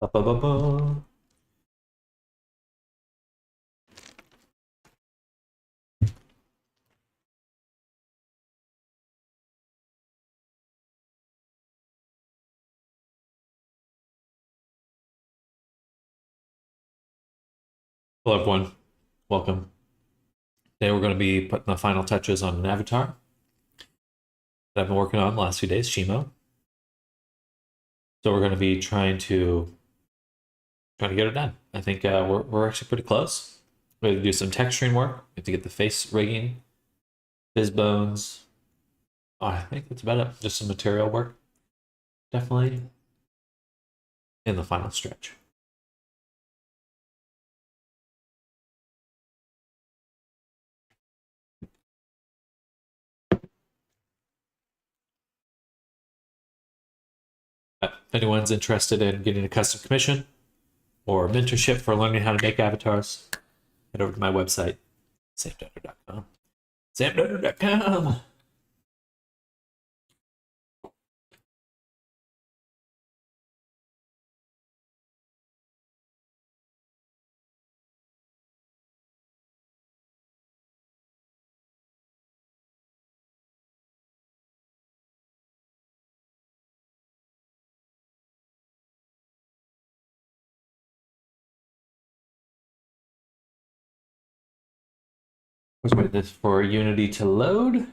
Ba, ba, ba, ba. Hello, everyone. Welcome. Today we're going to be putting the final touches on an avatar that I've been working on the last few days, Shimo. So we're going to be trying to get it done. I think we're actually pretty close. We have to do some texturing work. We have to get the face rigging, fizz bones. Oh, I think that's about it. Just some material work. Definitely in the final stretch. If anyone's interested in getting a custom commission or mentorship for learning how to make avatars, head over to my website, samdutter.com. samdutter.com. Let's wait this for Unity to load.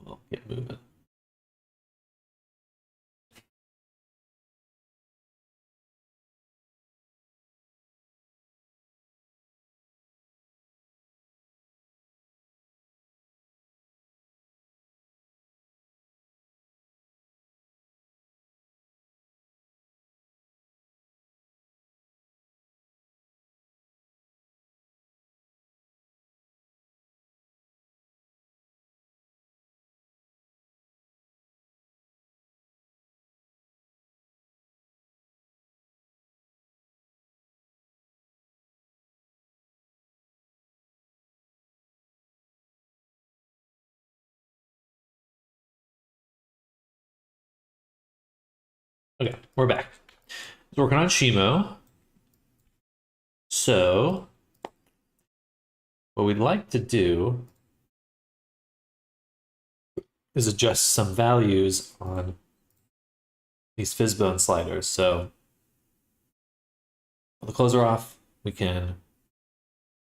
We'll get moving. Okay, we're back. So working on Shimo. So what we'd like to do is adjust some values on these fizzbone sliders. So when the clothes are off, we can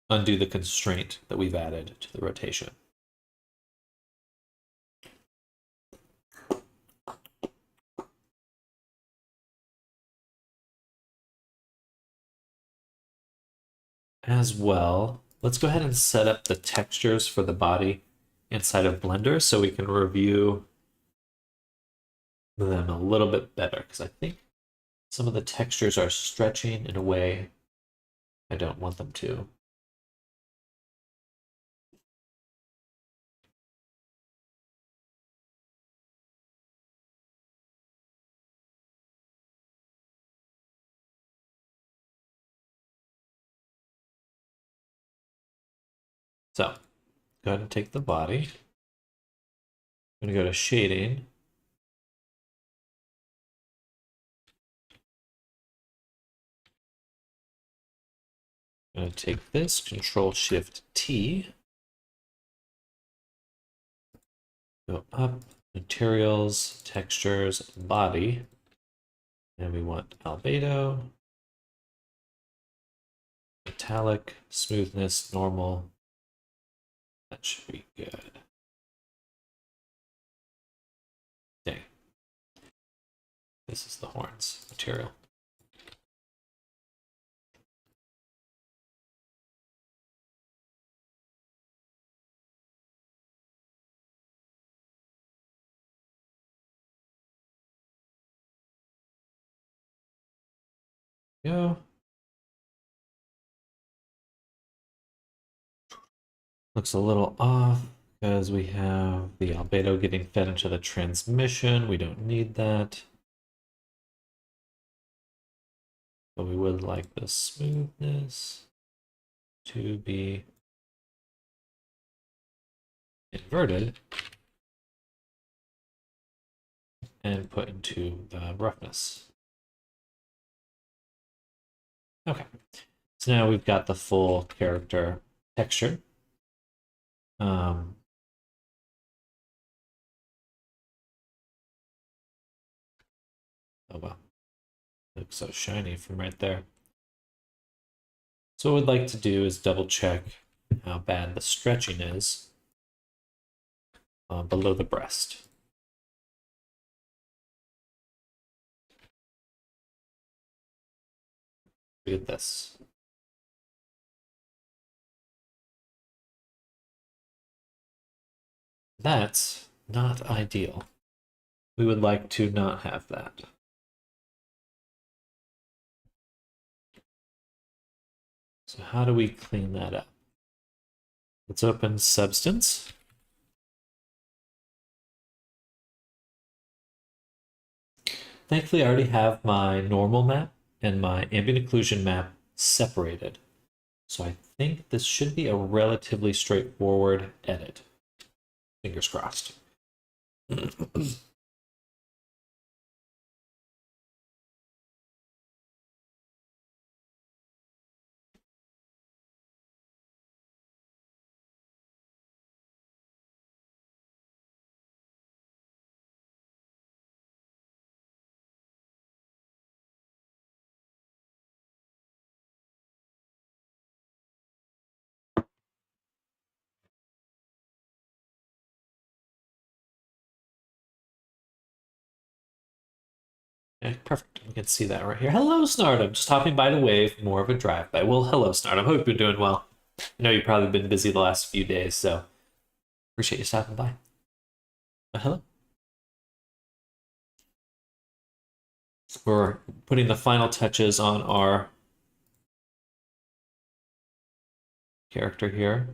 undo the constraint that we've added to the rotation. As well, let's go ahead and set up the textures for the body inside of Blender so we can review them a little bit better, because I think some of the textures are stretching in a way I don't want them to. So go ahead and take the body. I'm going to go to shading. I'm going to take this, Control-Shift-T. Go up, materials, textures, body. And we want albedo, metallic, smoothness, normal. That should be good. Dang. This is the horns material. Go. Looks a little off because we have the albedo getting fed into the transmission. We don't need that. But we would like the smoothness to be inverted and put into the roughness. Okay, so now we've got the full character texture. Oh wow, looks so shiny from right there. So what we'd like to do is double check how bad the stretching is below the breast. Look at this. That's not ideal. We would like to not have that. So how do we clean that up? Let's open Substance. Thankfully, I already have my normal map and my ambient occlusion map separated. So I think this should be a relatively straightforward edit. Fingers crossed. Okay, perfect. We can see that right here. Hello, Snardom. Just hopping by to wave. More of a drive-by. Well, hello, Snardom. Hope you're doing well. I know you've probably been busy the last few days, so appreciate you stopping by. Hello. We're putting the final touches on our character here.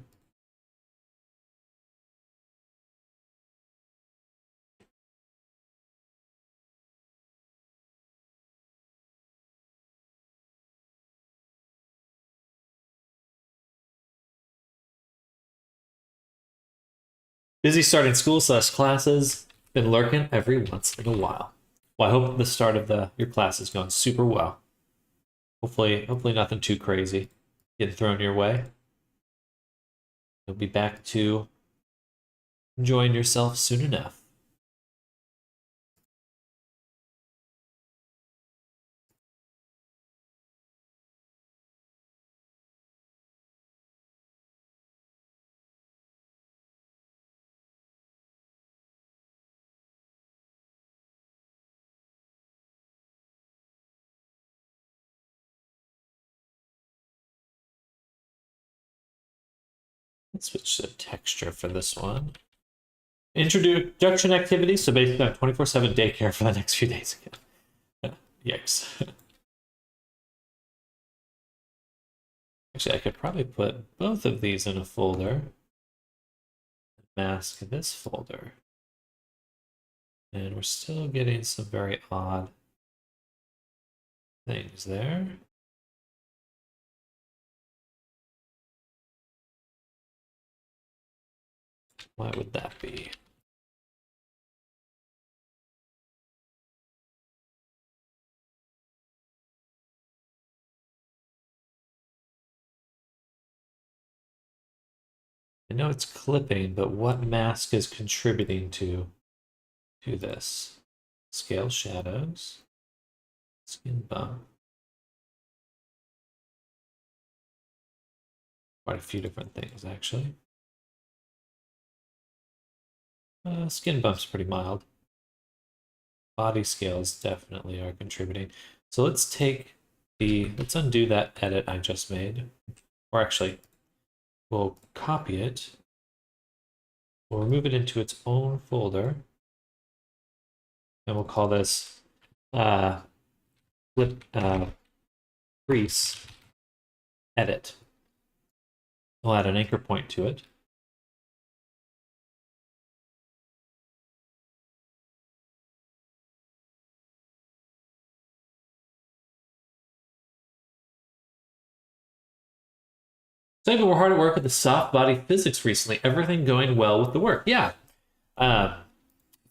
Busy starting school / classes. Been lurking every once in a while. Well, I hope the start of your class is going super well. Hopefully nothing too crazy getting thrown your way. You'll be back to enjoying yourself soon enough. Let's switch to texture for this one. Introduction activities, so basically 24/7 daycare for the next few days again. Yikes. Actually, I could probably put both of these in a folder. Mask this folder. And we're still getting some very odd things there. Why would that be? I know it's clipping, but what mask is contributing to this? Scale shadows, skin bump. Quite a few different things, actually. Skin bump's pretty mild. Body scales definitely are contributing. So let's undo that edit I just made. Or actually, we'll copy it. We'll remove it into its own folder. And we'll call this crease edit. We'll add an anchor point to it. So we're hard at work with the soft body physics recently. Everything going well with the work. Yeah. Kind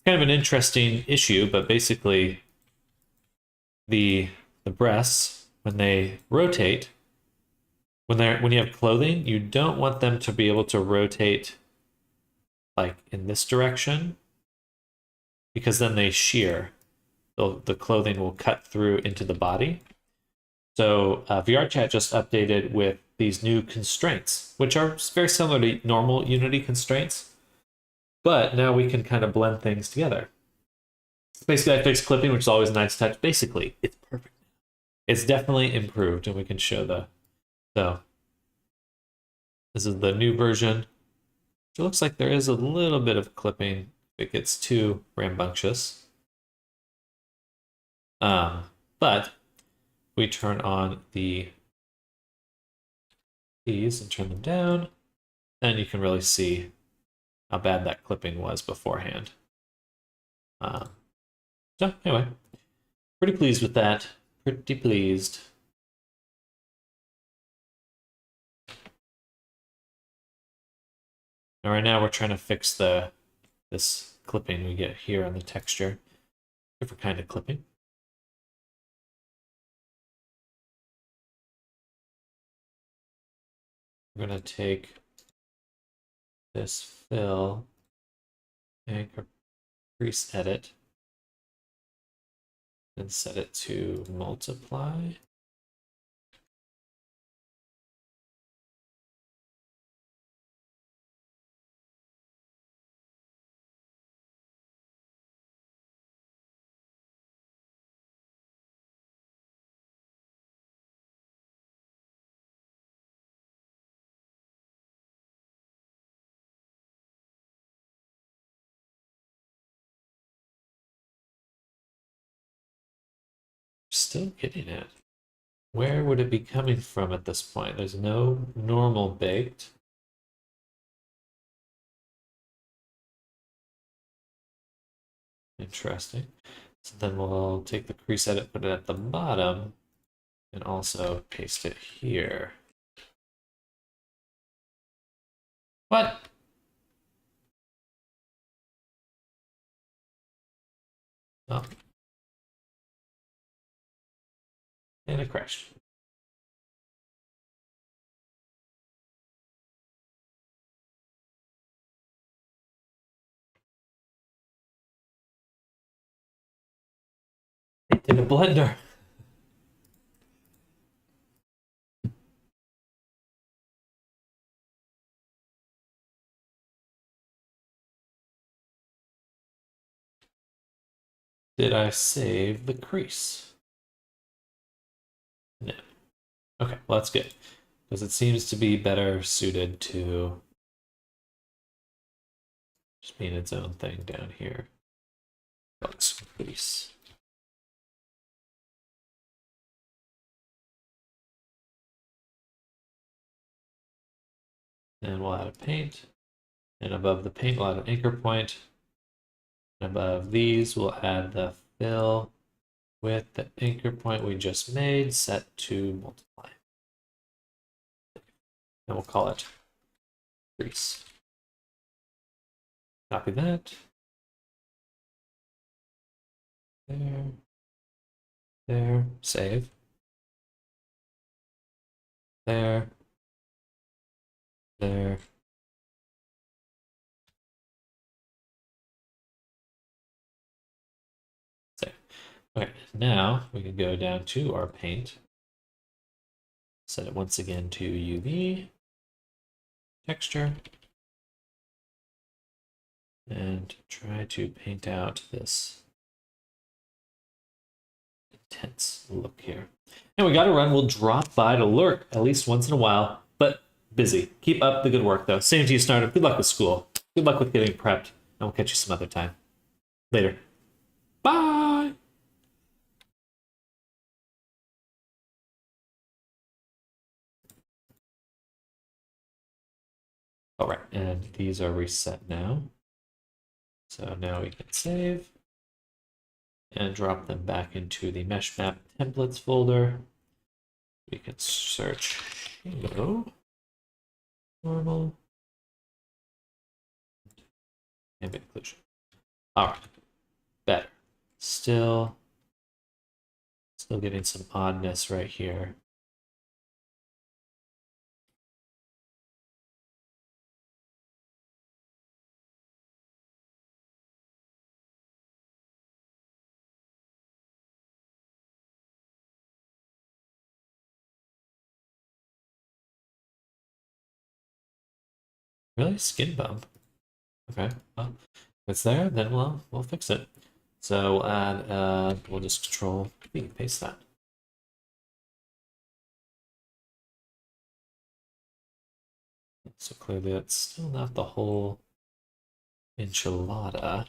of an interesting issue, but basically the breasts, when they rotate, when you have clothing, you don't want them to be able to rotate like in this direction, because then they shear. The clothing will cut through into the body. So VRChat just updated with these new constraints, which are very similar to normal Unity constraints, but now we can kind of blend things together. Basically, I fixed clipping, which is always a nice touch. Basically, it's perfect. It's definitely improved, and we can show so this is the new version. It looks like there is a little bit of clipping if it gets too rambunctious. But we turn on these and turn them down, and you can really see how bad that clipping was beforehand. So anyway, pretty pleased with that. Pretty pleased. And right now we're trying to fix this clipping we get here on the texture. Different kind of clipping. We're gonna take this fill and crease edit and set it to multiply. Still getting it. Where would it be coming from at this point? There's no normal baked. Interesting. So then we'll take the crease edit, put it at the bottom, and also paste it here. What? Oh. And it crashed. It did a blender. Did I save the crease? No. Okay, well that's good, because it seems to be better suited to just being its own thing down here. Let's crease. And we'll add a paint. And above the paint, we'll add an anchor point. And above these, we'll add the fill with the anchor point we just made set to multiply. And we'll call it crease. Copy that. There. There. Save. There. There. Save. Okay, now we can go down to our paint. Set it once again to UV. Texture. And try to paint out this intense look here. And we got to run. We'll drop by to lurk at least once in a while, but busy. Keep up the good work, though. Same to you, Startup. Good luck with school. Good luck with getting prepped. And we'll catch you some other time. Later. Bye! All right, and these are reset now. So now we can save and drop them back into the mesh map templates folder. We can search normal ambient occlusion. All right, better. Still Still getting some oddness right here. Really? Skin bump? Okay, well, if it's there, then we'll fix it. So add, we'll just control V, paste that. So clearly that's still not the whole enchilada.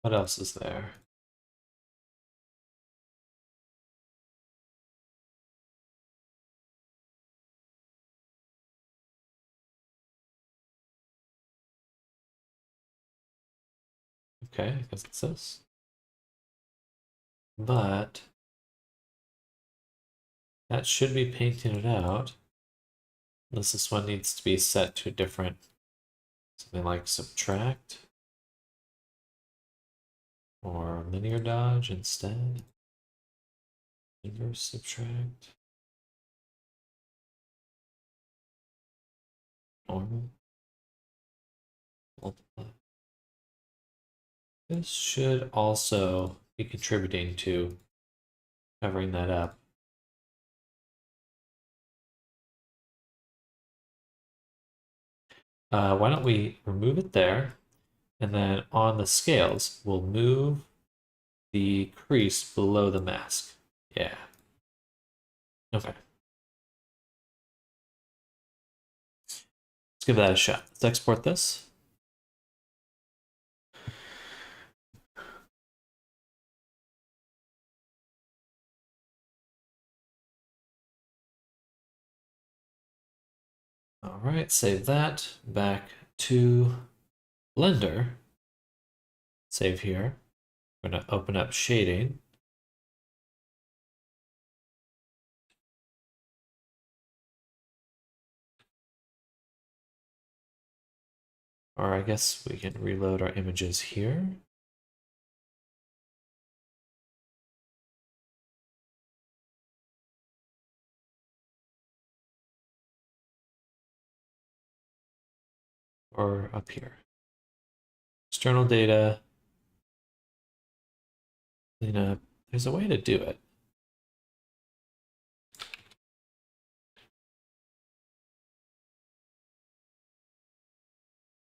What else is there? Okay, I guess it's this. But that should be painting it out. Unless this one needs to be set to a different, something like subtract or linear dodge instead. Inverse subtract. Normal. Multiply. This should also be contributing to covering that up. Why don't we remove it there, and then on the scales, we'll move the crease below the mask. Yeah. Okay. Let's give that a shot. Let's export this. All right, save that. Back to Blender. Save here. I'm going to open up shading. Or I guess we can reload our images here. Or up here. External data. Clean up. There's a way to do it.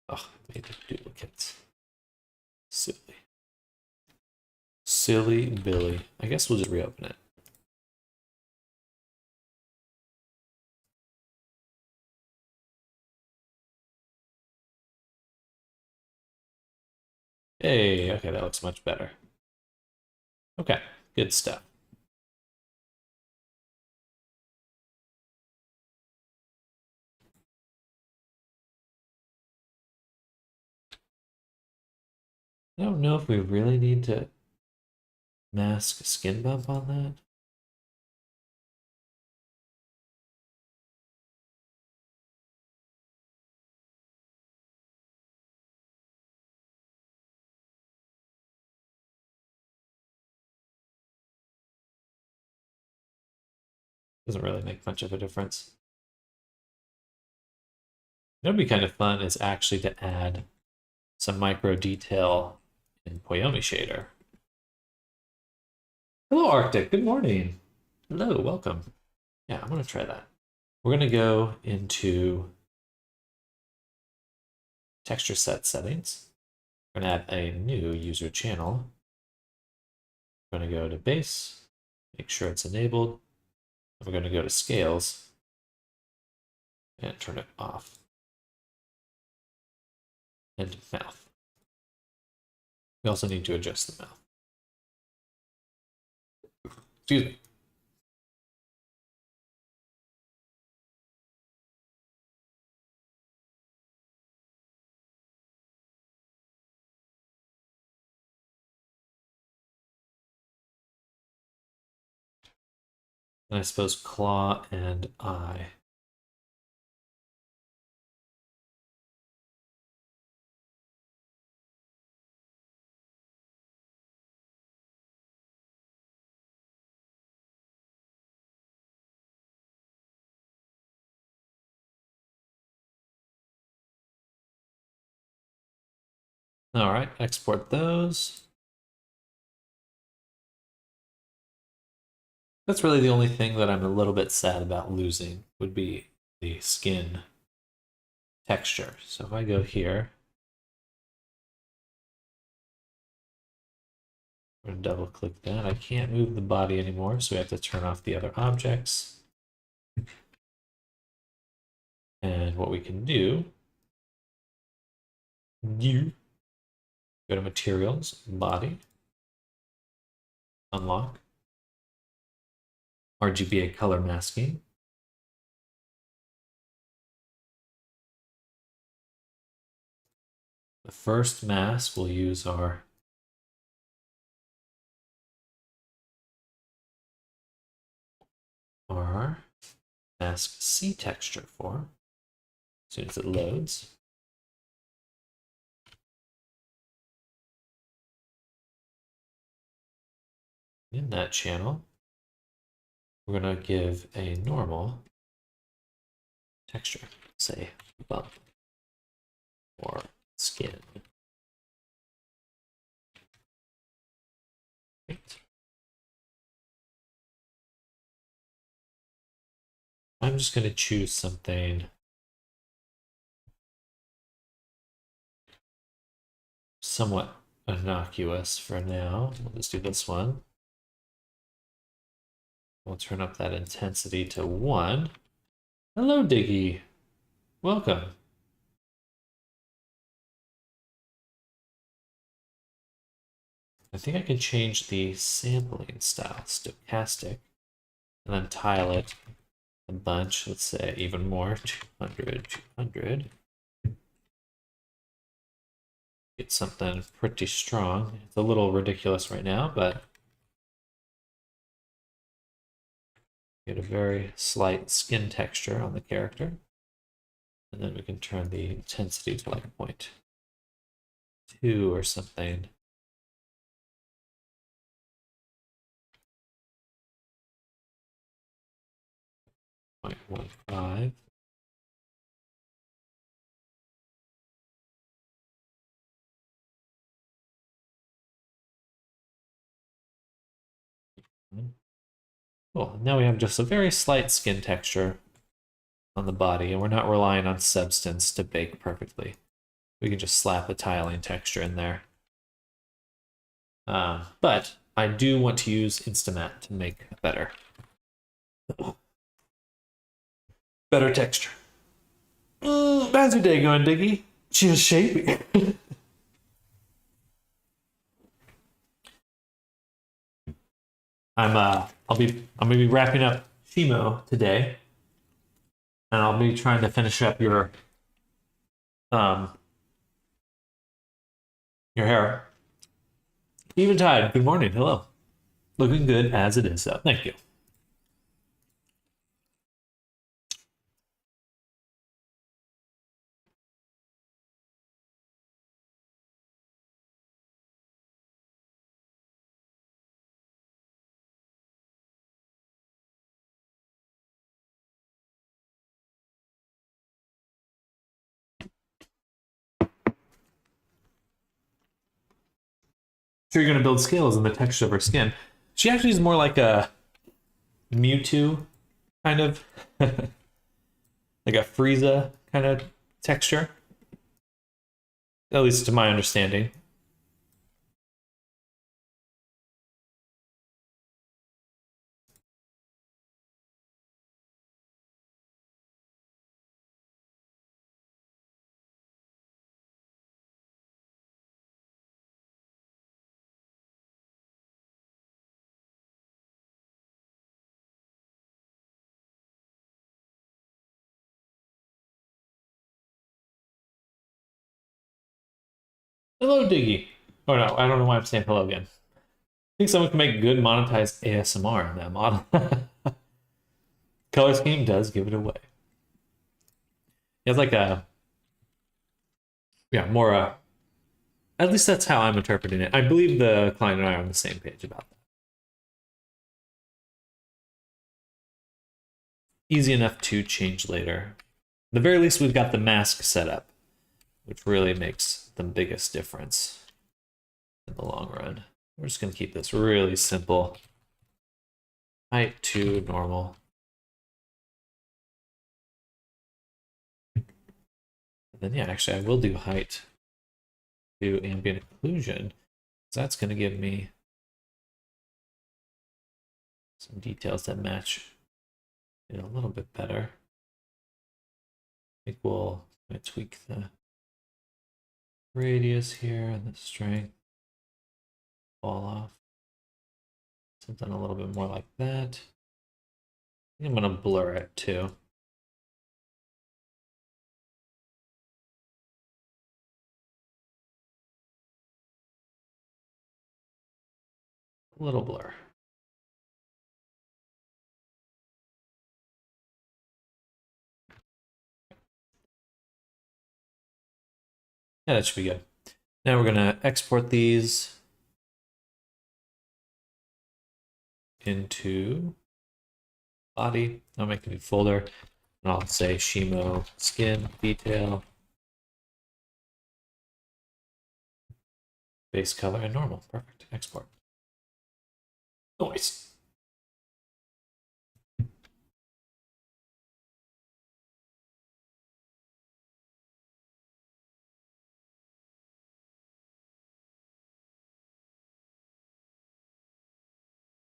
Oh, made the duplicates. Silly. Silly Billy. I guess we'll just reopen it. Hey, okay, that looks much better. Okay, good stuff. I don't know if we really need to mask a skin bump on that. Doesn't really make much of a difference. That'd be kind of fun is actually to add some micro detail in Poyomi shader. Hello, Arctic. Good morning. Hello, welcome. Yeah, I'm going to try that. We're going to go into texture set settings. We're going to add a new user channel. We're going to go to base, make sure it's enabled. We're going to go to scales and turn it off. And mouth. We also need to adjust the mouth. Excuse me. And I suppose claw and eye. All right, export those. That's really the only thing that I'm a little bit sad about losing would be the skin texture. So if I go here, I'm going to double click that. I can't move the body anymore, so we have to turn off the other objects. And what we can do, go to materials, body, unlock, RGBA color masking. The first mask we'll use our mask C texture for as soon as it loads. In that channel, we're going to give a normal texture, say bump or skin. Great. I'm just going to choose something somewhat innocuous for now. We'll just do this one. We'll turn up that intensity to 1. Hello, Diggy. Welcome. I think I can change the sampling style, stochastic, and then tile it a bunch. Let's say even more, 200, 200. Get something pretty strong. It's a little ridiculous right now, but get a very slight skin texture on the character. And then we can turn the intensity to like 0.2 or something. 0.15. Cool. Now we have just a very slight skin texture on the body, and we're not relying on substance to bake perfectly. We can just slap a tiling texture in there. But I do want to use Instamat to make better texture. How's your day going, Diggy? She's shaping. I'm gonna be wrapping up Shimo today, and I'll be trying to finish up your hair. Eventide, good morning. Hello. Looking good as it is, so thank you. Sure, you're gonna build scales in the texture of her skin. She actually is more like a Mewtwo kind of, like a Frieza kind of texture, at least to my understanding. Hello, Diggy. Oh no, I don't know why I'm saying hello again. I think someone can make good monetized ASMR in that model. Color scheme does give it away. It's like a, yeah, more at least that's how I'm interpreting it. I believe the client and I are on the same page about that. Easy enough to change later. At the very least, we've got the mask set up, which really makes the biggest difference in the long run. We're just going to keep this really simple. Height to normal. And then, yeah, actually, I will do height to ambient occlusion. That's going to give me some details that match it a little bit better. I think we'll tweak the radius here and the strength. Fall off. Something a little bit more like that. I'm going to blur it too. A little blur. Yeah, that should be good. Now we're going to export these into body. I'll make a new folder and I'll say Shimo skin detail, base color, and normal. Perfect. Export. Nice.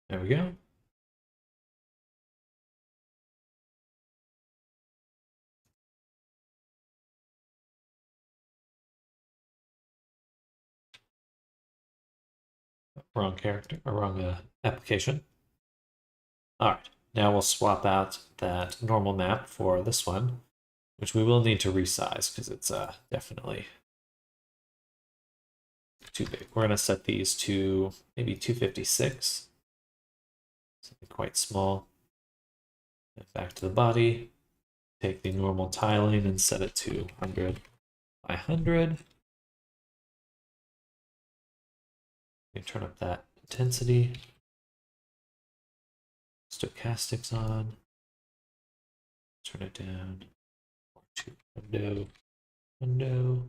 There we go. Wrong character, or wrong application. All right, now we'll swap out that normal map for this one, which we will need to resize because it's definitely too big. We're gonna set these to maybe 256, something quite small. And back to the body, take the normal tiling and set it to 100 by 100. You can turn up that intensity. Stochastics on. Turn it down to window.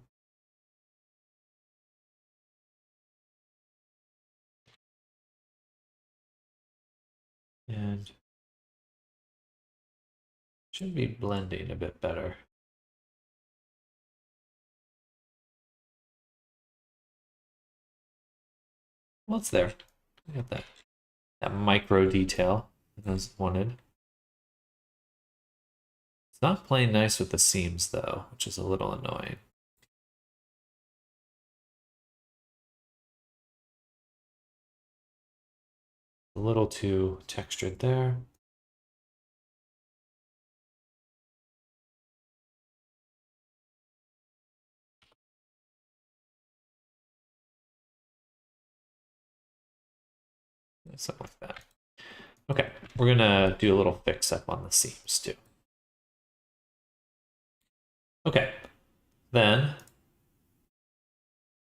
And should be blending a bit better. Well, it's there. I got that micro detail that I was wanted. It's not playing nice with the seams though, which is a little annoying. A little too textured there. Something like that. Okay, we're gonna do a little fix up on the seams too. Okay, then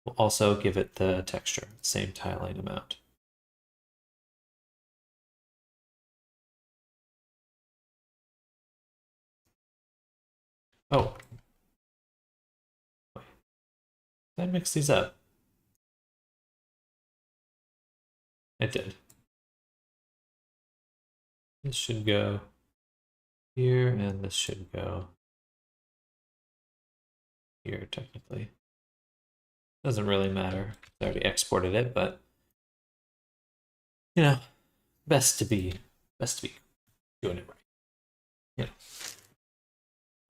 we'll also give it the texture, same tiling amount. Oh, did I mix these up? I did. This should go here, and this should go here, technically. Doesn't really matter. I already exported it, but you know, best to be doing it right. You know,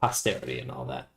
posterity and all that.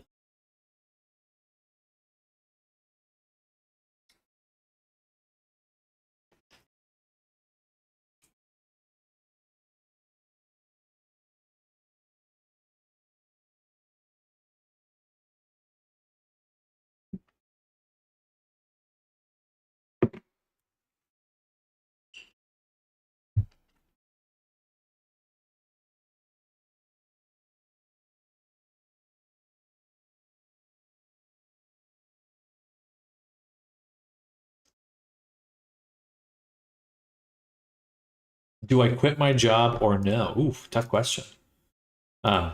Do I quit my job or no? Oof, tough question. Um,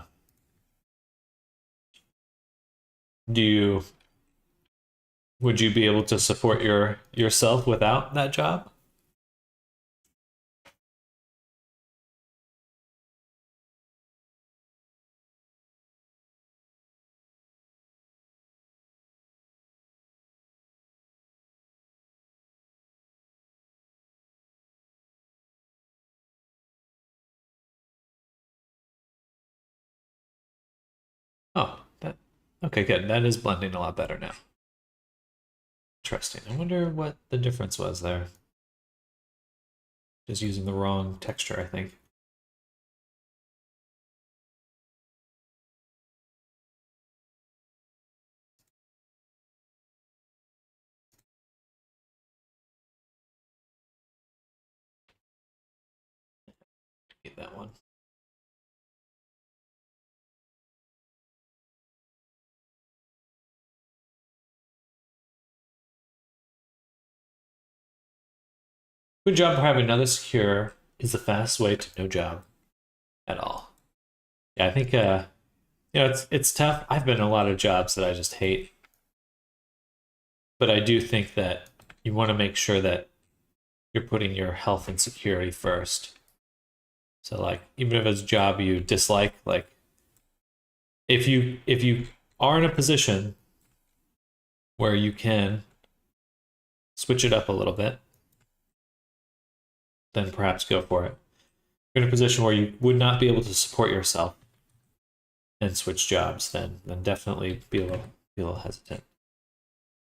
do you would you be able to support yourself without that job? Oh, that okay, good. That is blending a lot better now. Interesting. I wonder what the difference was there. Just using the wrong texture, I think. Get that one. Good job for having another secure is the fast way to no job at all. Yeah, I think it's tough. I've been in a lot of jobs that I just hate. But I do think that you want to make sure that you're putting your health and security first. So like even if it's a job you dislike, like if you are in a position where you can switch it up a little bit, then perhaps go for it. If you're in a position where you would not be able to support yourself and switch jobs, then definitely be a little hesitant.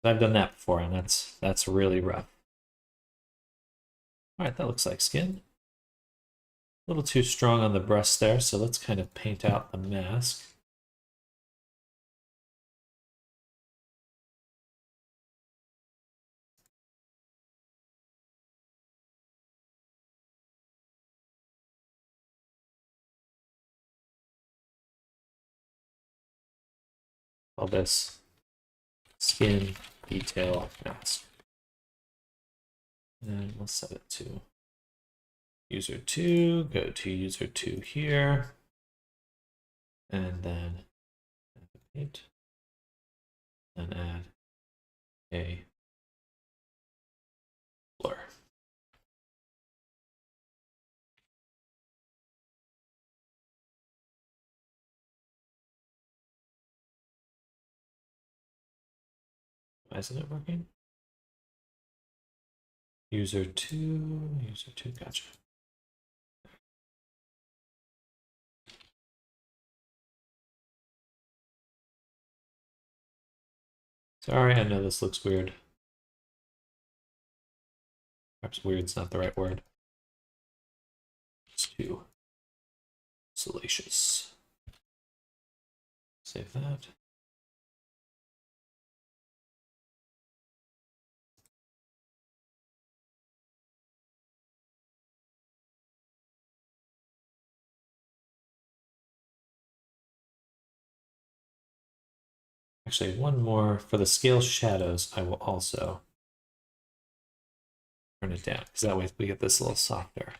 I've done that before, and that's really rough. All right, that looks like skin. A little too strong on the breast there, so let's kind of paint out the mask. Call this skin detail mask. And we'll set it to user 2, go to user 2 here, and then paint, and add a blur. Why isn't it working? User 2, gotcha. Sorry, I know this looks weird. Perhaps weird's not the right word. It's too salacious. Save that. Actually, one more for the scale shadows. I will also turn it down because that way we get this little softer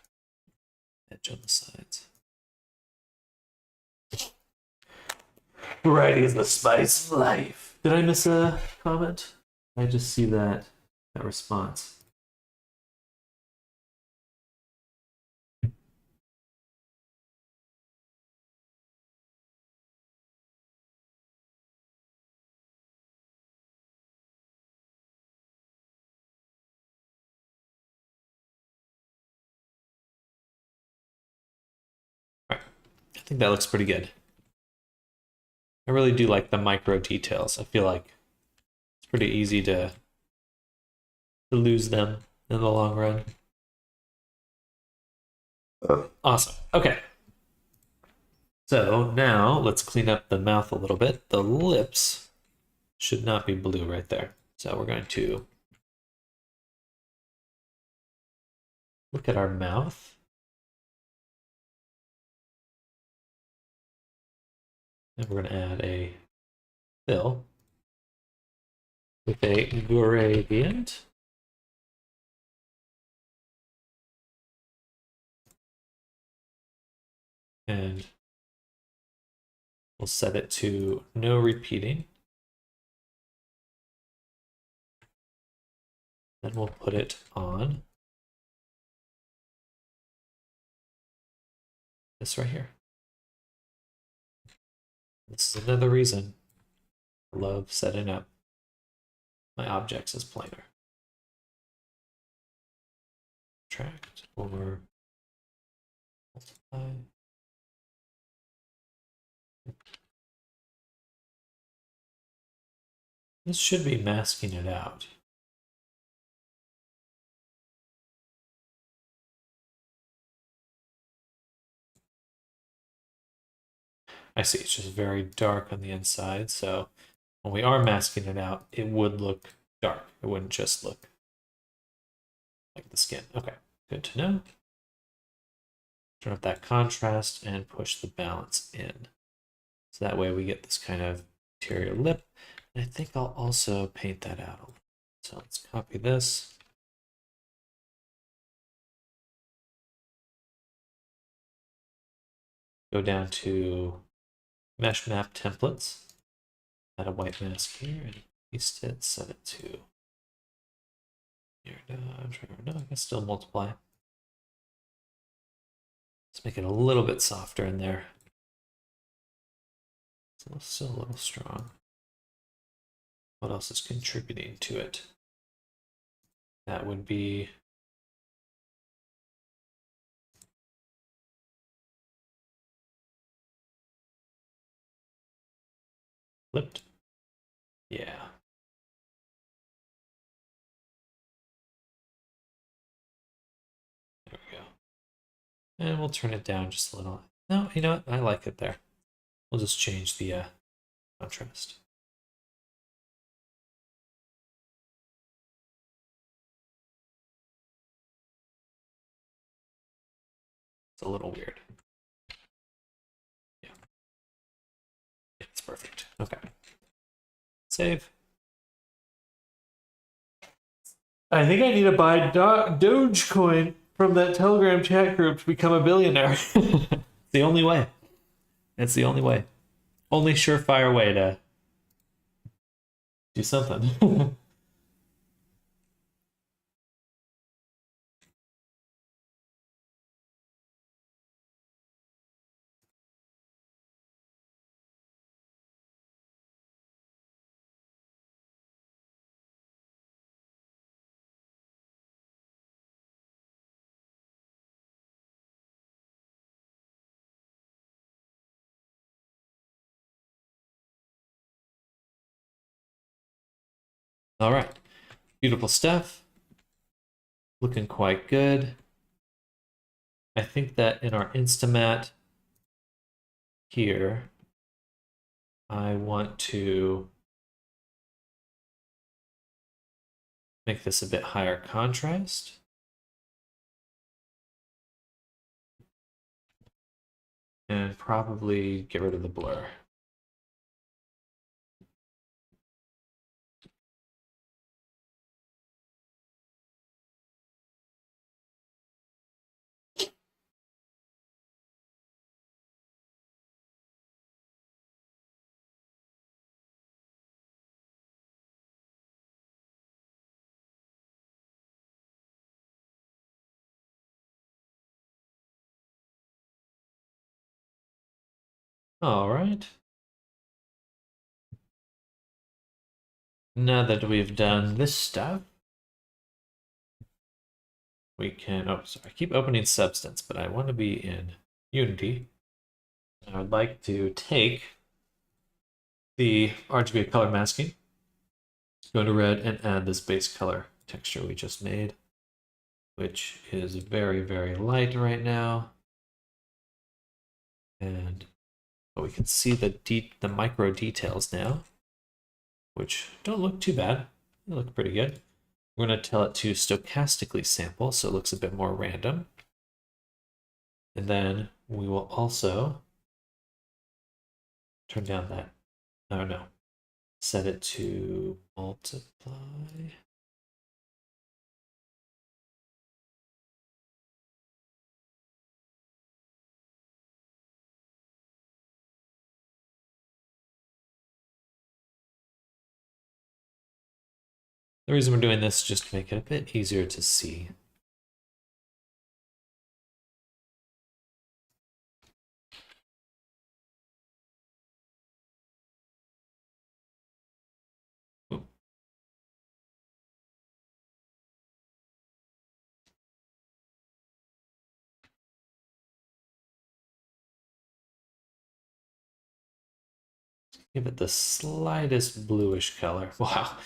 edge on the sides. Variety is the spice of life. Did I miss a comment? I just see that response. All right. I think that looks pretty good. I really do like the micro details. I feel like it's pretty easy to lose them in the long run. Awesome. Okay. So now let's clean up the mouth a little bit. The lips should not be blue right there. So we're going to look at our mouth. And we're going to add a fill with a gradient. And we'll set it to no repeating. Then we'll put it on this right here. This is another reason I love setting up my objects as planar. Subtract or multiply. This should be masking it out. I see, it's just very dark on the inside, so when we are masking it out, it would look dark. It wouldn't just look like the skin. Okay, good to know. Turn up that contrast and push the balance in. So that way we get this kind of interior lip. And I think I'll also paint that out a little. So let's copy this. Go down to mesh map templates. Add a white mask here and paste it, set it to here. No, I can still multiply. Let's make it a little bit softer in there. It's still a little strong. What else is contributing to it? That would be flipped. Yeah. There we go. And we'll turn it down just a little. No, you know what? I like it there. We'll just change the contrast. It's a little weird. Yeah. It's perfect. Okay. Save. I think I need to buy Dogecoin from that Telegram chat group to become a billionaire. The only way. It's the only way. Only surefire way to do something. All right. Beautiful stuff. Looking quite good. I think that in our Instamat here, I want to make this a bit higher contrast. And probably get rid of the blur. All right. Now that we've done this stuff, we can, oh, sorry, I keep opening Substance, but I want to be in Unity. I would like to take the RGB color masking, go to red and add this base color texture we just made, which is very, very light right now. And but we can see the micro details now, which don't look too bad. They look pretty good. We're going to tell it to stochastically sample, so it looks a bit more random. And then we will also turn down that, oh no, set it to multiply. The reason we're doing this is just to make it a bit easier to see. Ooh. Give it the slightest bluish color. Wow,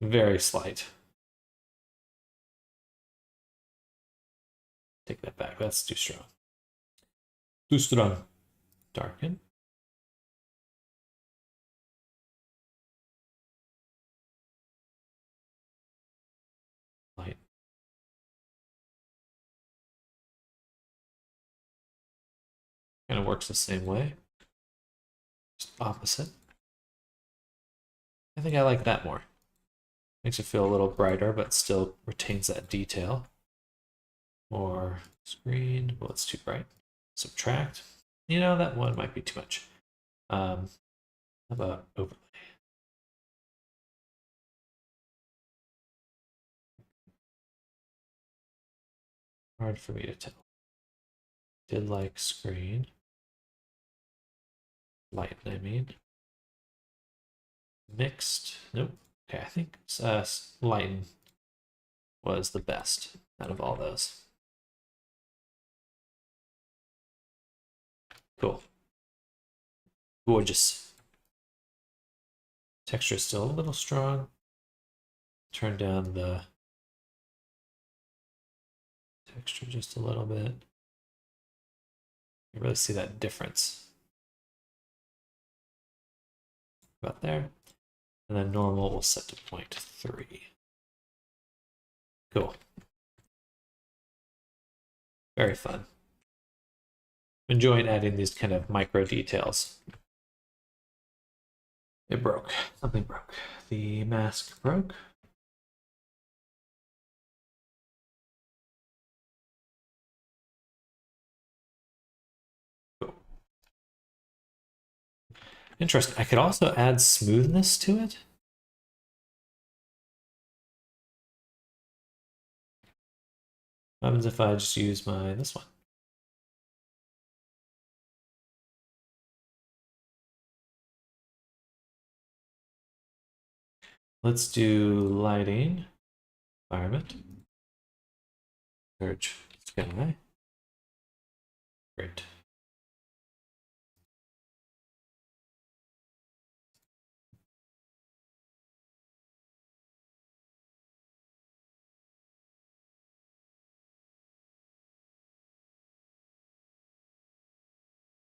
very slight. Take that back, that's too strong. Too strong. Darken. Light. Kind of works the same way. Just opposite. I think I like that more. Makes it feel a little brighter, but still retains that detail. More screen. Well, it's too bright. Subtract. You know, that one might be too much. How about overlay? Hard for me to tell. Did like screen. Light, I mean. Mixed. Nope. Okay, I think lighten was the best out of all those. Cool. Gorgeous. Texture is still a little strong. Turn down the texture just a little bit. You really see that difference. About there. And then normal we'll set to 0.3. Cool. Very fun. Enjoying adding these kind of micro details. It broke. Something broke. The mask broke. Cool. Interesting. I could also add smoothness to it. What happens if I just use this one? Let's do lighting, environment, search, sky. Great.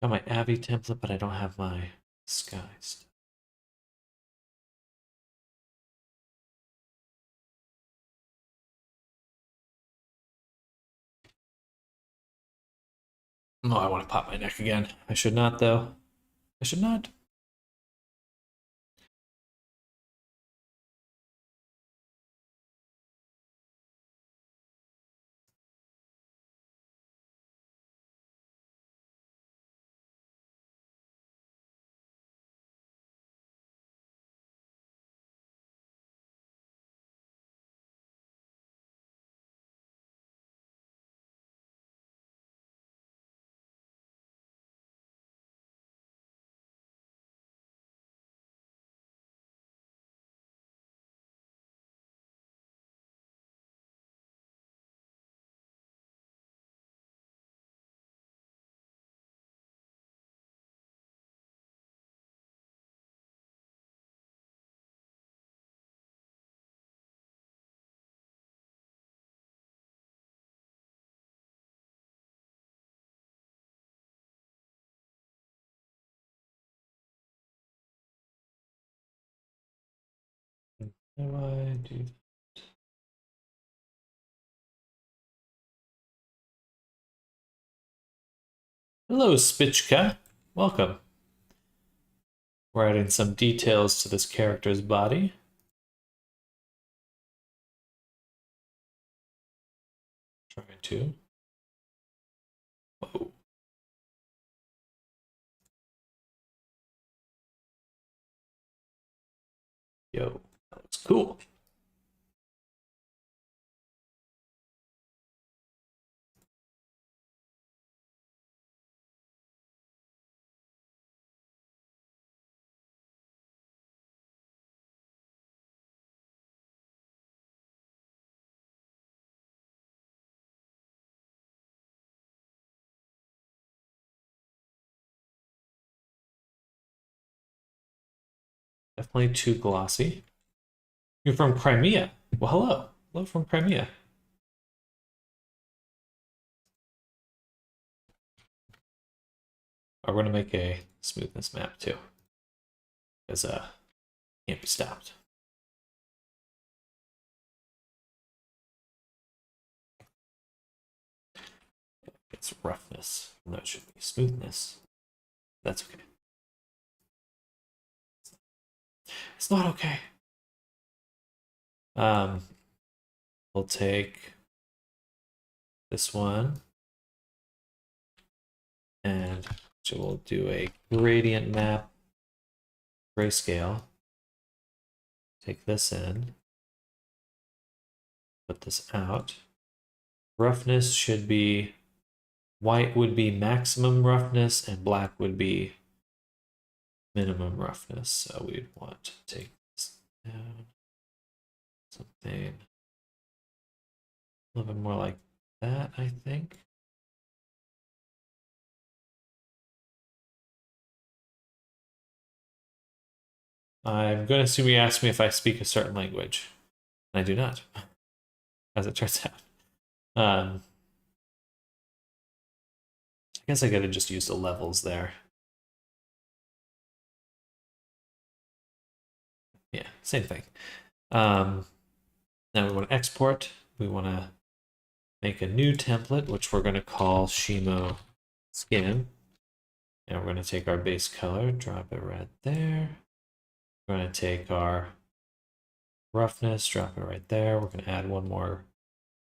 Got my Avi template, but I don't have my skies. Oh, I want to pop my neck again. I should not, though. I should not. How do I do that? Hello, Spichka. Welcome. We're adding some details to this character's body. Trying to. Whoa. Yo, that looks cool. Definitely too glossy. You're from Crimea. Well, hello. Hello from Crimea. We're going to make a smoothness map too. Because can't be stopped. It's roughness. No, it should be smoothness. That's okay. It's not okay. We'll take this one and so we'll do a gradient map grayscale. Take this in, put this out. Roughness should be, white would be maximum roughness and black would be minimum roughness. So we'd want to take this down, something a little bit more like that, I think. I'm going to assume you asked me if I speak a certain language. I do not, as it turns out. I guess I gotta just use the levels there. Yeah, same thing. Now we want to export. We want to make a new template, which we're going to call Shimo Skin. And we're going to take our base color, drop it right there. We're going to take our roughness, drop it right there. We're going to add one more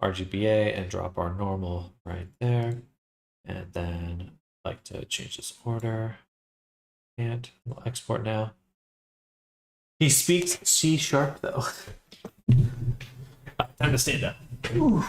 RGBA and drop our normal right there. And then I'd like to change this order. And we'll export now. He speaks C# though. Time to stand up. Ooh.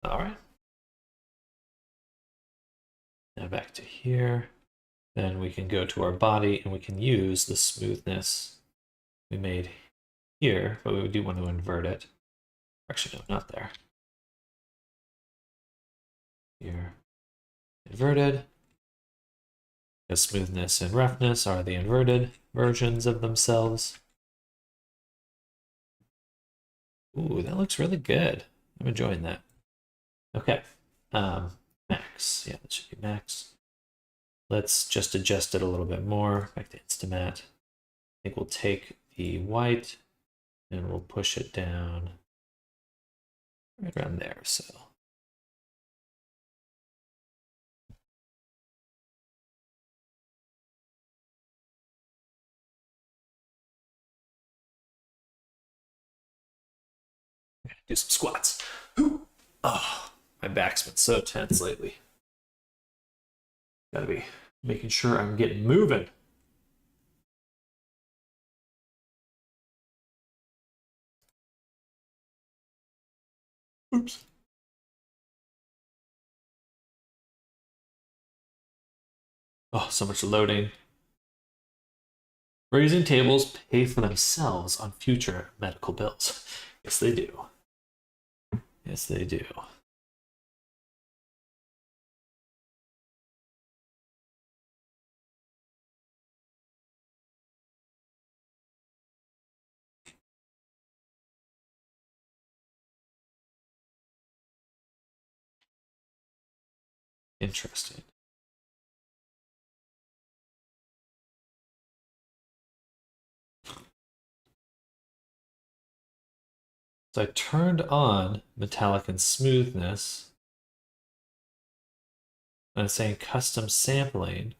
All right. Now back to here. Then we can go to our body and we can use the smoothness we made here, but we do want to invert it. Actually, no, not there. Here, inverted. Because smoothness and roughness are the inverted versions of themselves. Ooh, that looks really good. I'm enjoying that. Okay, max. Yeah, that should be max. Let's just adjust it a little bit more. Back to Instamat. I think we'll take the white and we'll push it down right around there. So do some squats. Oh, my back's been so tense lately. Gotta be making sure I'm getting moving. Oops. Oh, so much loading. Raising tables pay for themselves on future medical bills. Yes, they do. Yes, they do. Interesting. So I turned on metallic and smoothness. And it's saying custom sampling.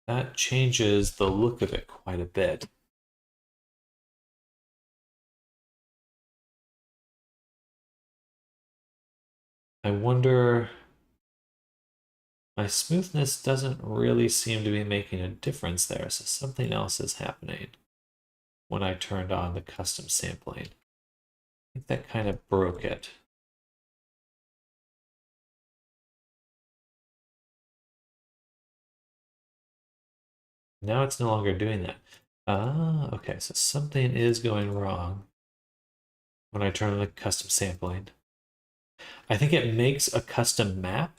That changes the look of it quite a bit. I wonder, my smoothness doesn't really seem to be making a difference there, so something else is happening when I turned on the custom sampling. I think that kind of broke it. Now it's no longer doing that. Ah, okay, so something is going wrong when I turn on the custom sampling. I think it makes a custom map,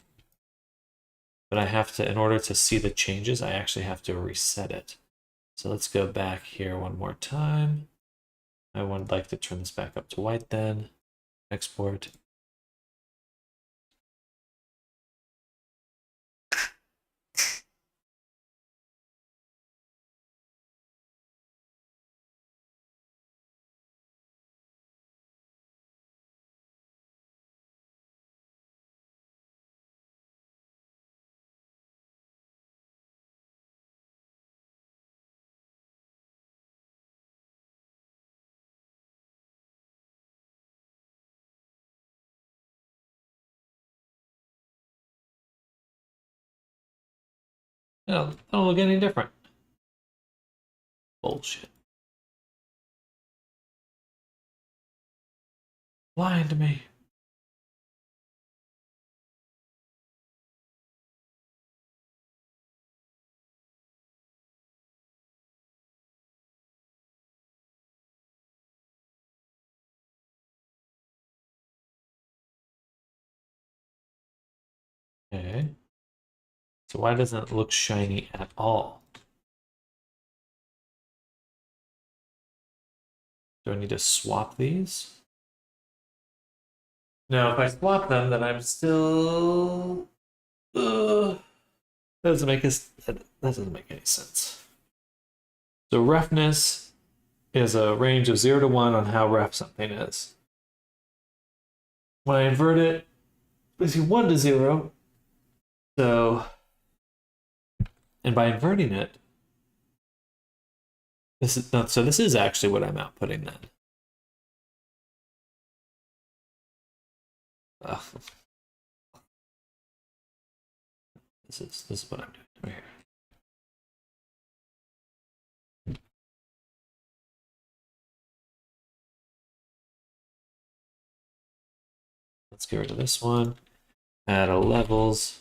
but I have to, in order to see the changes, I actually have to reset it. So let's go back here one more time. I would like to turn this back up to white then. Export. That'll look any different. Bullshit. Lying to me. Okay. So why doesn't it look shiny at all? Do I need to swap these? No, if I swap them, then I'm still. That doesn't make that doesn't make any sense. So roughness is a range of 0 to 1 on how rough something is. When I invert it, I see 1 to 0. So, and by inverting it, this is not, so this is actually what I'm outputting then. Ugh. This is what I'm doing right here. Let's get rid of this one. Add a levels.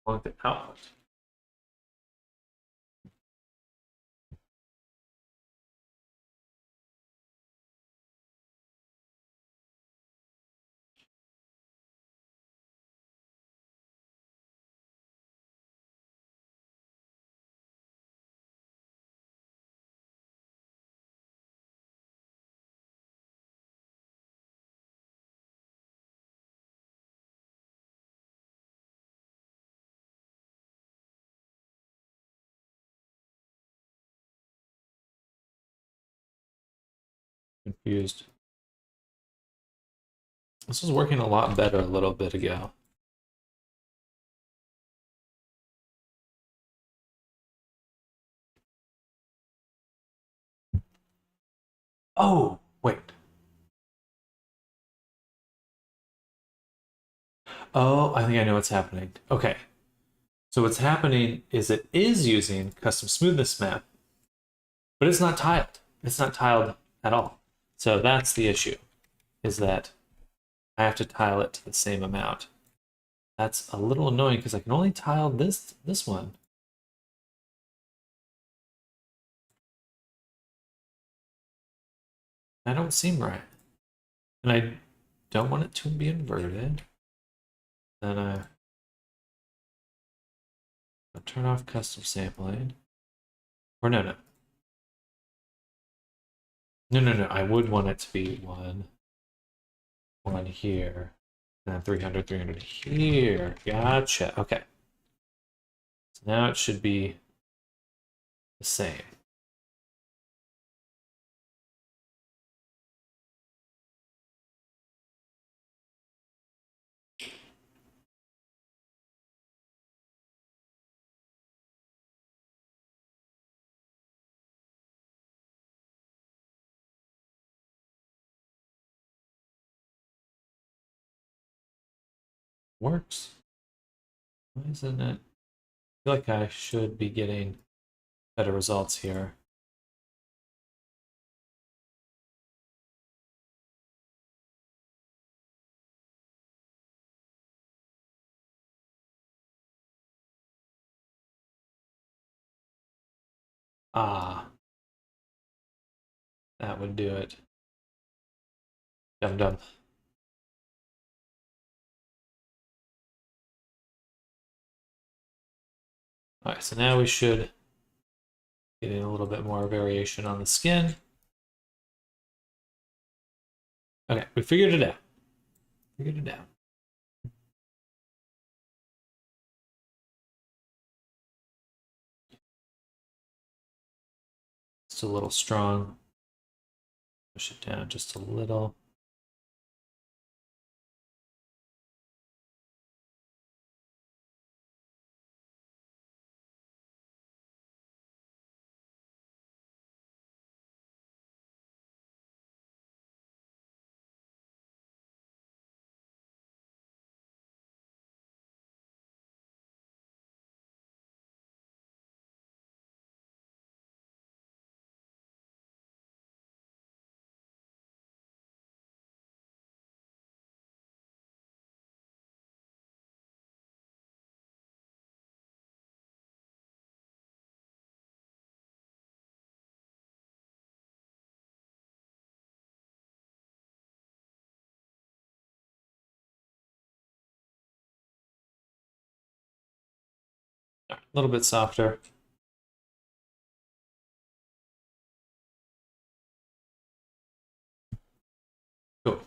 On the output. Confused. This was working a lot better a little bit ago. Oh, wait. Oh, I think I know what's happening. Okay. So what's happening is it is using custom smoothness map, but it's not tiled. It's not tiled at all. So that's the issue, is that I have to tile it to the same amount. That's a little annoying because I can only tile this one. That don't seem right. And I don't want it to be inverted. Then I turn off custom sampling. Or no. No. I would want it to be one here. And 300, 300 here. Gotcha. Okay. So now it should be the same. Works. Why isn't it? I feel like I should be getting better results here. Ah, that would do it. Dum dum. Alright, so now we should get in a little bit more variation on the skin. Okay, we figured it out. Figured it out. It's a little strong. Push it down just a little. A little bit softer. Cool.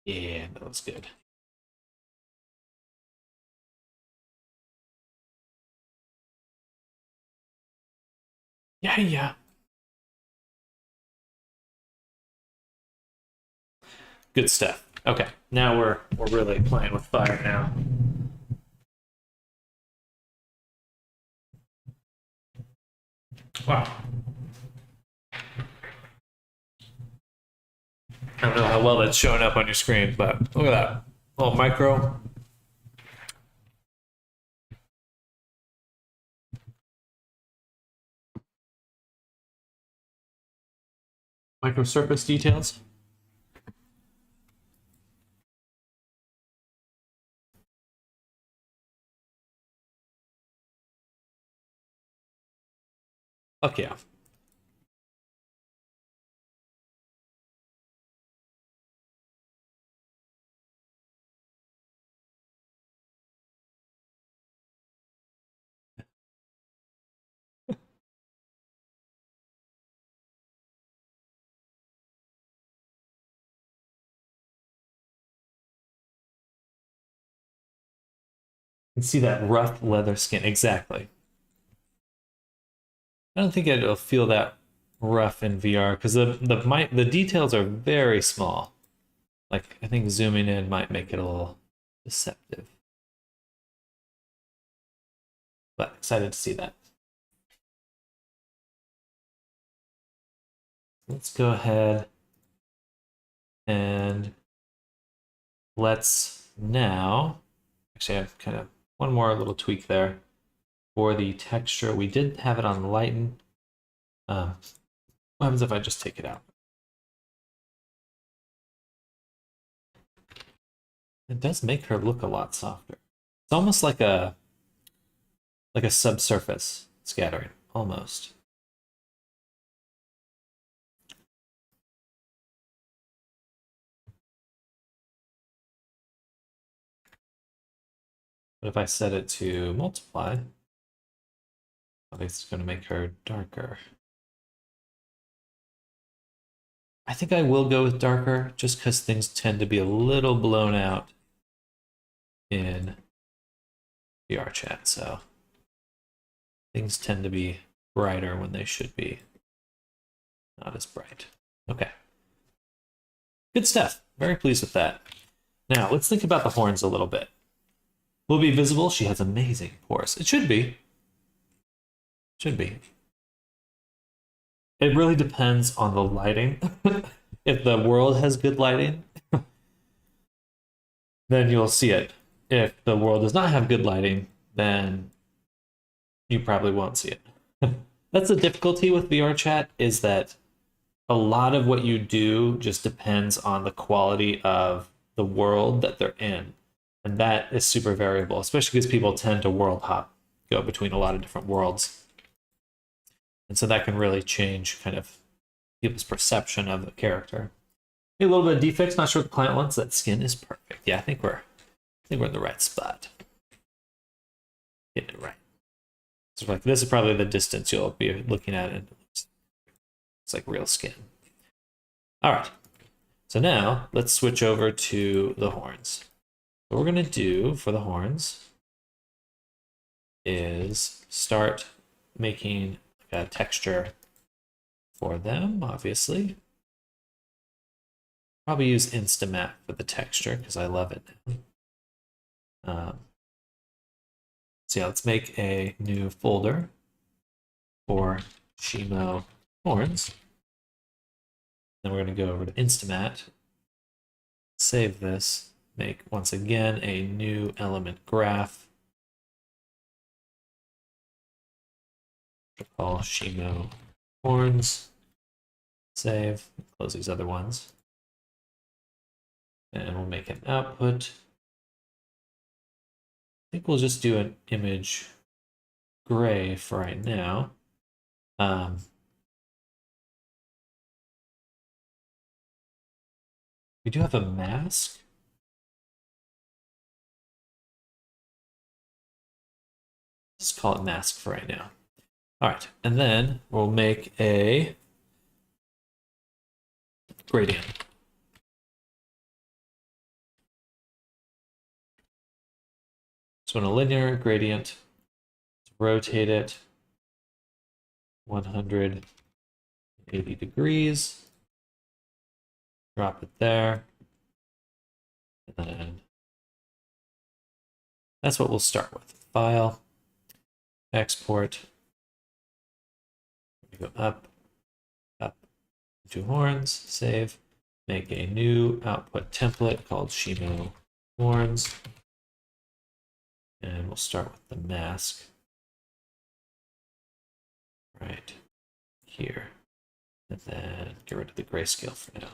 Yeah, that was good. Yeah, yeah. Good stuff. Okay, now we're really playing with fire now. Wow. I don't know how well that's showing up on your screen, but look at that. Little micro surface details. Fuck yeah. You can see that rough leather skin. Exactly. I don't think it'll feel that rough in VR because the details are very small. Like I think zooming in might make it a little deceptive. But excited to see that. Let's go ahead and let's now actually I have kind of one more little tweak there for the texture. We did have it on lighten. What happens if I just take it out? It does make her look a lot softer. It's almost like a subsurface scattering, almost. But if I set it to multiply, I think it's going to make her darker. I think I will go with darker just because things tend to be a little blown out in VR chat, so things tend to be brighter when they should be Not as bright. Okay. Good stuff. Very pleased with that. Now, let's think about the horns a little bit. Will be visible. She has amazing pores. It should be. Should be. It really depends on the lighting. If the world has good lighting, then you'll see it. If the world does not have good lighting, then you probably won't see it. That's the difficulty with VR chat, is that a lot of what you do just depends on the quality of the world that they're in. And that is super variable, especially because people tend to world hop, go between a lot of different worlds. And so that can really change kind of people's perception of the character. A little bit of defects, not sure what the client wants. That skin is perfect. Yeah, I think we're in the right spot. Getting it right. So like this is probably the distance you'll be looking at, and it's like real skin. All right. So now let's switch over to the horns. What we're gonna do for the horns is start making a texture for them, obviously. Probably use Instamat for the texture because I love it now. So yeah, let's make a new folder for Shimo horns. Then we're going to go over to Instamat, save this, make once again a new element graph. Call Shimo horns, save, close these other ones. And we'll make an output. I think we'll just do an image gray for right now. We do have a mask. Let's call it mask for right now. All right, and then we'll make a gradient. So in a linear gradient, rotate it 180 degrees, drop it there, and then that's what we'll start with. File, export, go up, up, two horns, save, make a new output template called Shimo horns. And we'll start with the mask right here. And then get rid of the grayscale for now.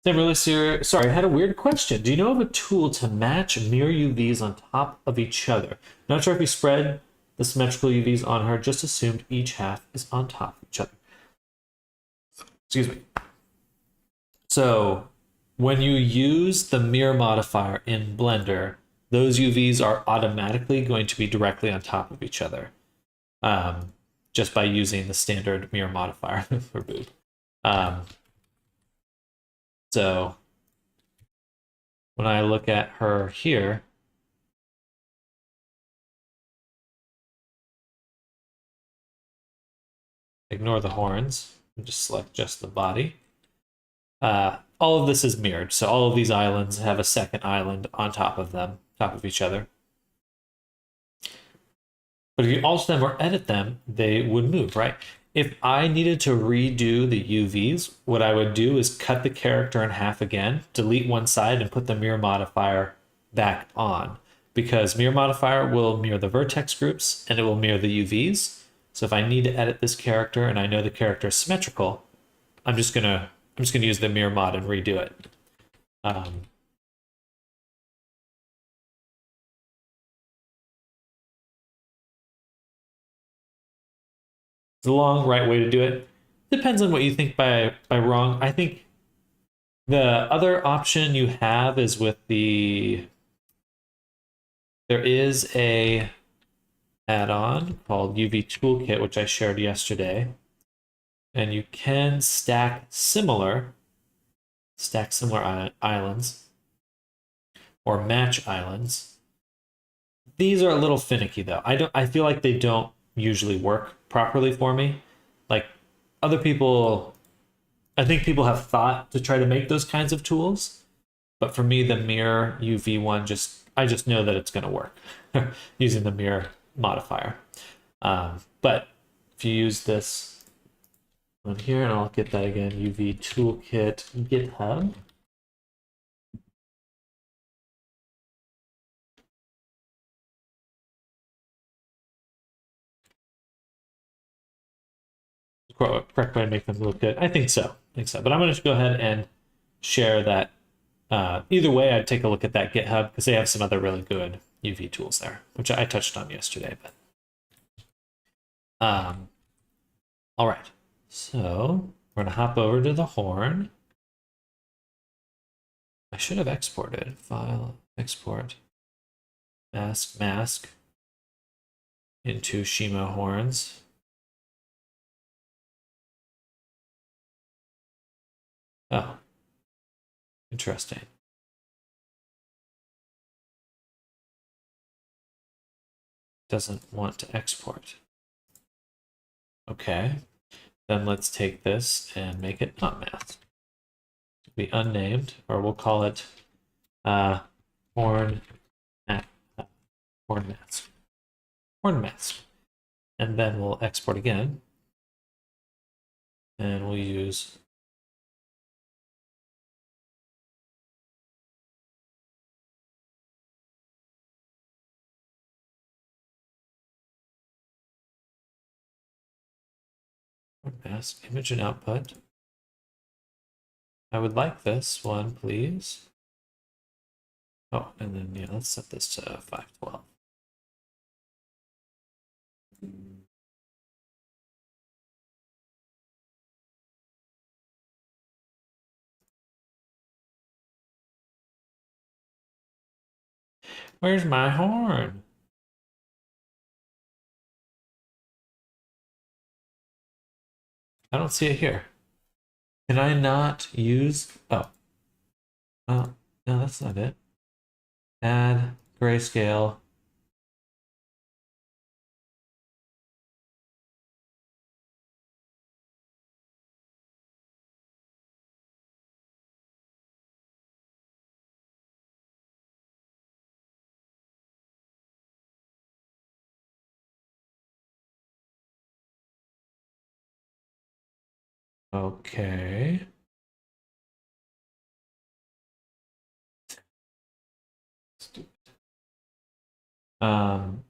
I'm really serious. Sorry, I had a weird question. Do you know of a tool to match mirror UVs on top of each other? Not sure if you spread the symmetrical UVs on her, just assumed each half is on top of each other. Excuse me. So when you use the mirror modifier in Blender, those UVs are automatically going to be directly on top of each other, just by using the standard mirror modifier for boob. So when I look at her here, ignore the horns, and just select just the body. All of this is mirrored, so all of these islands have a second island on top of them, top of each other. But if you alter them or edit them, they would move, right? If I needed to redo the UVs, what I would do is cut the character in half again, delete one side, and put the mirror modifier back on. Because mirror modifier will mirror the vertex groups, and it will mirror the UVs. So if I need to edit this character, and I know the character is symmetrical, I'm just gonna use the mirror mod and redo it. The long right way to do it depends on what you think by wrong. I think the other option you have is with there is a add-on called UV Toolkit, which I shared yesterday, and you can stack similar islands or match islands. These are a little finicky though. I feel like they don't usually work properly for me. Like other people, I think people have thought to try to make those kinds of tools, but for me, the mirror UV one I just know that it's going to work using the mirror modifier. But if you use this on here, and I'll get that again, UV toolkit GitHub. Correct way to make them look good. I think so. But I'm going to go ahead and share that. Either way, I'd take a look at that GitHub because they have some other really good UV tools there, which I touched on yesterday. But all right, so we're gonna hop over to the horn. I should have exported. File, export, mask into Shimo horns. Oh, interesting. Doesn't want to export. Okay, then let's take this and make it not mask. Be unnamed, or we'll call it horn mask. Horn mask. And then we'll export again. And we'll use mask image and output. I would like this one, please. Oh, and then yeah, let's set this to 512. Where's my horn? I don't see it here. Can I not use? Oh, no, that's not it. Add grayscale. Okay. Stupid. Um,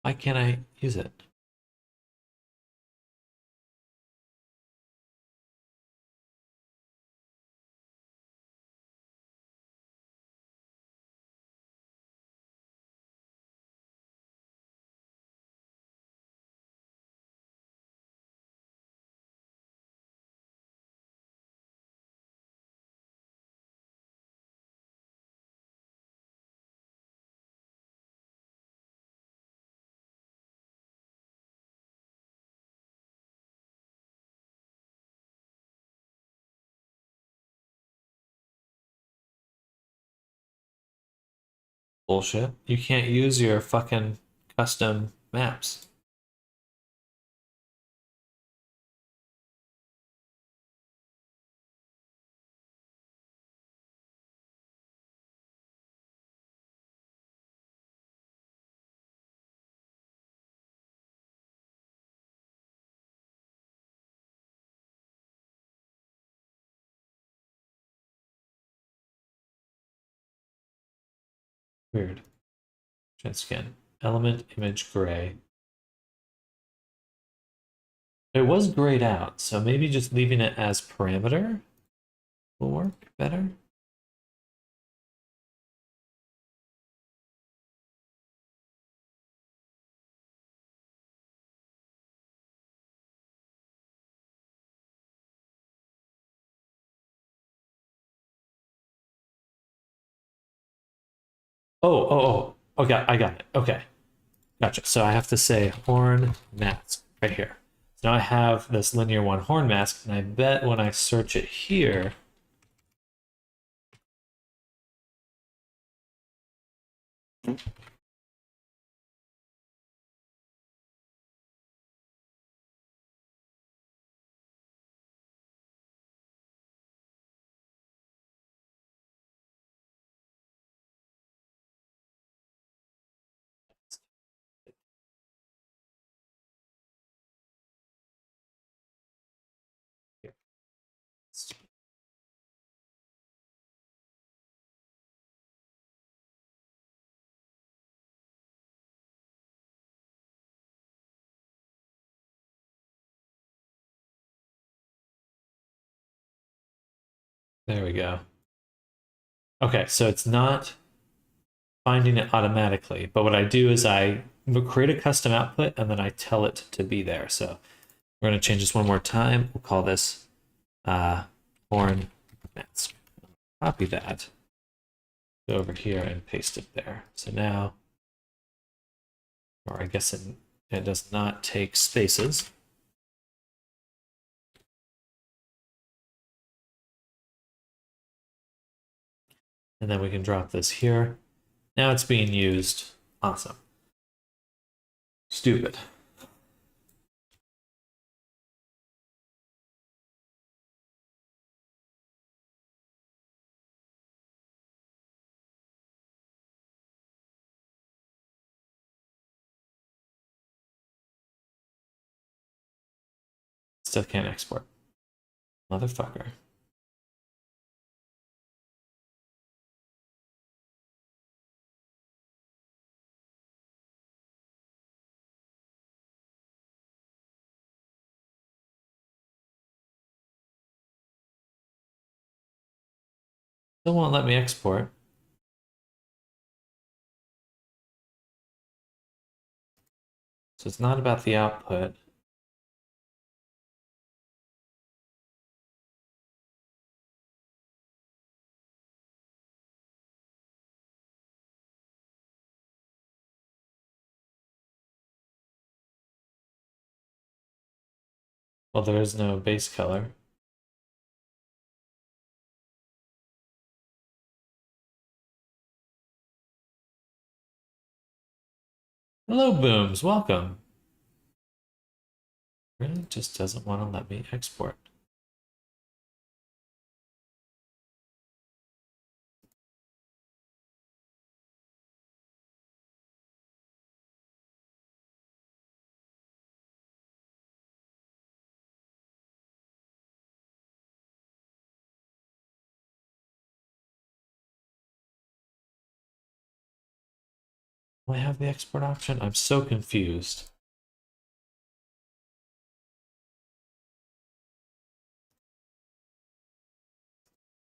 why can't I use it? Bullshit. You can't use your fucking custom maps. Weird. Skin. Element image gray. It was grayed out, so maybe just leaving it as parameter will work better. Oh, okay, I got it. Okay, gotcha. So I have to say horn mask right here. So now I have this linear one horn mask, and I bet when I search it here, there we go. Okay, so it's not finding it automatically, but what I do is I create a custom output and then I tell it to be there. So we're going to change this one more time. We'll call this horn mask. Copy that, go over here and paste it there. So now, or I guess it does not take spaces. And then we can drop this here. Now it's being used. Awesome. Stupid. Still can't export. Motherfucker. Still won't let me export. So it's not about the output. Well, there is no base color. Hello, Booms. Welcome. Really just doesn't want to let me export. Do I have the export option? I'm so confused.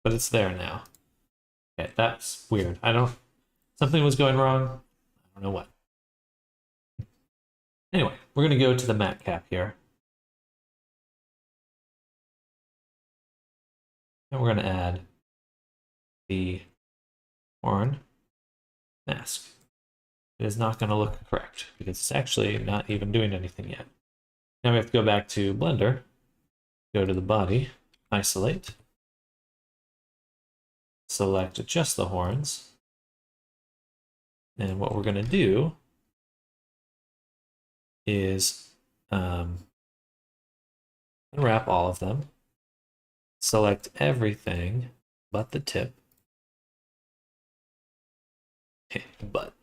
But it's there now. Okay, that's weird. Something was going wrong. I don't know what. Anyway, we're going to go to the mat cap here. And we're going to add the horn mask. It is not going to look correct because it's actually not even doing anything yet. Now we have to go back to Blender, go to the body, isolate, select just the horns. And what we're going to do is unwrap all of them, select everything but the tip, but,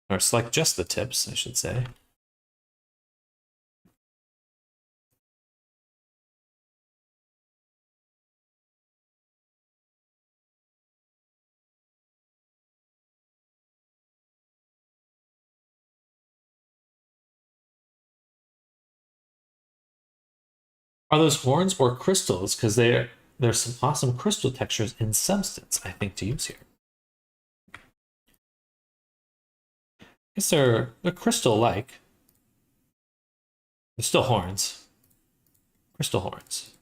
or select just the tips, I should say. Are those horns or crystals? Because there's some awesome crystal textures in Substance, I think, to use here. I guess they're crystal-like. They're still horns. Crystal horns.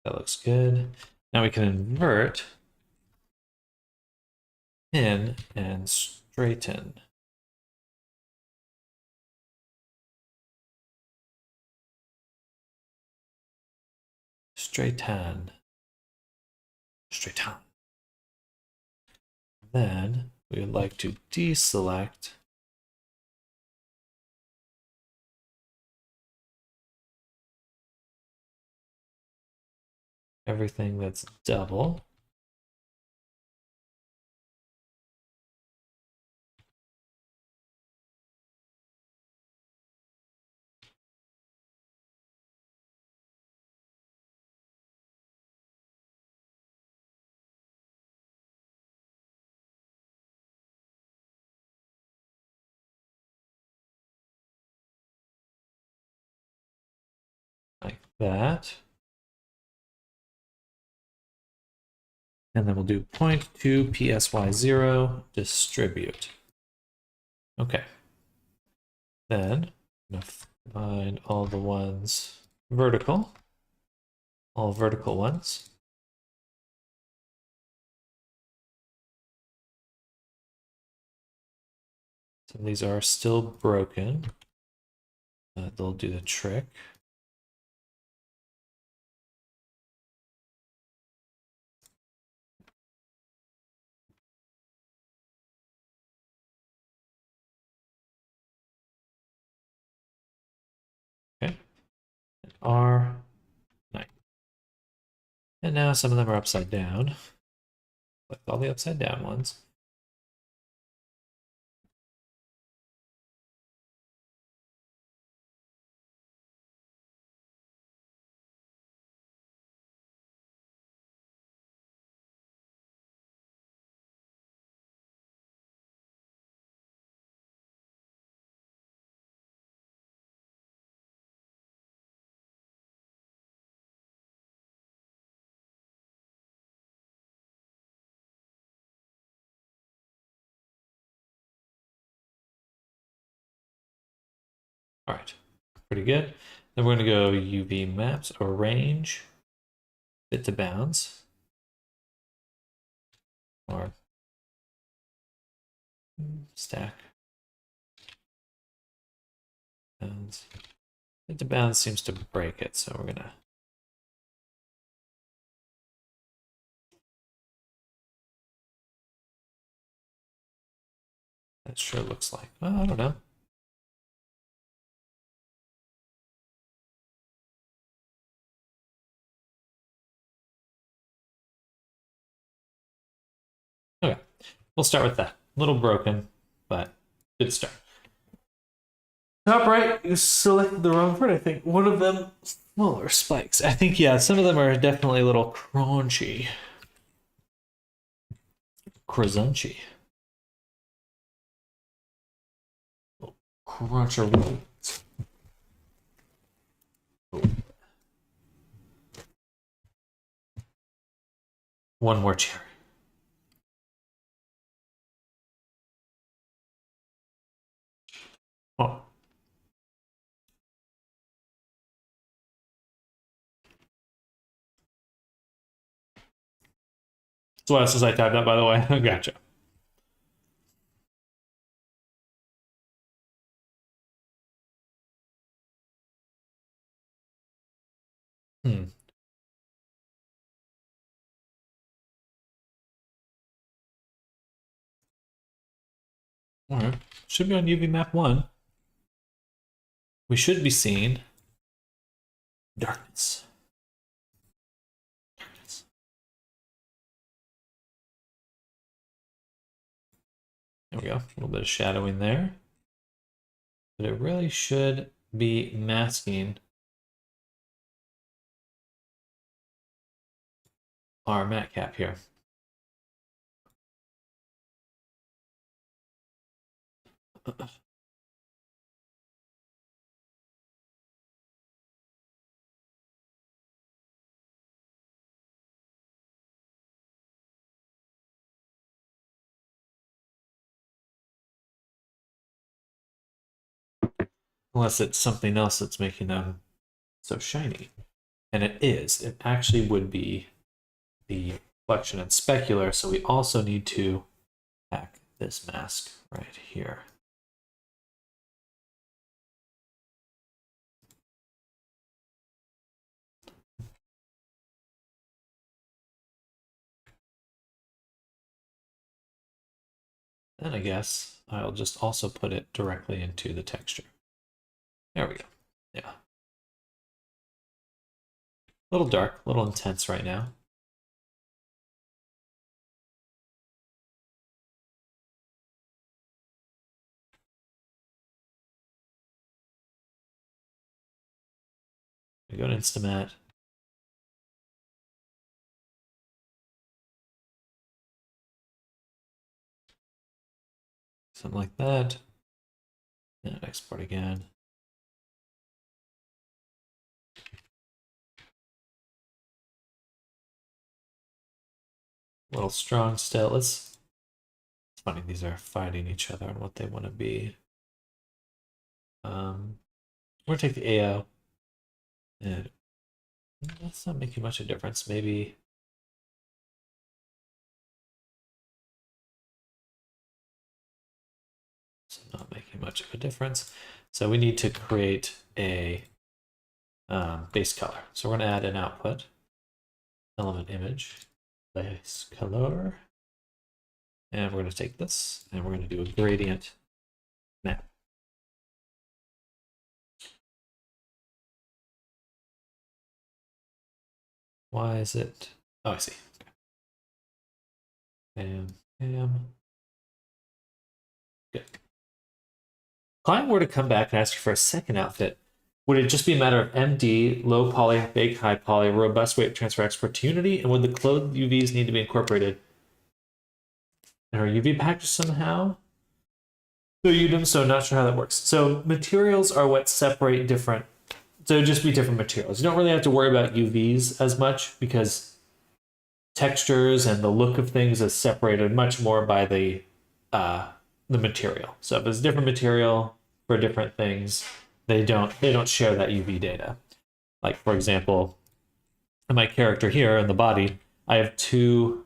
That looks good. Now we can invert, pin, and straighten. Straighten. Straighten. Then we would like to deselect everything that's double. Like that. And then we'll do 0.2 PSY0 distribute. Okay. Then I'm going to find all the ones vertical, all vertical ones. Some of these are still broken. They'll do the trick. Okay. R9. And now some of them are upside down. Like all the upside down ones. All right, pretty good. Then we're going to go UV maps, arrange, fit to bounds, or stack bounds. Fit to bounds seems to break it, so we're going to that sure looks like. Oh, I don't know. Okay, we'll start with that. A little broken, but good start. Top right, you selected the wrong part. I think one of them smaller spikes. I think, yeah, some of them are definitely a little crunchy. Crunchy. Cruncher. One more cherry. Oh. So what else was I typed up, by the way? Gotcha. Hmm. All right. Should be on UV map 1. We should be seeing darkness. Darkness. There we go. A little bit of shadowing there. But it really should be masking our matte cap here. Unless it's something else that's making them so shiny. And it is. It actually would be the reflection and specular, so we also need to pack this mask right here. Then I guess I'll just also put it directly into the texture. There we go. Yeah. A little dark, a little intense right now. We go to Instamat. Something like that. And export again. A little strong still. It's funny, these are fighting each other on what they want to be. We're gonna take the AO. And that's not making much of a difference. Maybe it's not making much of a difference. So we need to create a base color. So we're going to add an output element image, base color, and we're going to take this and we're going to do a gradient map. Why is it? Oh, I see. Bam, bam. Good. Client were to come back and ask you for a second outfit, would it just be a matter of MD, low poly, bake, high poly, robust weight transfer export to Unity? And would the clothed UVs need to be incorporated in our UV package somehow? So UDIM, so not sure how that works. So materials are what separate different, so just be different materials. You don't really have to worry about UVs as much because textures and the look of things is separated much more by the material. So if it's a different material for different things, they don't share that UV data. Like for example, in my character here in the body, I have two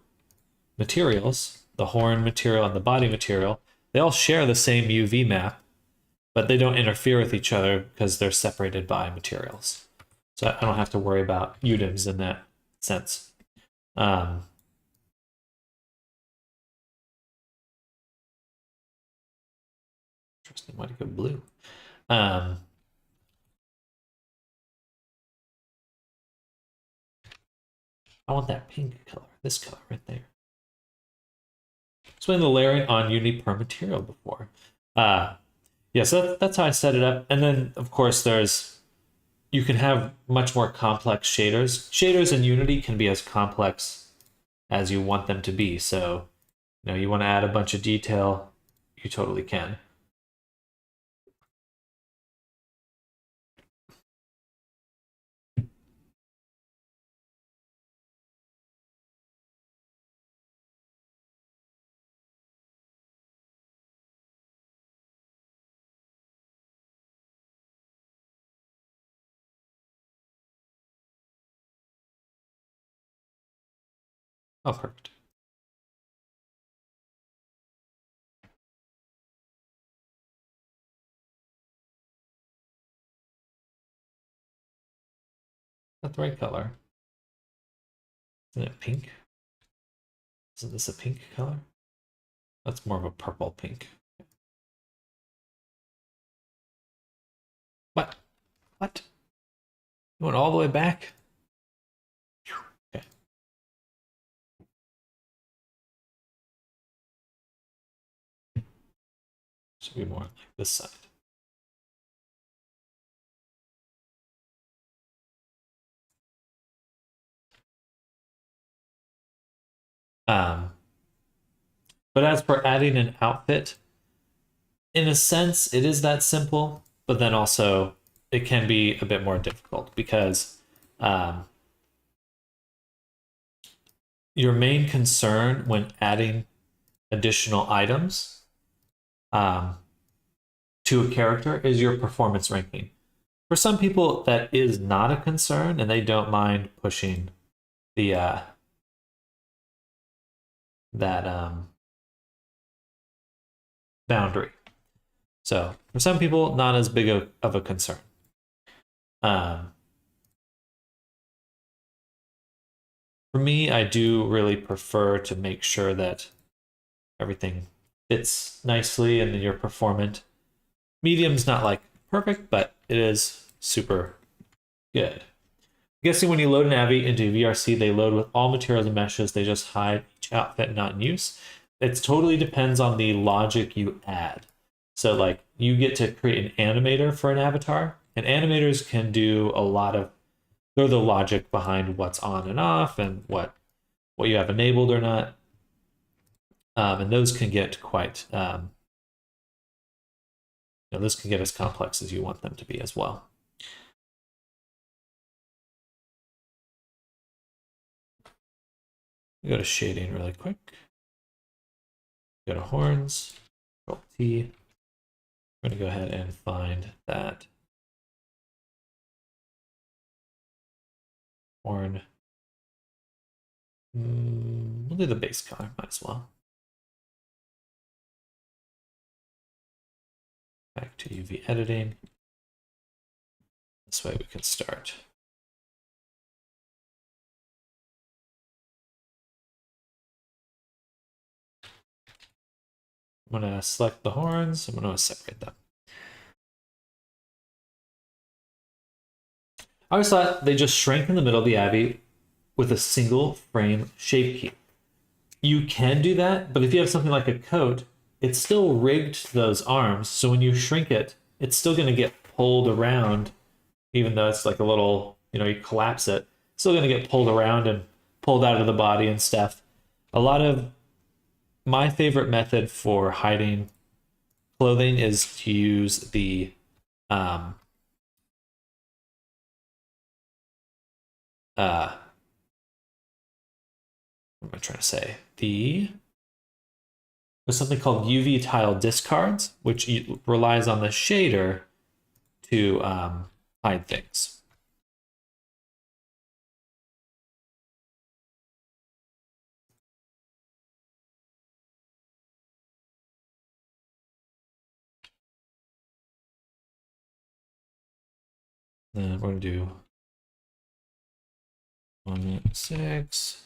materials, the horn material and the body material. They all share the same UV map, but they don't interfere with each other because they're separated by materials. So I don't have to worry about UDIMs in that sense. Interesting, why did it go blue? I want that pink color, this color right there. Explain the layering on Unity per material before. Yeah, so that's how I set it up. And then, of course, you can have much more complex shaders. Shaders in Unity can be as complex as you want them to be. So, you want to add a bunch of detail, you totally can. Oh, perfect. That's the right color. Isn't it pink? Isn't this a pink color? That's more of a purple pink. What? What? You went all the way back? Okay. Should be more like this side. But as for adding an outfit, in a sense, it is that simple, but then also it can be a bit more difficult because your main concern when adding additional items to a character is your performance ranking. For some people, that is not a concern, and they don't mind pushing the boundary. So for some people, not as big of a concern. For me, I do really prefer to make sure that everything fits nicely and you're performant. Medium's not like perfect, but it is super good. I'm guessing when you load an Avi into VRC, they load with all materials and meshes. They just hide each outfit not in use. It totally depends on the logic you add. So like you get to create an animator for an avatar, and animators can do a lot of, they're the logic behind what's on and off and what you have enabled or not. And those can get quite, those can get as complex as you want them to be as well. Go to shading really quick. Go to horns, Control T. I'm going to go ahead and find that horn. We'll do the base color, might as well. Back to UV editing. This way we can start. I'm going to select the horns. I'm going to separate them. I always thought they just shrank in the middle of the Avi with a single frame shape key. You can do that, but if you have something like a coat, it's still rigged to those arms. So when you shrink it, it's still going to get pulled around, even though it's like a little, you collapse it. It's still going to get pulled around and pulled out of the body and stuff. A lot of my favorite method for hiding clothing is to use the what am I trying to say? There's something called UV tile discards, which relies on the shader to hide things. Then we're going to do 1.6.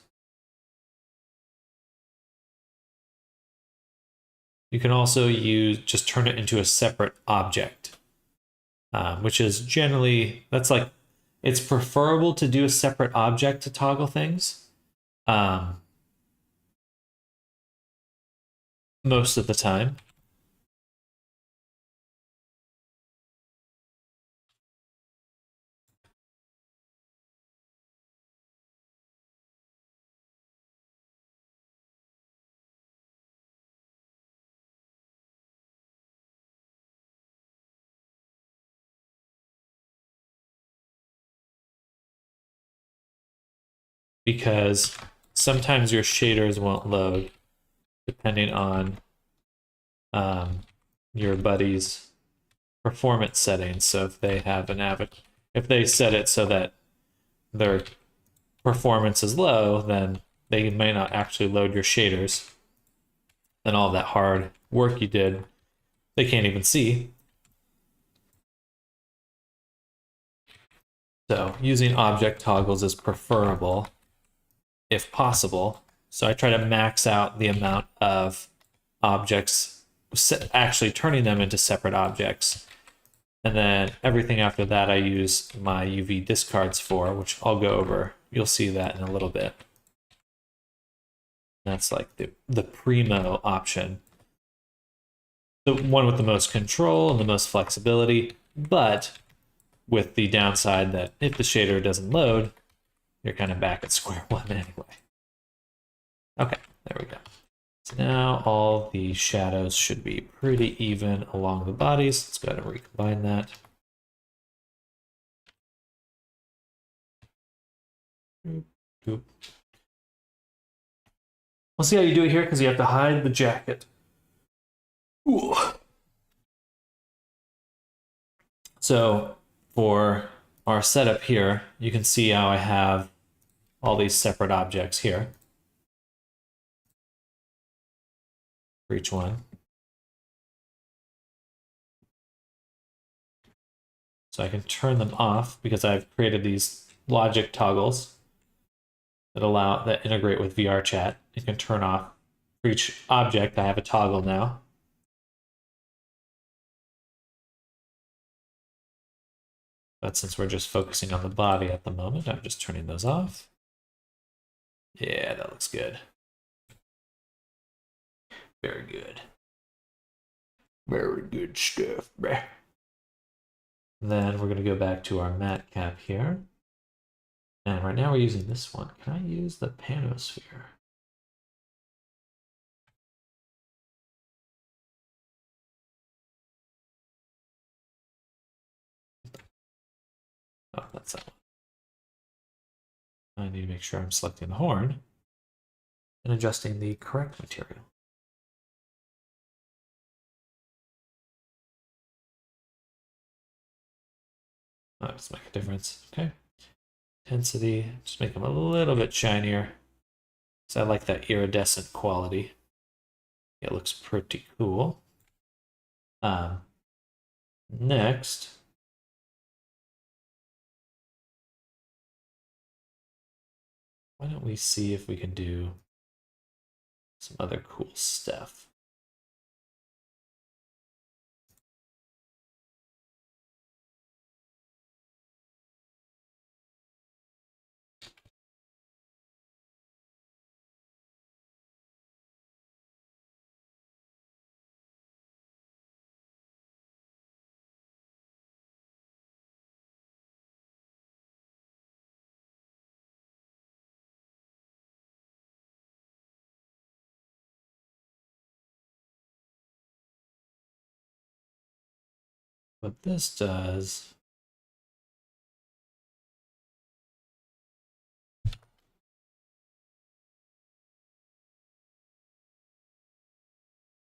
You can also just turn it into a separate object, which is generally, it's preferable to do a separate object to toggle things. Most of the time. Because sometimes your shaders won't load depending on your buddy's performance settings. So if they have if they set it so that their performance is low, then they may not actually load your shaders. And all that hard work you did, they can't even see. So using object toggles is preferable if possible. So I try to max out the amount of objects, actually turning them into separate objects. And then everything after that I use my UV discards for, which I'll go over. You'll see that in a little bit. That's like the primo option. The one with the most control and the most flexibility, but with the downside that if the shader doesn't load, you're kind of back at square one anyway. Okay, there we go. So now all the shadows should be pretty even along the bodies. Let's go ahead and recombine that. We'll see how you do it here because you have to hide the jacket. Ooh. So for our setup here, you can see how I have all these separate objects here for each one. So I can turn them off because I've created these logic toggles that integrate with VR chat. You can turn off for each object. I have a toggle now. But since we're just focusing on the body at the moment, I'm just turning those off. Yeah, that looks good. Very good. Very good stuff. Then we're going to go back to our mat cap here. And right now we're using this one. Can I use the panosphere? Oh, that's that one. I need to make sure I'm selecting the horn and adjusting the correct material. Oh, does make a difference. Okay. Intensity, just make them a little bit shinier. So I like that iridescent quality. It looks pretty cool. Next, why don't we see if we can do some other cool stuff. What this does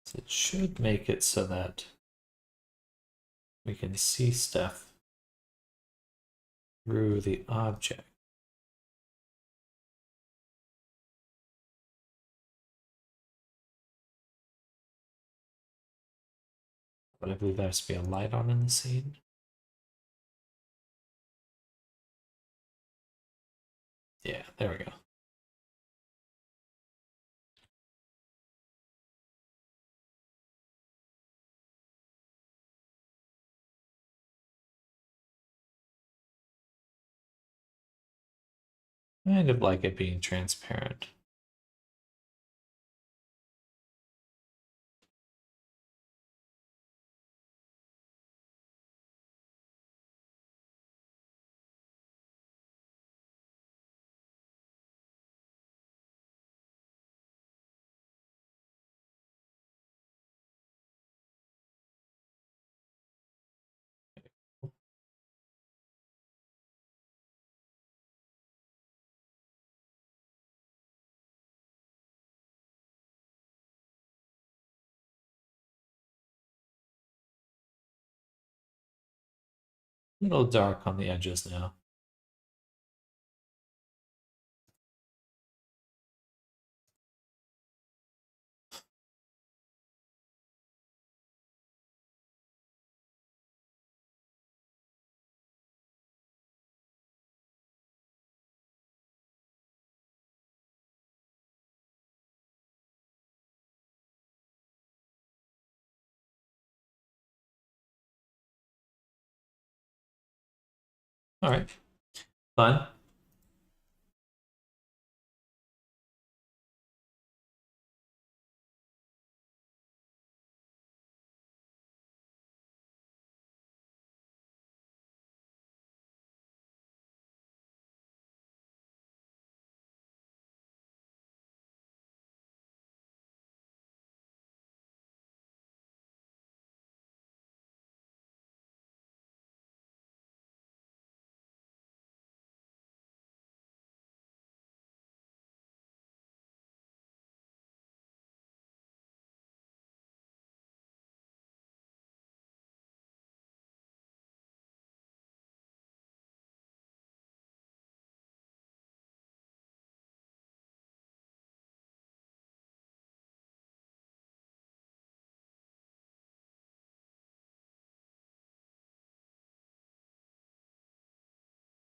is it should make it so that we can see stuff through the object. But I believe there has to be a light on in the scene. Yeah, there we go. Kind of like it being transparent. A little dark on the edges now. All right, fun.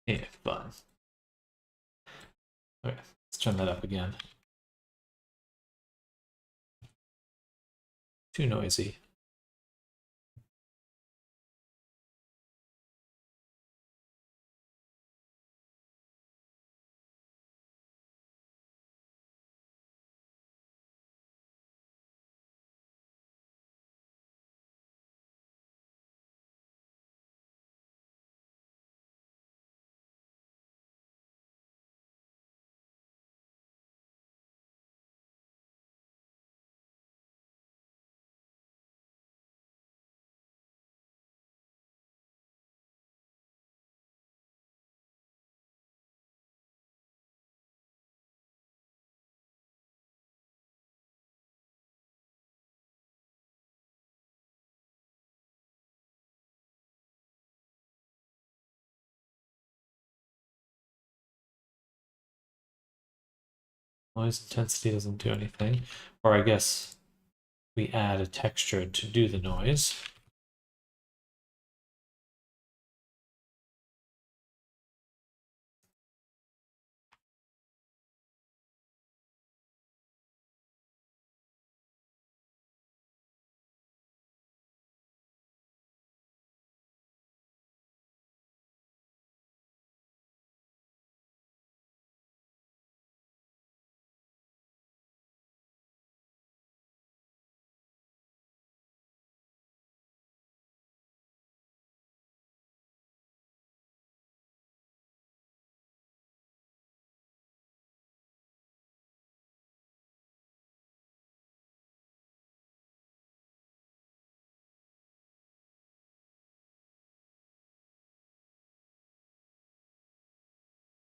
Yeah, fun. Okay, let's turn that up again. Too noisy. Noise intensity doesn't do anything. Or I guess we add a texture to do the noise.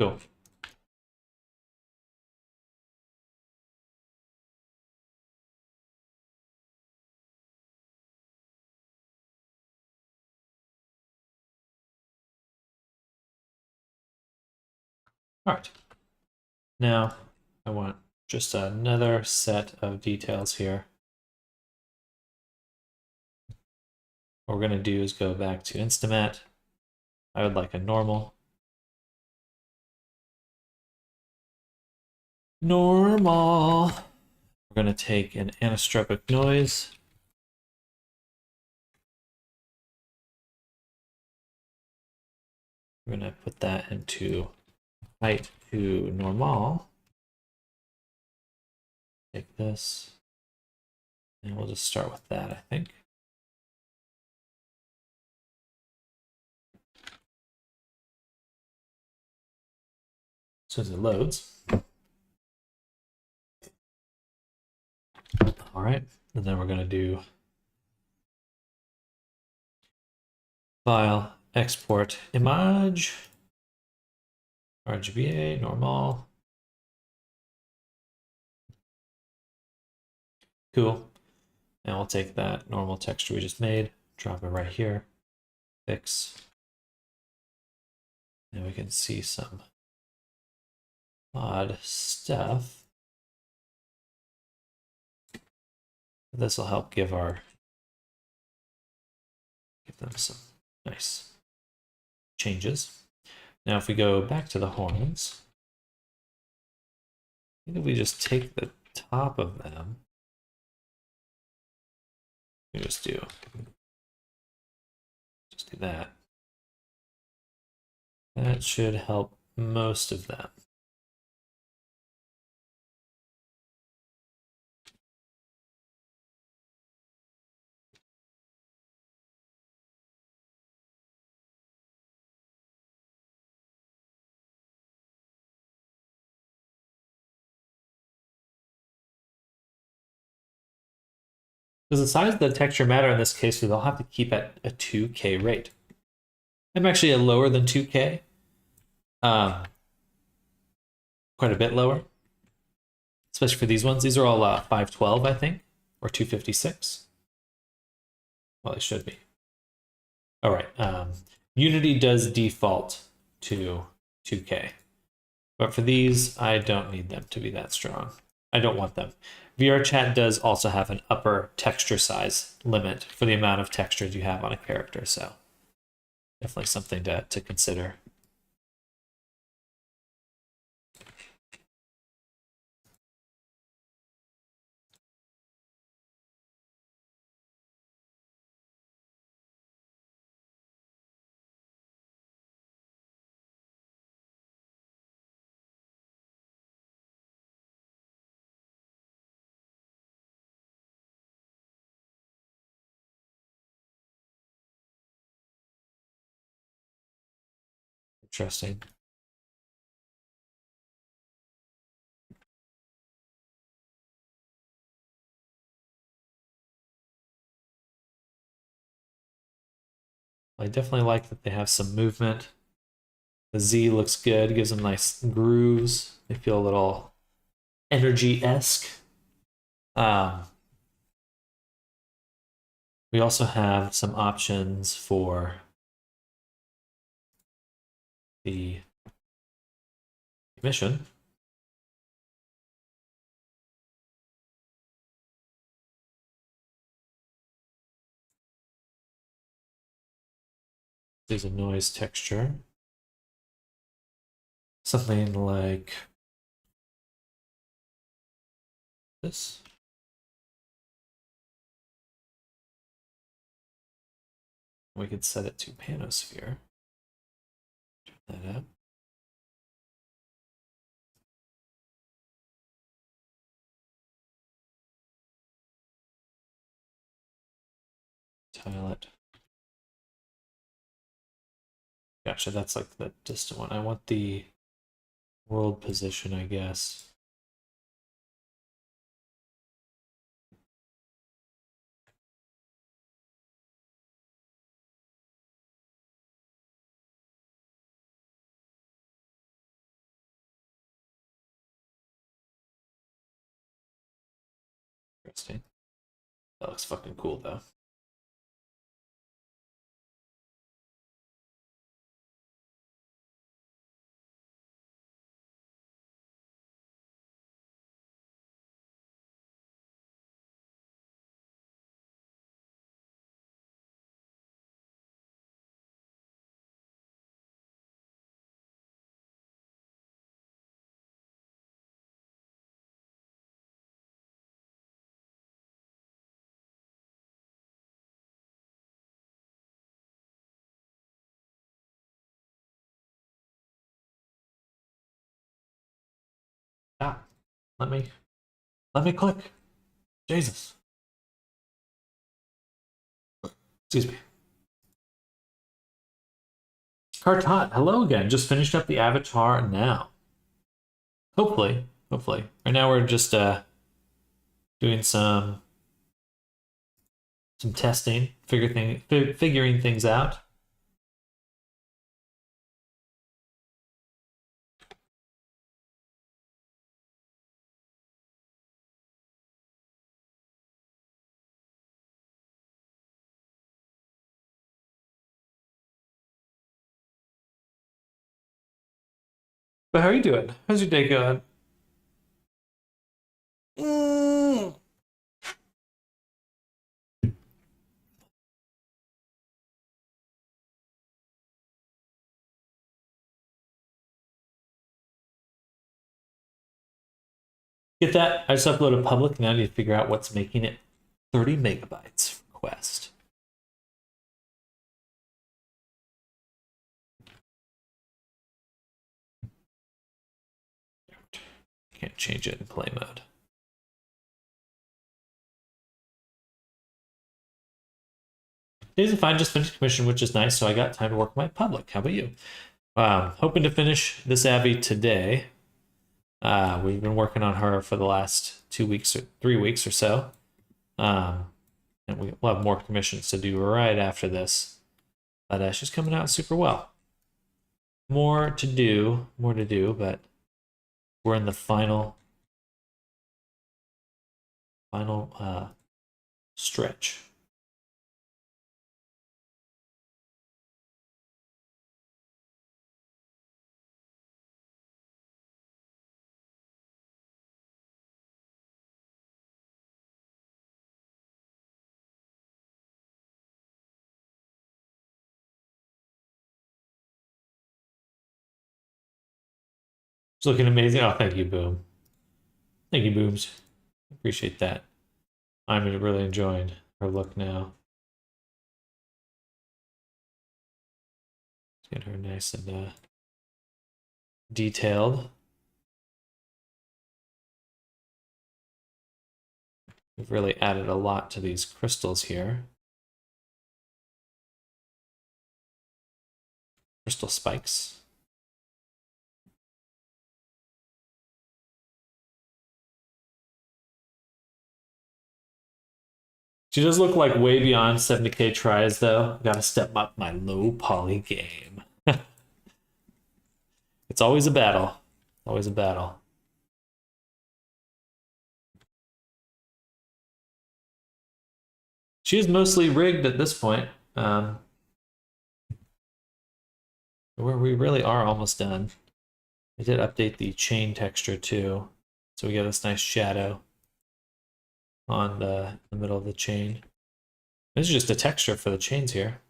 Cool. All right. Now I want just another set of details here. What we're going to do is go back to Instamat. I would like a normal. Normal. We're going to take an anisotropic noise. We're going to put that into height to normal. Take this. And we'll just start with that, I think. As soon as it loads. All right, and then we're going to do file, export image, RGBA, normal. Cool. And we'll take that normal texture we just made, drop it right here, fix. And we can see some odd stuff. This will help give them some nice changes. Now, if we go back to the horns, I think if we just take the top of them, we just do that. That should help most of them. Does the size of the texture matter in this case? So they'll have to keep at a 2K rate. I'm actually a lower than 2K. Quite a bit lower. Especially for these ones. These are all 512, I think, or 256. Well, they should be. All right. Unity does default to 2K. But for these, I don't need them to be that strong. I don't want them. VRChat does also have an upper texture size limit for the amount of textures you have on a character, so definitely something to consider. Interesting. I definitely like that they have some movement. The Z looks good, gives them nice grooves. They feel a little energy-esque. We also have some options for the mission. There's a noise texture. Something like this. We could set it to Panosphere. Turn that up. Tile it. Gotcha, that's like the distant one. I want the world position, I guess. Interesting. That looks fucking cool, though. Ah, let me click. Jesus. Excuse me. Cartot, hello again. Just finished up the avatar now. Hopefully. Right now we're just doing some testing, figuring things out. But how are you doing? How's your day going? Get that? I just uploaded public. Now I need to figure out what's making it 30 megabytes for Quest. Can't change it in play mode. Days are fine, just finished commission, which is nice, so I got time to work on my public. How about you? Hoping to finish this Abby today. We've been working on her for the last 2 weeks or 3 weeks or so. And we'll have more commissions to do right after this. But she's coming out super well. More to do, but we're in the final stretch. It's looking amazing. Oh, thank you, Boom. Thank you, Booms. Appreciate that. I'm really enjoying her look now. Get her nice and detailed. We've really added a lot to these crystals here. Crystal spikes. She does look like way beyond 70k tries, though. Gotta step up my low poly game. It's always a battle. Always a battle. She is mostly rigged at this point. Where we really are almost done. I did update the chain texture too. So we get this nice shadow on the middle of the chain. This is just a texture for the chains here.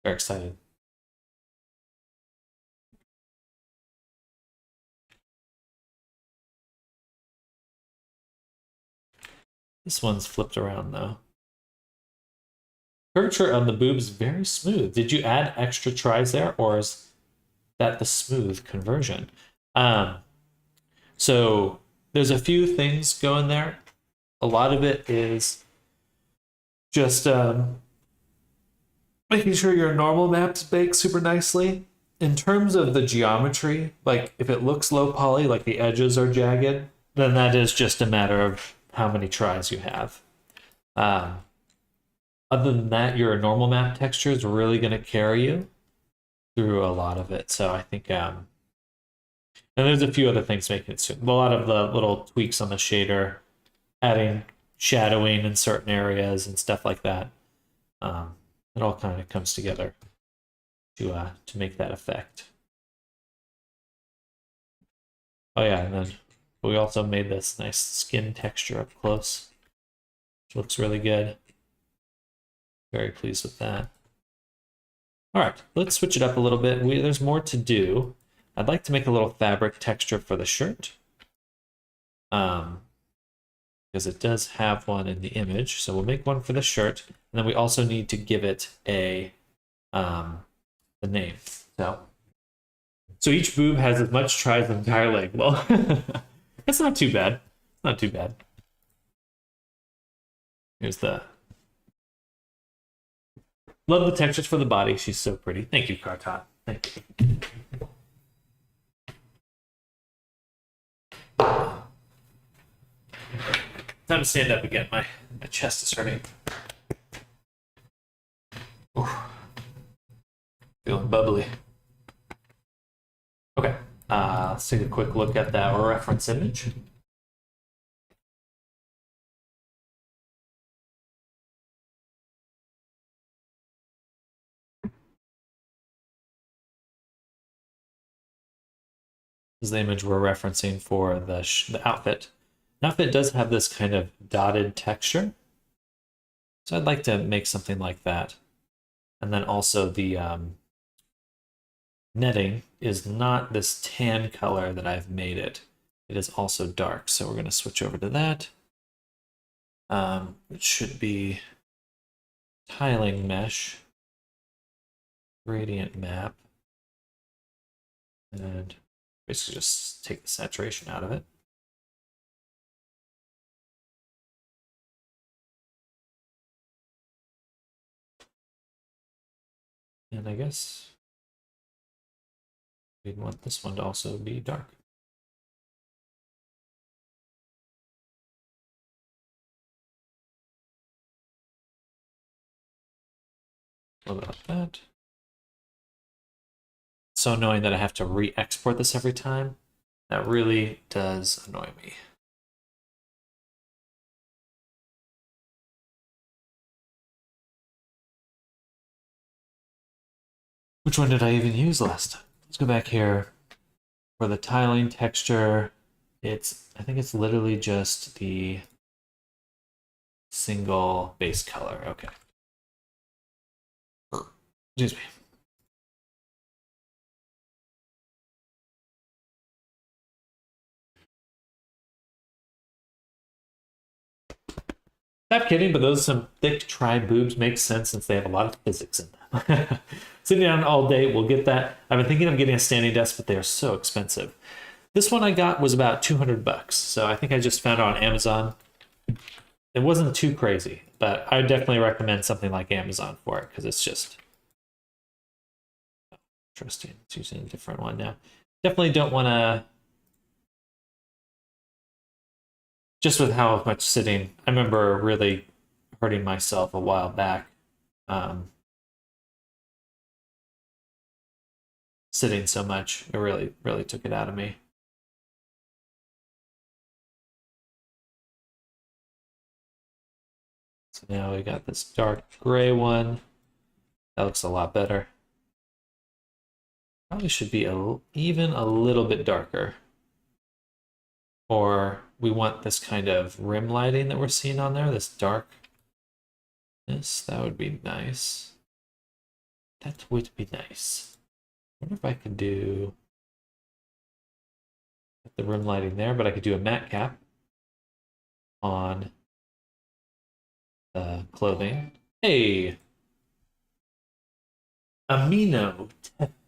Very excited. This one's flipped around though. Curvature of the boobs very smooth. Did you add extra tries there, or is that the smooth conversion? So there's a few things going there. A lot of it is just making sure your normal maps bake super nicely. In terms of the geometry, like if it looks low poly, like the edges are jagged, then that is just a matter of how many tries you have. Other than that, your normal map texture is really going to carry you through a lot of it. So I think, and there's a few other things making it a lot of the little tweaks on the shader, adding shadowing in certain areas and stuff like that. It all kind of comes together to make that effect. Oh yeah, and then we also made this nice skin texture up close, which looks really good. Very pleased with that. All right, let's switch it up a little bit. There's more to do. I'd like to make a little fabric texture for the shirt. Because it does have one in the image. So we'll make one for the shirt. And then we also need to give it a the name. So each boob has as much tries as the entire leg. Well, that's not too bad. Not too bad. Here's the... Love the textures for the body. She's so pretty. Thank you, Cartot. Thank you. Time to stand up again. My chest is hurting. Ooh. Feeling bubbly. Okay. Let's take a quick look at that reference image. This is the image we're referencing for the outfit. The outfit does have this kind of dotted texture. So I'd like to make something like that. And then also the netting is not this tan color that I've made it. It is also dark. So we're going to switch over to that. It should be tiling mesh, gradient map, and basically just take the saturation out of it. And I guess we'd want this one to also be dark. A little bit like that. So annoying that I have to re-export this every time. That really does annoy me. Which one did I even use last time? Let's go back here. For the tiling texture, I think it's literally just the single base color. Okay. Excuse me. Stop kidding, but those some thick tri boobs make sense since they have a lot of physics in them. Sitting down all day, we'll get that. I've been thinking of getting a standing desk, but they are so expensive. This one I got was about 200 bucks, so I think I just found it on Amazon. it wasn't too crazy, but I would definitely recommend something like Amazon for it because it's just interesting. It's using a different one now. Definitely don't want to, just with how much sitting. I remember really hurting myself a while back, sitting so much. It really took it out of me. So now we got this dark gray one. That looks a lot better. Probably should be even a little bit darker. Or we want this kind of rim lighting that we're seeing on there, this darkness. That would be nice. That would be nice. I wonder if I could do the rim lighting there, but I could do a matte cap on the clothing. Hey, Amino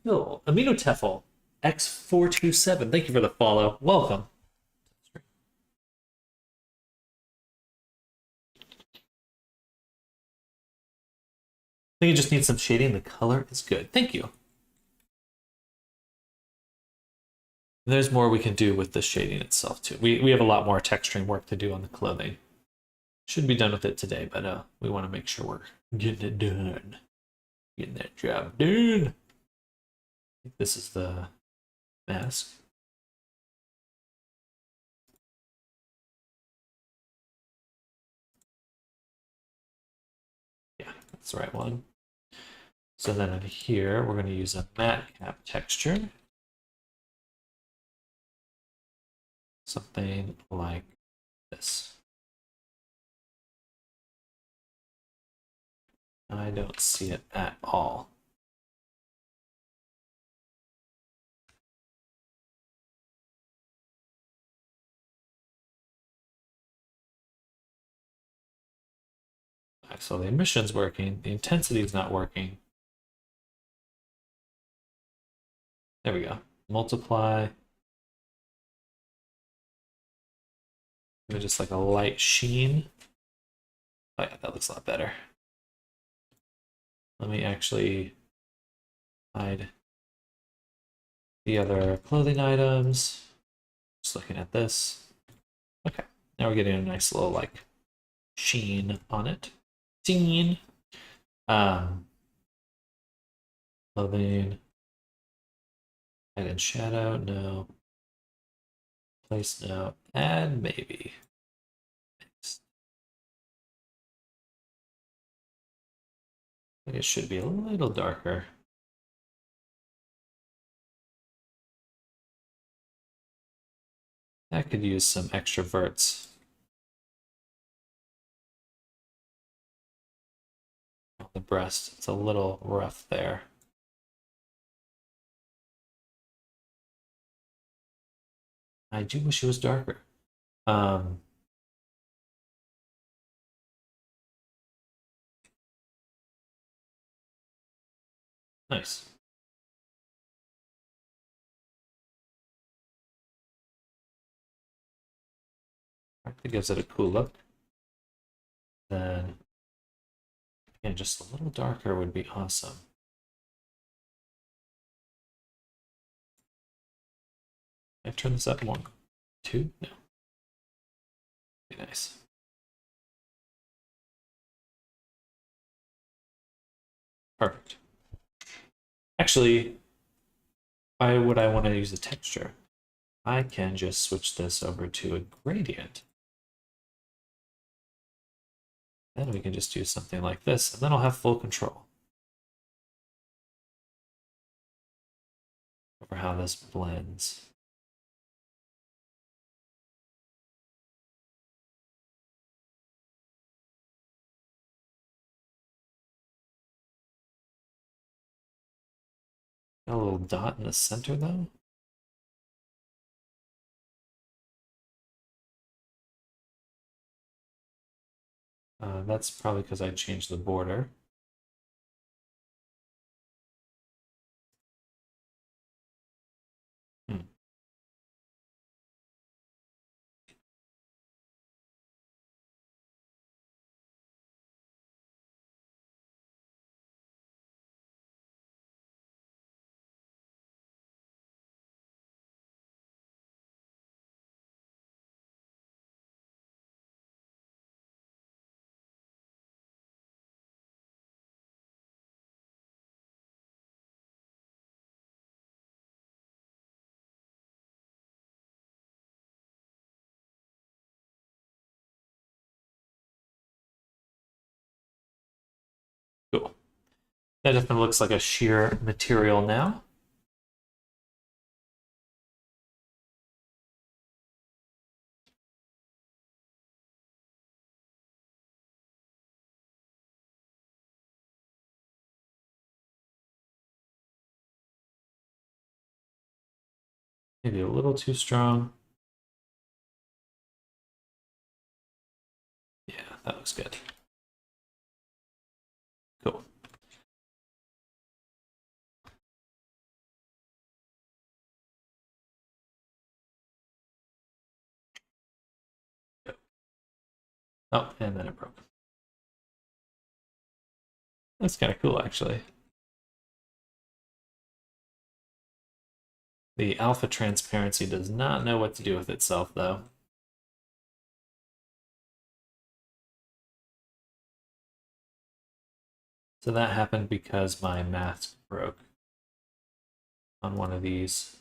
Tefl X427. Thank you for the follow. Welcome. I think you just need some shading. The color is good. Thank you. There's more we can do with the shading itself too. We have a lot more texturing work to do on the clothing. Should be done with it today, but we want to make sure we're getting it done. Getting that job done. I think this is the mask. Yeah, that's the right one. So then in here, we're going to use a matte cap texture. Something like this. I don't see it at all. So the emission's working, the intensity is not working. There we go. Multiply. Maybe just like a light sheen. Oh yeah, that looks a lot better. Let me actually hide the other clothing items. Just looking at this. Okay, now we're getting a nice little like sheen on it. Sheen. Clothing. Hide and shadow, no. Place, no. And maybe. Next. I think it should be a little darker. That could use some extra verts. On the breast, it's a little rough there. I do wish it was darker. Nice. That gives it a cool look. Then, again, just a little darker would be awesome. I turn this up more. 2? No. Be nice. Perfect. Actually, why would I want to use a texture? I can just switch this over to a gradient. Then we can just do something like this, and then I'll have full control over how this blends. Got a little dot in the center though. That's probably because I changed the border. Hmm. That definitely looks like a sheer material now. Maybe a little too strong. Yeah, that looks good. Cool. Oh, and then it broke. That's kind of cool, actually. The alpha transparency does not know what to do with itself, though. So that happened because my mask broke on one of these,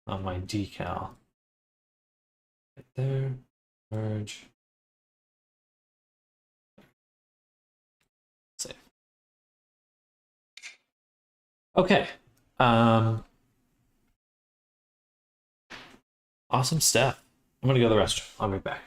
on my decal. Right there, merge. Save. Okay. Awesome stuff. I'm gonna go to the restroom. I'll be right back.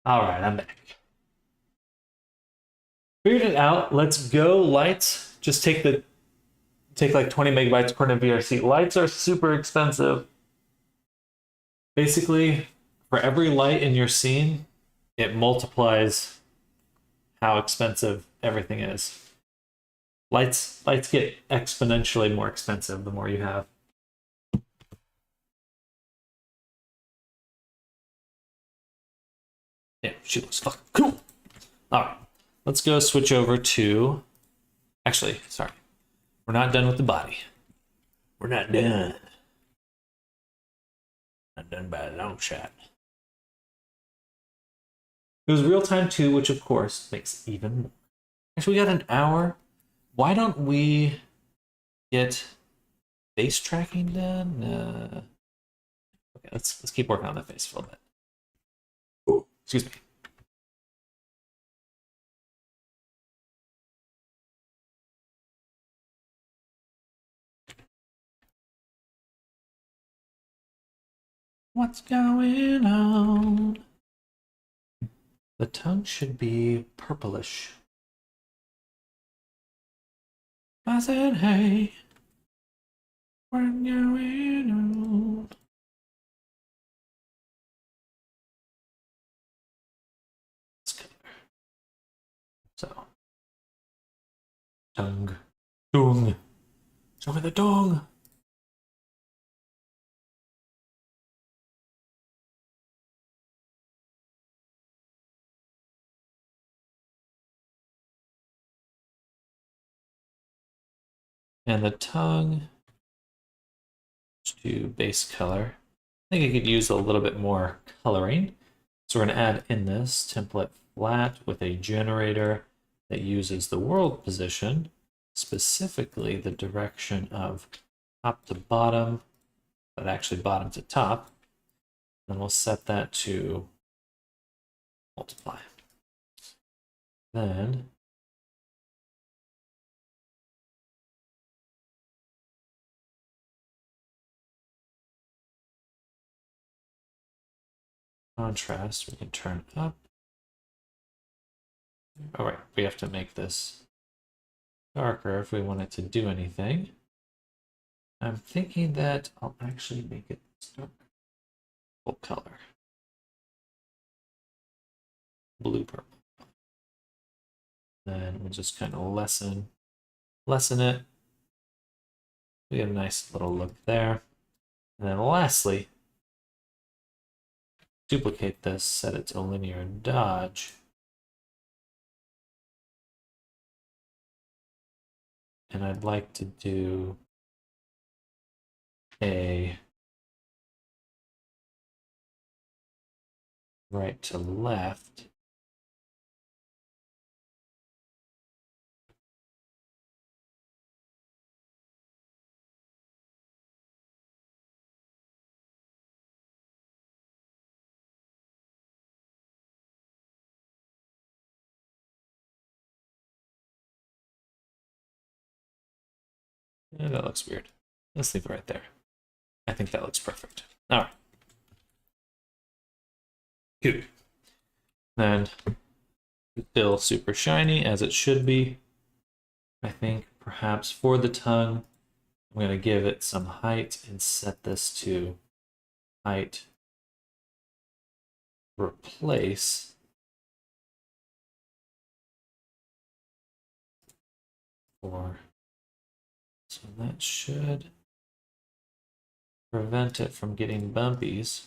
All right, I'm back. Figured it out. Let's go lights. Just take like 20 megabytes according to VRC. Lights are super expensive. Basically, for every light in your scene, it multiplies how expensive everything is. Lights get exponentially more expensive the more you have. Yeah, she looks fucking cool. All right, let's go switch over to. Actually, sorry, we're not done with the body. We're not done. Not done by a long shot. It was real time too, which of course makes even more. Actually, we got an hour. Why don't we get face tracking done? Okay, let's keep working on the face for a little bit. Oh, excuse me. What's going on? The tongue should be purplish. I said, hey, what's going on? So, tongue, show me the tongue. And the tongue to base color. I think I could use a little bit more coloring. So we're going to add in this template flat with a generator that uses the world position, specifically the direction of top to bottom, but actually bottom to top. Then we'll set that to multiply. Then contrast we can turn up. All right, we have to make this darker if we want it to do anything. I'm thinking that I'll actually make it dark. Full color. Blue purple. Then we'll just kind of lessen it. We get a nice little look there. And then lastly, duplicate this, set it to linear dodge. And I'd like to do a right to left. Yeah, that looks weird. Let's leave it right there. I think that looks perfect. All right. Good. Then still super shiny as it should be. I think perhaps for the tongue, I'm going to give it some height and set this to height replace. So that should prevent it from getting bumpies.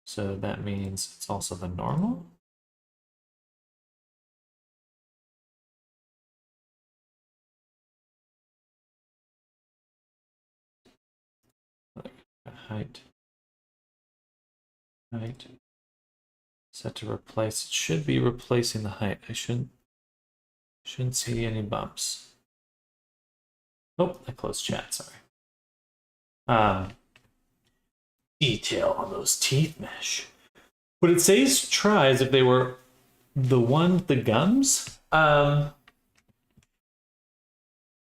So that means it's also the normal. Height. Set to replace. It should be replacing the height. I shouldn't see any bumps. Oh, I closed chat, sorry. Detail on those teeth mesh. What it says try as if they were the gums.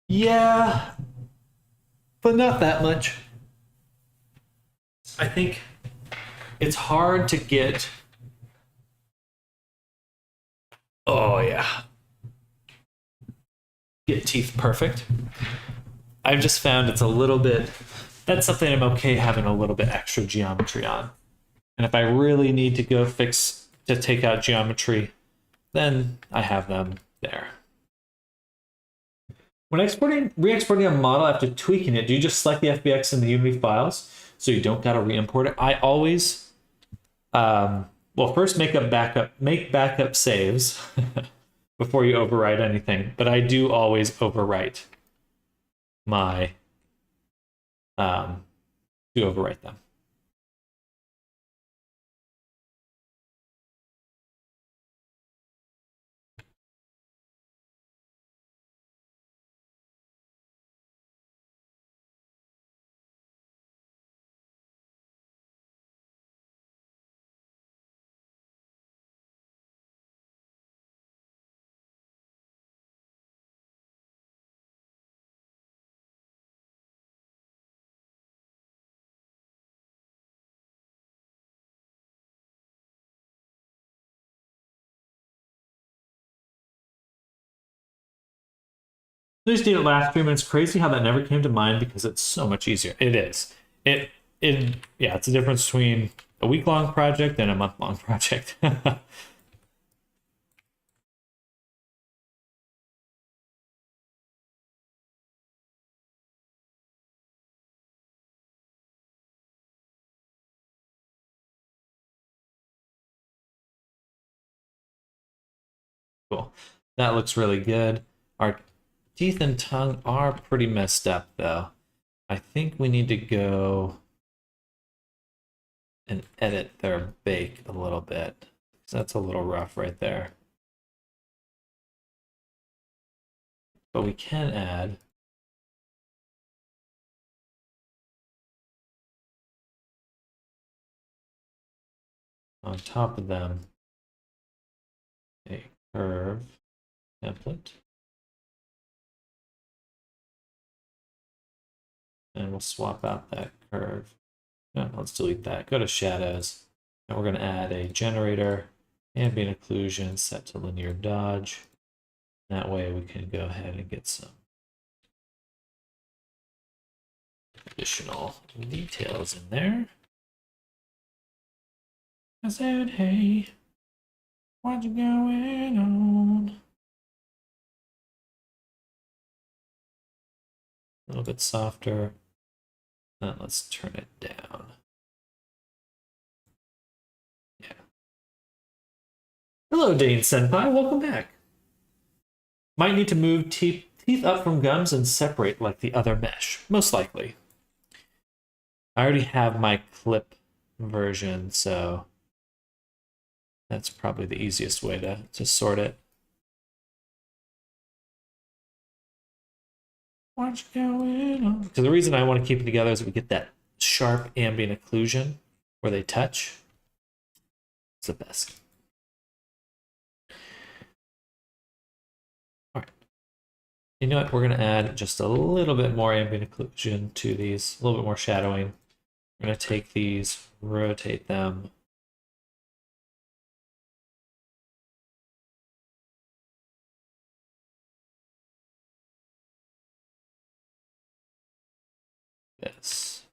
Yeah, but not that much. I think it's hard to get. Oh yeah. Get teeth perfect. I've just found it's a little bit. That's something I'm okay having a little bit extra geometry on. And if I really need to go to take out geometry, then I have them there. When re-exporting a model after tweaking it, do you just select the FBX in the Unity files so you don't gotta re-import it? I always, well, first make backup saves before you overwrite anything. But I do always overwrite my, do overwrite them. Please did it last 3 minutes. Crazy how that never came to mind because it's so much easier. It is. Yeah, it's a difference between a week-long project and a month-long project. Cool. That looks really good. Our teeth and tongue are pretty messed up, though. I think we need to go and edit their bake a little bit. That's a little rough right there. But we can add on top of them a curve template. And we'll swap out that curve. No, let's delete that. Go to shadows. And we're going to add a generator, ambient occlusion set to linear dodge. That way we can go ahead and get some additional details in there. I said, hey, what's going on? A little bit softer. Now let's turn it down. Yeah. Hello, Dane Senpai. Welcome back. Might need to move teeth up from gums and separate like the other mesh. Most likely. I already have my clip version, so that's probably the easiest way to sort it. What's going on? Because the reason I want to keep it together is we get that sharp ambient occlusion where they touch. It's the best. All right. You know what? We're going to add just a little bit more ambient occlusion to these, a little bit more shadowing. We're going to take these, rotate them. This.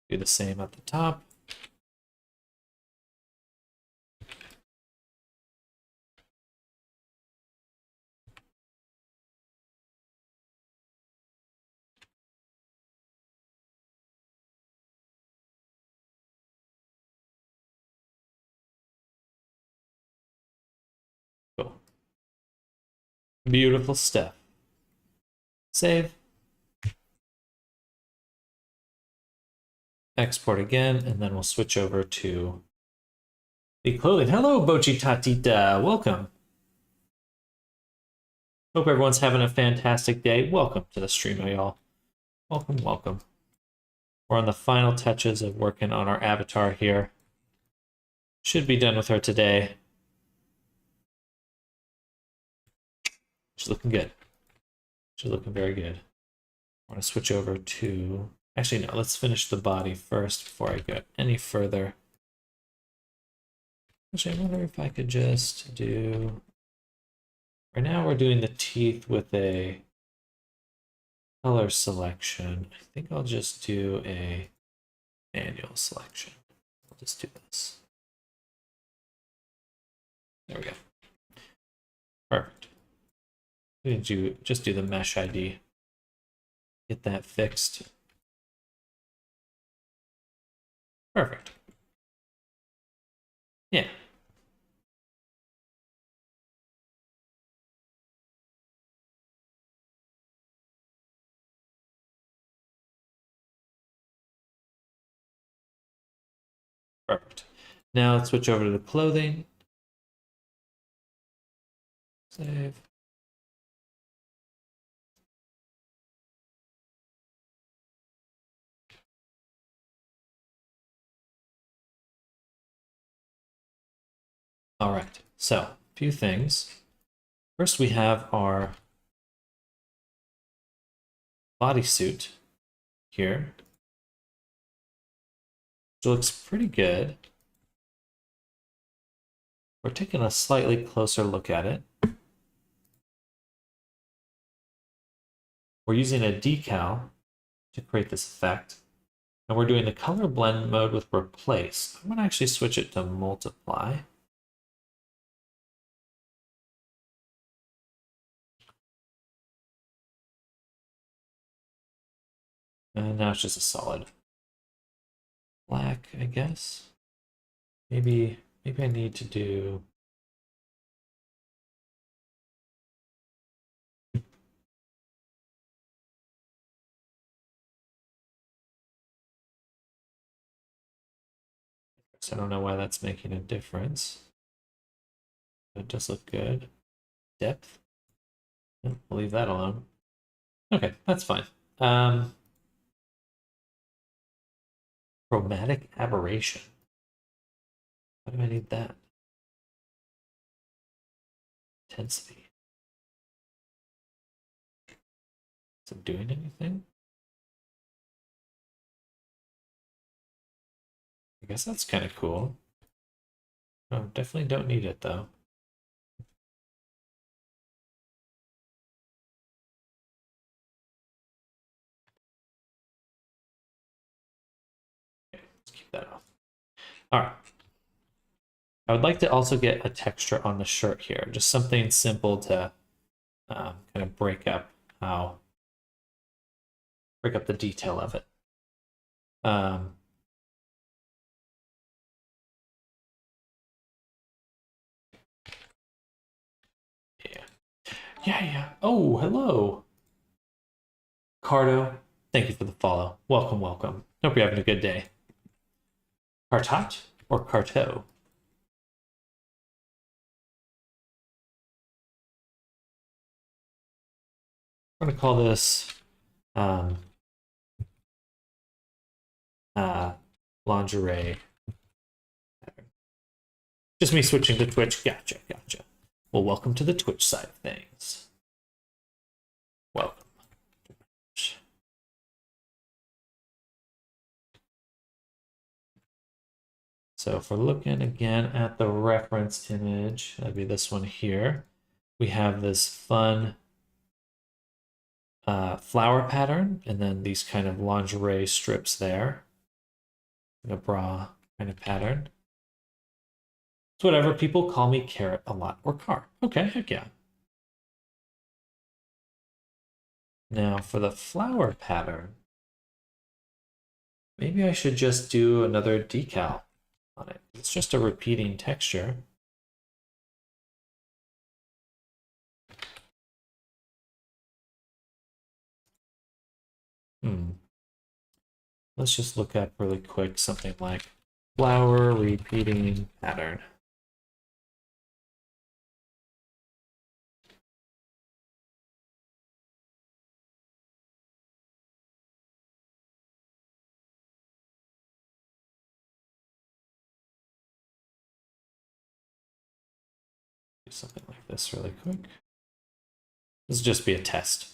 Do the same at the top. Cool. Beautiful stuff. Save. Export again, and then we'll switch over to the clothing. Hello, Bochi Tatita. Welcome. Hope everyone's having a fantastic day. Welcome to the stream, y'all. Welcome, welcome. We're on the final touches of working on our avatar here. Should be done with her today. She's looking good. She's looking very good. I want to switch over to Actually, no, let's finish the body first before I go any further. Actually, I wonder if I could just do... Right now we're doing the teeth with a color selection. I think I'll just do a manual selection. I'll just do this. There we go. Perfect. We do just do the mesh ID. Get that fixed. Perfect. Yeah. Perfect. Now let's switch over to the clothing. Save. All right, so a few things. First, we have our bodysuit here, which looks pretty good. We're taking a slightly closer look at it. We're using a decal to create this effect, and we're doing the color blend mode with replace. I'm going to actually switch it to multiply. And now it's just a solid black, I guess. Maybe I need to do... So I don't know why that's making a difference. It does look good. Depth. We'll leave that alone. Okay, that's fine. Chromatic aberration. Why do I need that? Intensity. Is it doing anything? I guess that's kind of cool. Oh, definitely don't need it though. Okay, let's keep that off. All right. I would like to also get a texture on the shirt here, just something simple to kind of break up the detail of it. Yeah. Oh, hello. Cardo, thank you for the follow. Welcome. Hope you're having a good day. Cartot or Carto? We're going to call this lingerie. Just me switching to Twitch. Gotcha. Well, welcome to the Twitch side of things. Welcome. So if we're looking again at the reference image, that'd be this one here. We have this fun flower pattern, and then these kind of lingerie strips there. And a bra kind of pattern. It's whatever people call me, Carrot a lot, or Car. Okay, heck yeah. Now for the flower pattern, maybe I should just do another decal on it. It's just a repeating texture. Let's just look up really quick something like flower repeating pattern. Do something like this really quick. This will just be a test.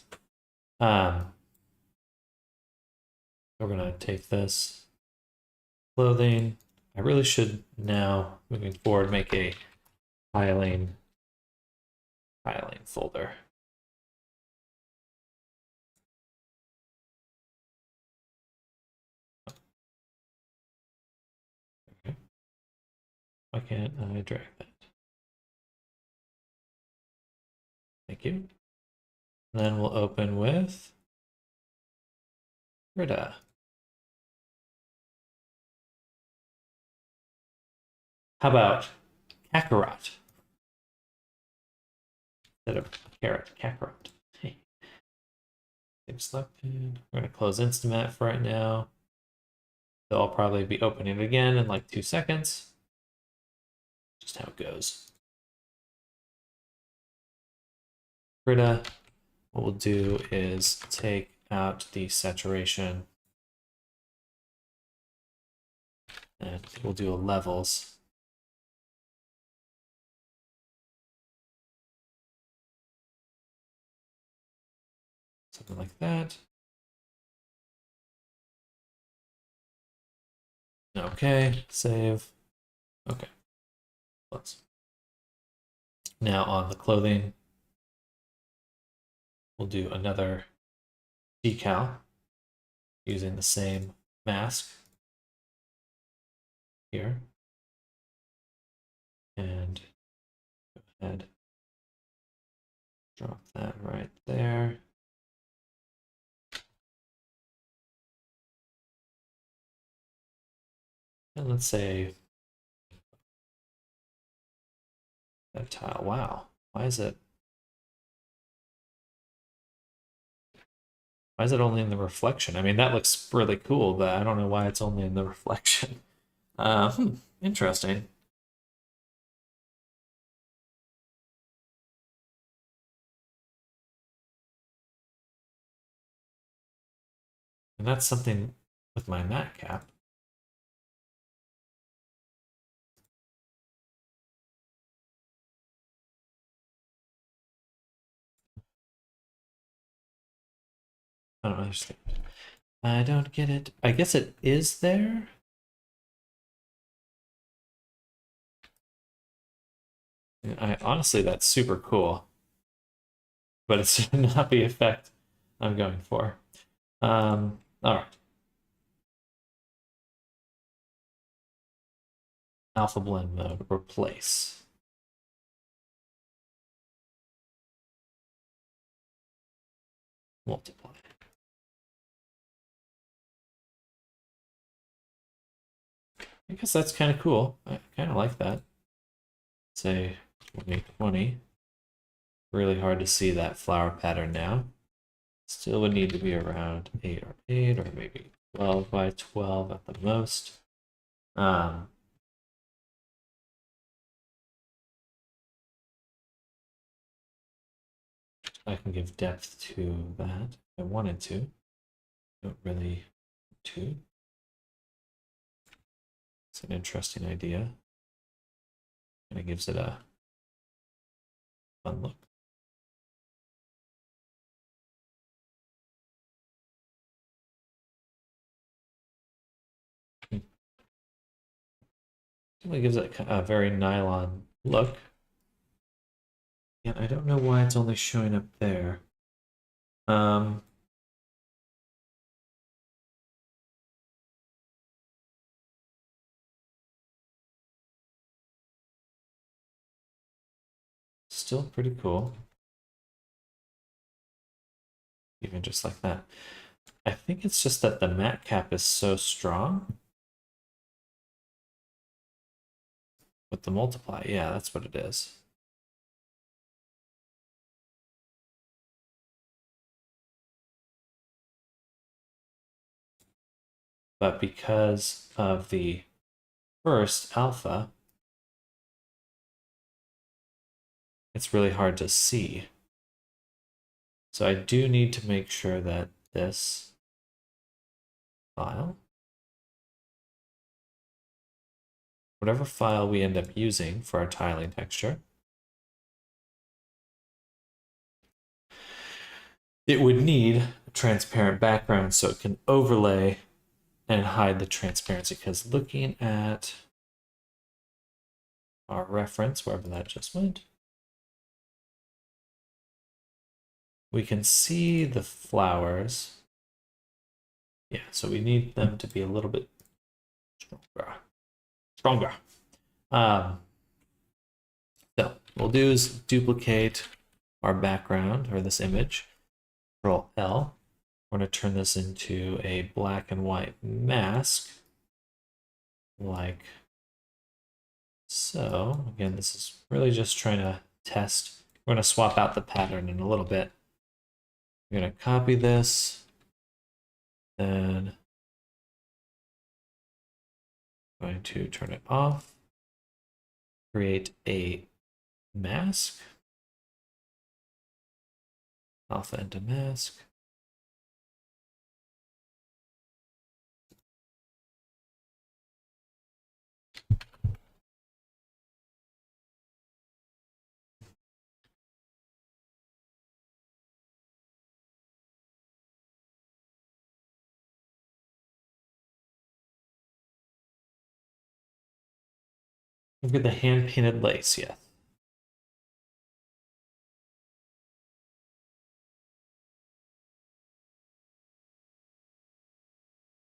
We're gonna take this clothing. I really should now, moving forward, make a tiling folder. Okay. Why can't I drag that? Thank you. And then we'll open with Rita. How about Kakarot? Instead of carrot, Kakarot. Hey. Save selected. We're going to close Instamat for right now. They'll probably be opening it again in like 2 seconds. Just how it goes. Rita, what we'll do is take out the saturation and we'll do a levels. Something like that. Okay, save. Okay, close. Now on the clothing, we'll do another decal using the same mask here. And go ahead, drop that right there. And let's say that tile. Wow, why is it only in the reflection? I mean, that looks really cool, but I don't know why it's only in the reflection. Interesting. And that's something with my mat cap. I don't understand. I don't get it. I guess it is there. Honestly, that's super cool. But it's not the effect I'm going for. All right. Alpha blend mode, replace. Multiply. I guess that's kind of cool. I kind of like that. Say 2020. Really hard to see that flower pattern now. Still would need to be around 8 or 8 or maybe 12 by 12 at the most. I can give depth to that if I wanted to. Don't really to. It's an interesting idea. And it gives it a fun look. It gives it a very nylon look. And I don't know why it's only showing up there. Still pretty cool. Even just like that. I think it's just that the mat cap is so strong. With the multiply, yeah, that's what it is. But because of the first alpha, it's really hard to see. So I do need to make sure that this file, whatever file we end up using for our tiling texture, it would need a transparent background so it can overlay and hide the transparency, because looking at our reference, wherever that just went, we can see the flowers. Yeah, so we need them to be a little bit stronger. So we'll do is duplicate our background, or this image, Control L. We're going to turn this into a black and white mask, like so. Again, this is really just trying to test. We're going to swap out the pattern in a little bit. We're going to copy this, then going to turn it off, create a mask, alpha into mask. Look at the hand painted lace, yeah.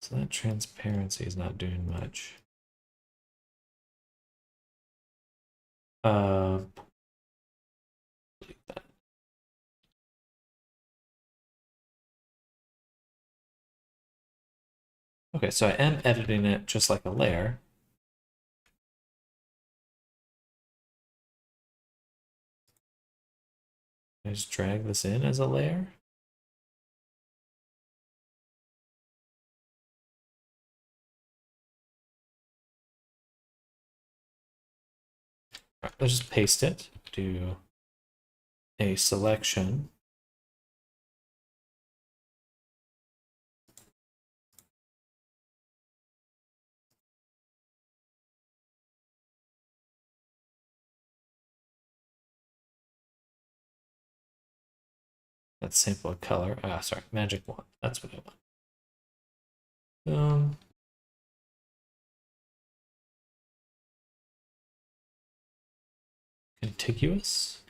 So that transparency is not doing much. Delete that. Okay, so I am editing it just like a layer. I just drag this in as a layer. All right, let's just paste it. Do a selection. Let's sample a color. Ah, sorry, magic wand. That's what I want. Contiguous.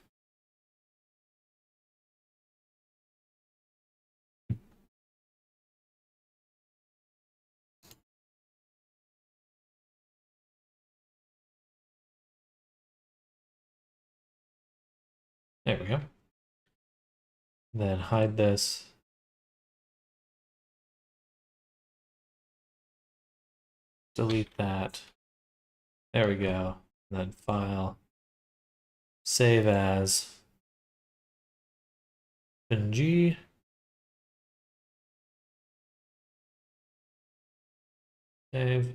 There we go. Then hide this. Delete that. There we go. And then file. Save as. PNG. Save.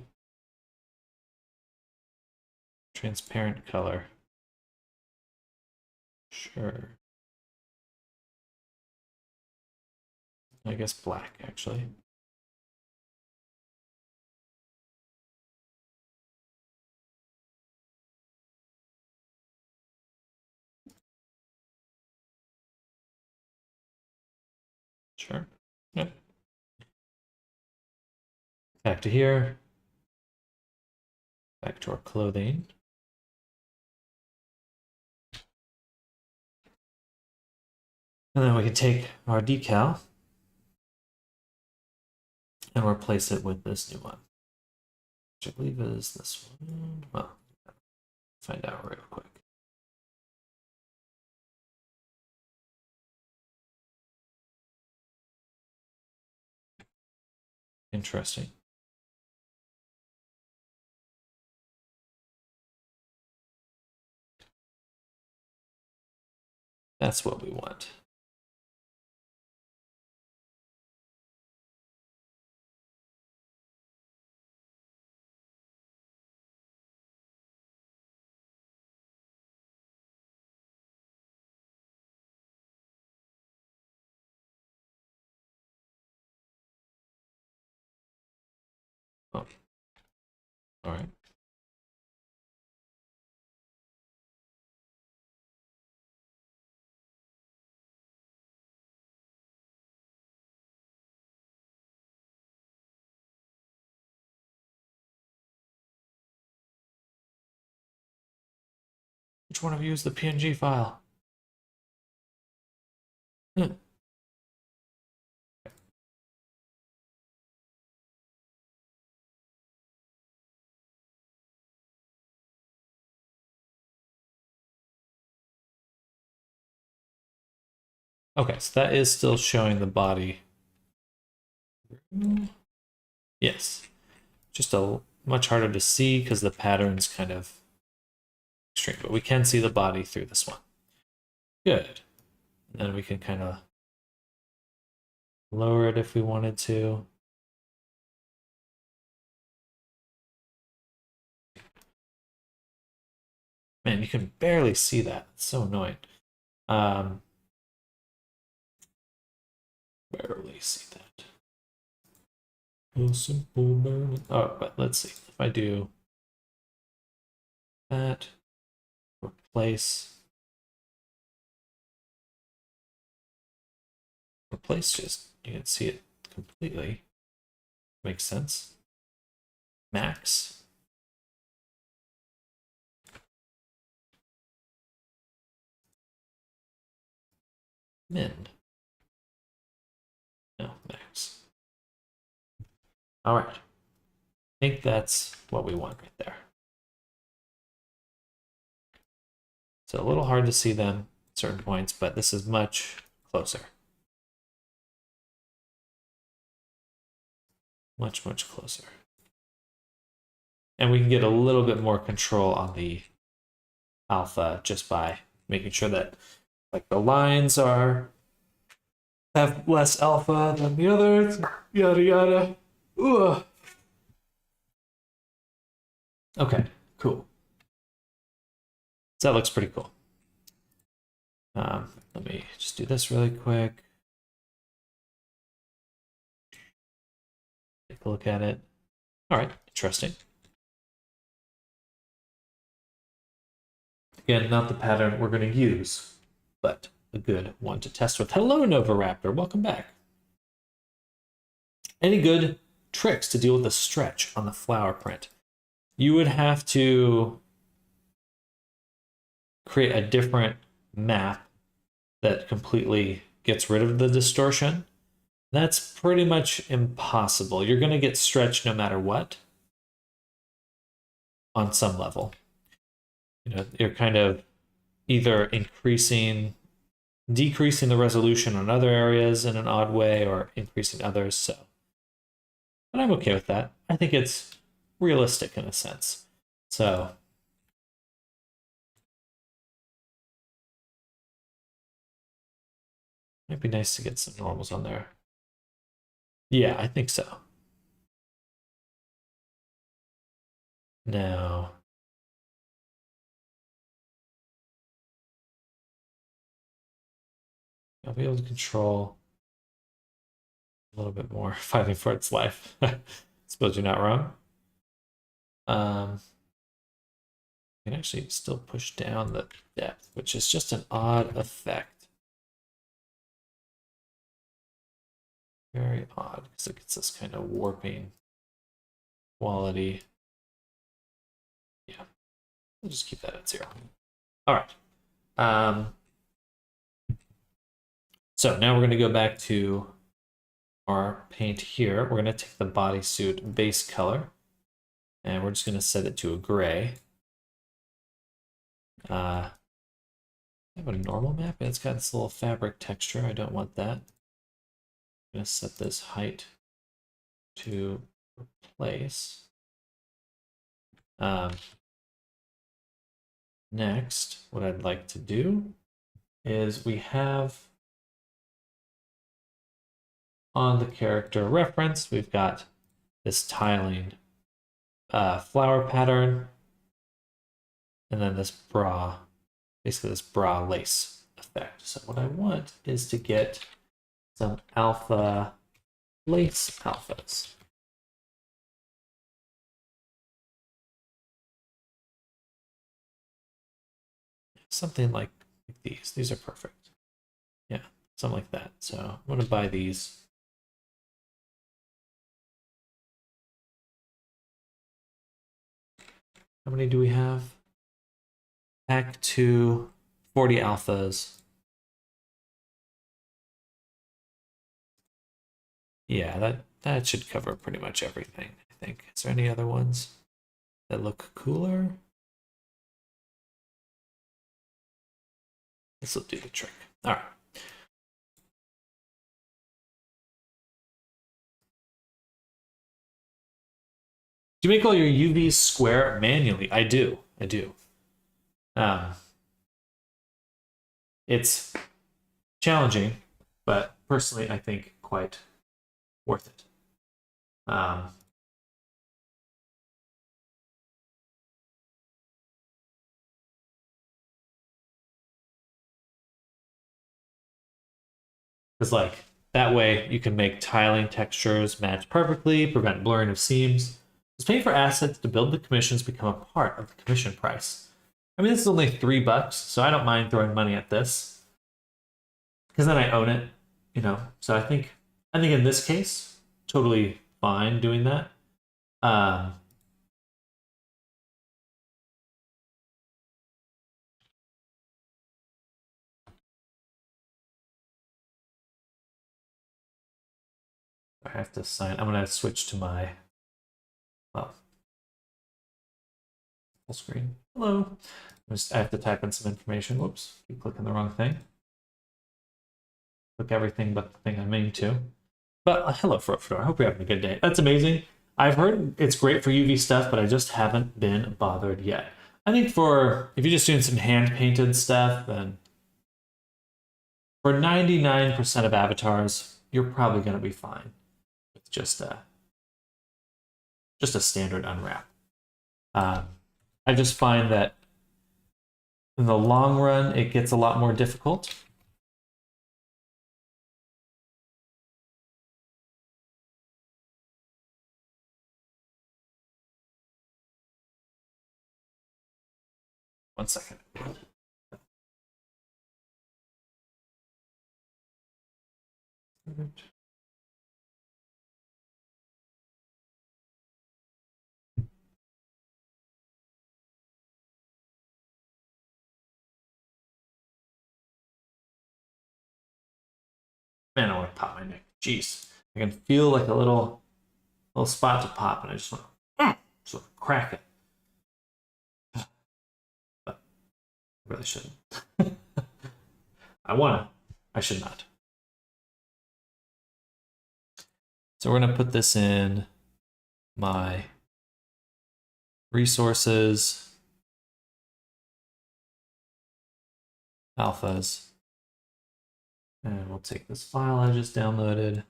Transparent color. Sure. I guess black, actually. Sure. Yep. Back to here. Back to our clothing. And then we can take our decal and replace it with this new one, which I believe is this one. Well, find out real quick. Interesting. That's what we want. Oh. All right. Which one of you is the PNG file? Okay, so that is still showing the body. Yes. Just a much harder to see because the pattern's kind of extreme, but we can see the body through this one. Good. And then we can kind of lower it if we wanted to. Man, you can barely see that. It's so annoying. Barely see that. Oh, simple barely. Oh, but let's see. If I do that, replace just, you can see it completely. Makes sense. Max. Min. No, max. All right. I think that's what we want right there. So a little hard to see them at certain points, but this is much closer. Much, much closer. And we can get a little bit more control on the alpha just by making sure that like the lines have less alpha than the others, yada yada. Ugh. Okay, cool. So that looks pretty cool. Let me just do this really quick. Take a look at it. All right, interesting. Again, not the pattern we're going to use, but a good one to test with. Hello, Novaraptor. Welcome back. Any good tricks to deal with the stretch on the flower print? You would have to create a different map that completely gets rid of the distortion. That's pretty much impossible. You're going to get stretch no matter what on some level. You know, you're kind of either decreasing the resolution on other areas in an odd way or increasing others. So, but I'm okay with that. I think it's realistic in a sense. So, it'd be nice to get some normals on there. Yeah, I think so. Now, I'll be able to control a little bit more fighting for its life. Suppose you're not wrong. You can actually still push down the depth, which is just an odd effect. Very odd, because it gets this kind of warping quality. Yeah, we'll just keep that at 0. All right. So now we're going to go back to our paint here. We're going to take the bodysuit base color, and we're just going to set it to a gray. I have a normal map, and it's got this little fabric texture. I don't want that. I'm going to set this height to replace. Next, what I'd like to do is we have on the character reference, we've got this tiling flower pattern, and then this bra, basically this bra lace effect. So what I want is to get some alpha lace alphas. Something like these. These are perfect. Yeah, something like that. So I'm going to buy these. How many do we have? Pack 2, 40 alphas. Yeah, that should cover pretty much everything, I think. Is there any other ones that look cooler? This will do the trick. All right. Do you make all your UVs square manually? I do. I do. Um, it's challenging, but personally, I think quite worth it. Because like that way you can make tiling textures match perfectly, prevent blurring of seams. Just paying for assets to build the commissions become a part of the commission price. I mean, this is only $3, so I don't mind throwing money at this because then I own it, you know. So I think in this case, totally fine doing that. Um, I have to sign. I'm gonna switch to my well, full screen. Hello. I have to type in some information. Whoops, keep clicking the wrong thing. Click everything but the thing I mean to. But hello, Fedora. I hope you're having a good day. That's amazing. I've heard it's great for UV stuff, but I just haven't been bothered yet. I think if you're just doing some hand painted stuff, then for 99% of avatars, you're probably going to be fine with just a standard unwrap. I just find that in the long run, it gets a lot more difficult. One second. Man, I want to pop my neck. Jeez. I can feel like a little spot to pop, and I just want to sort of crack it. But I really shouldn't. I want to. I should not. So we're going to put this in my resources, alphas, and we'll take this file I just downloaded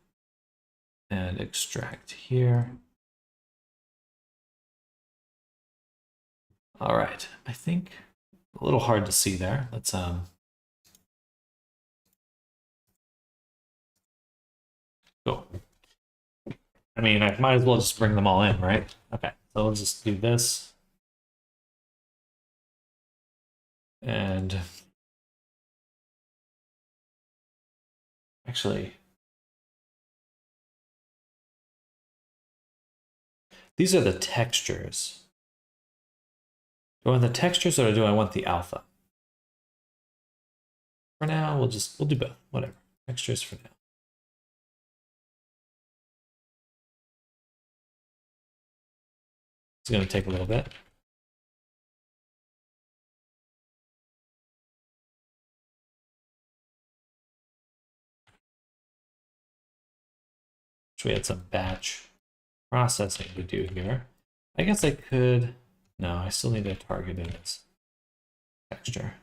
and extract here. All right, I think a little hard to see there. Let's go. I mean, I might as well just bring them all in, right? Okay, so let's just do this. And actually, these are the textures. Do I want the textures or do I want the alpha? For now, we'll do both, whatever. Textures for now. It's going to take a little bit. So we had some batch processing to do here. I guess I could, no, I still need to target it as texture.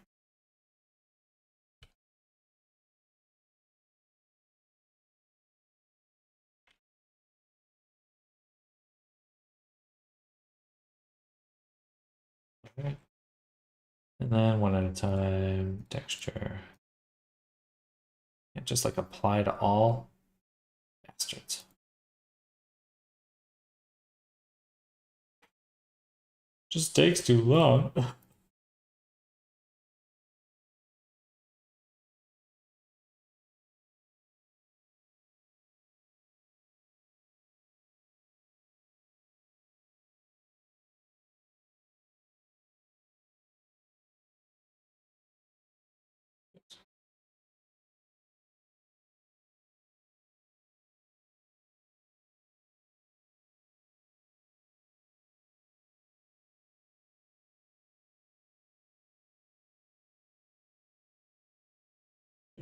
Okay. And then one at a time, texture. And just like apply to all bastards. Just takes too long.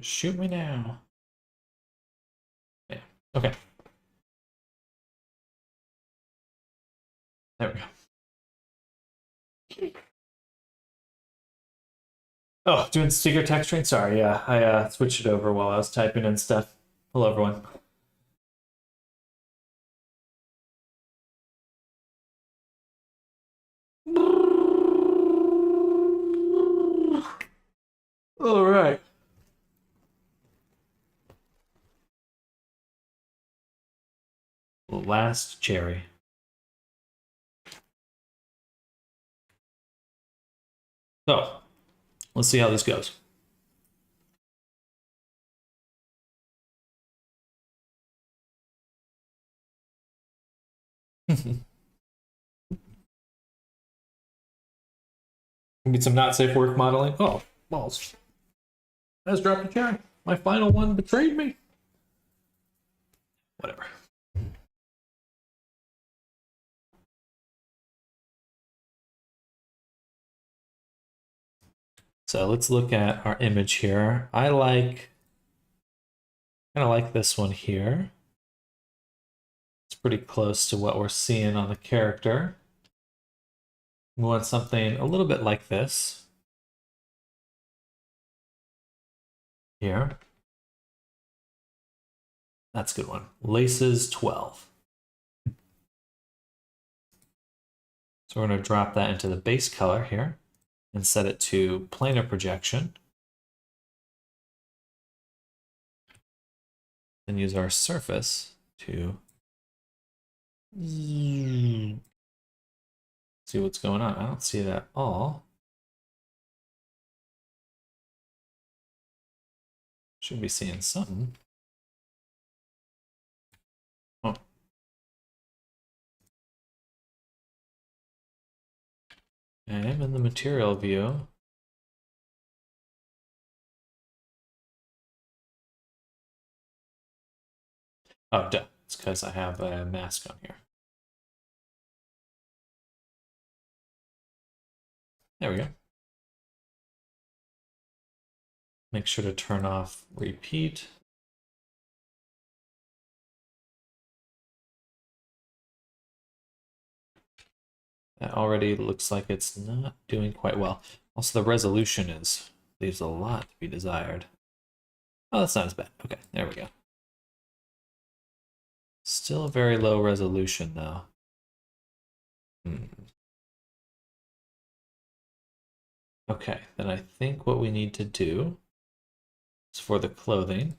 Shoot me now. Yeah. Okay. There we go. Oh, doing speaker texturing? Sorry, yeah. I switched it over while I was typing and stuff. Hello, everyone. All right. Last cherry. So, let's see how this goes. Need some not safe work modeling. Oh, balls. I just dropped a cherry. My final one betrayed me. Whatever. So let's look at our image here. I kind of like this one here. It's pretty close to what we're seeing on the character. We want something a little bit like this. Here. That's a good one. Laces 12. So we're going to drop that into the base color here and set it to planar projection. And use our surface to see what's going on. I don't see it at all. Should be seeing something. Oh. Okay, I'm in the material view. Oh, duh. It's because I have a mask on here. There we go. Make sure to turn off repeat. That already looks like it's not doing quite well. Also, the resolution leaves a lot to be desired. Oh, that's not as bad. Okay, there we go. Still very low resolution though. Okay, then I think what we need to do is for the clothing.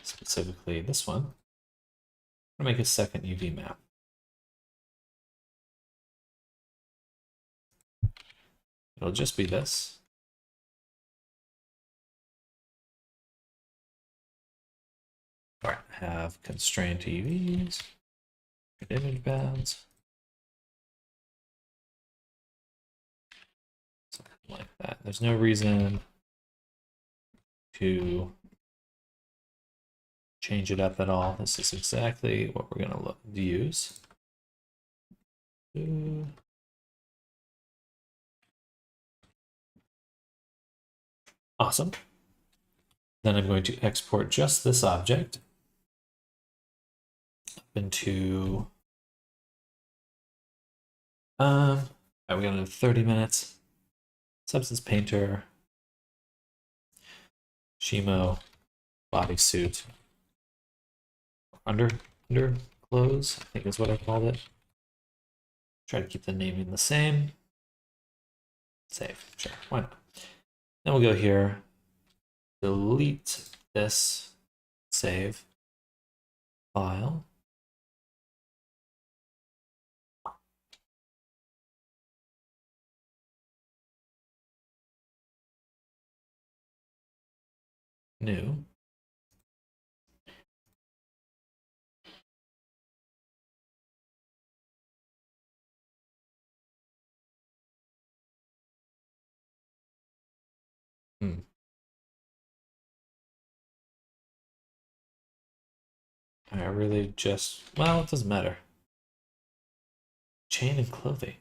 Specifically this one. I'm gonna make a second UV map. It'll just be this. All right, have constrained UVs, image bounds. Something like that. There's no reason to change it up at all. This is exactly what we're gonna use. Awesome. Then I'm going to export just this object up into we got another 30 minutes. Substance Painter, Shimo, bodysuit, under clothes, I think is what I called it. Try to keep the naming the same. Save, sure, why not? Then we'll go here, delete this, save, file. New. I really just, well, it doesn't matter. chain and clothing.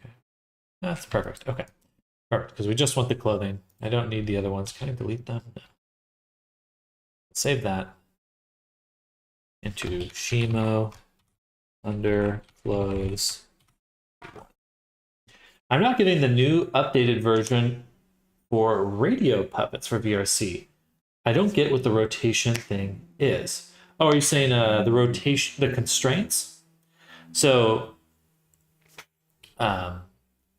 Okay. That's perfect. Okay. Perfect, because we just want the clothing. I don't need the other ones. Can I delete them? No. Save that into Shimo under clothes. I'm not getting the new updated version for radio puppets for VRC. I don't get what the rotation thing is. Oh, are you saying the rotation, the constraints? So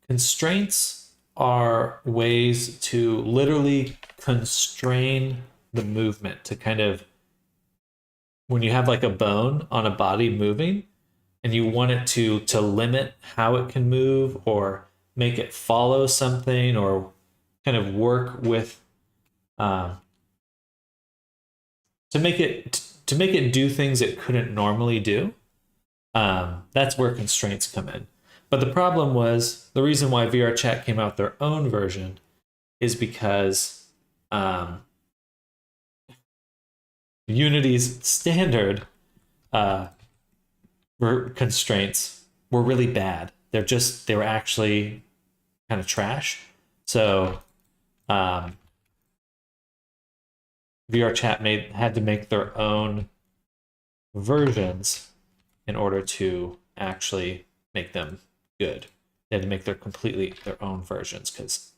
constraints are ways to literally constrain the movement to kind of, when you have like a bone on a body moving and you want it to limit how it can move or make it follow something or kind of work with to make it do things it couldn't normally do. That's where constraints come in. But the problem was the reason why VRChat came out with their own version is because Unity's standard constraints were really bad. They were actually kind of trash. So VRChat had to make their own versions in order to actually make them good. They had to make their own versions because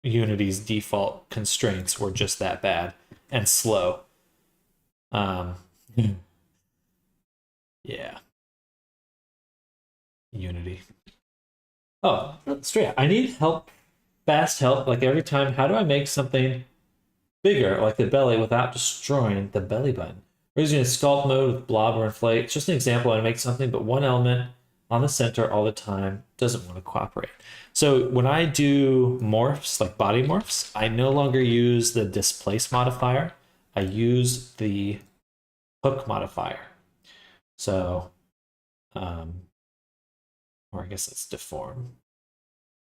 Unity's default constraints were just that bad and slow. Yeah. Unity. Oh, straight. I need help, fast help. Like every time, how do I make something bigger, like the belly, without destroying the belly button? We're using a sculpt mode with blob or inflate. It's just an example. I make something, but one element on the center all the time doesn't want to cooperate. So when I do morphs, like body morphs, I no longer use the displace modifier. I use the hook modifier. So, or I guess it's deform.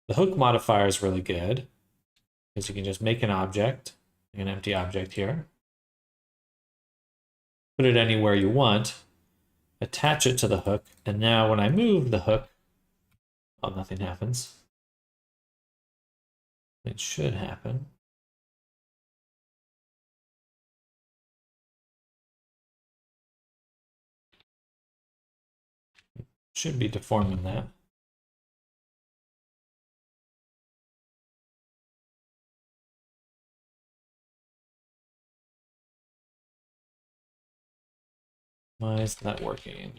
The hook modifier is really good because you can just make an object, an empty object here, put it anywhere you want, attach it to the hook, and now when I move the hook, oh, nothing happens. It should happen. Should be deforming that. Why is that working?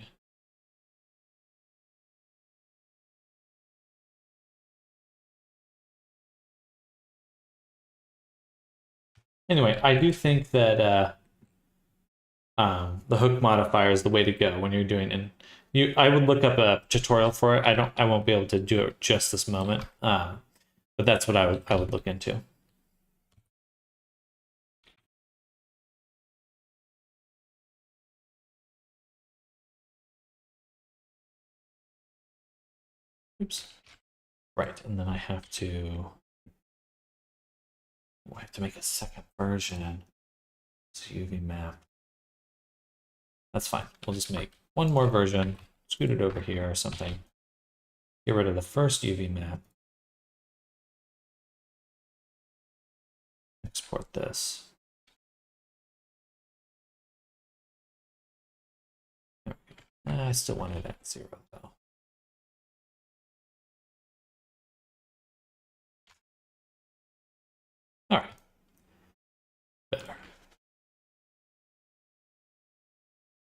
Anyway, I do think that the hook modifier is the way to go when you're doing it. I would look up a tutorial for it. I won't be able to do it just this moment, but that's what I would look into. Oops. Right, and then I have to make a second version. It's UV map. That's fine. We'll just make one more version, scoot it over here or something. Get rid of the first UV map. Export this. I still want it at 0 though. All right. Better.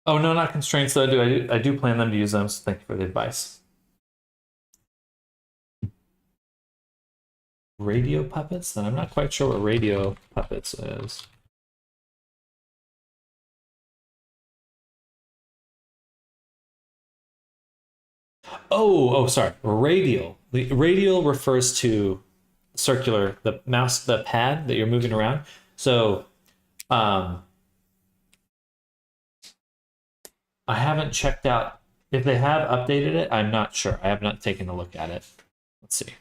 Oh no, not constraints though. I do plan them to use them. So thank you for the advice. Radio puppets? Then I'm not quite sure what radio puppets is. Oh, sorry. Radial. The radial refers to circular, the mouse, the pad that you're moving around. So, I haven't checked out if they have updated it. I'm not sure. I have not taken a look at it. Let's see.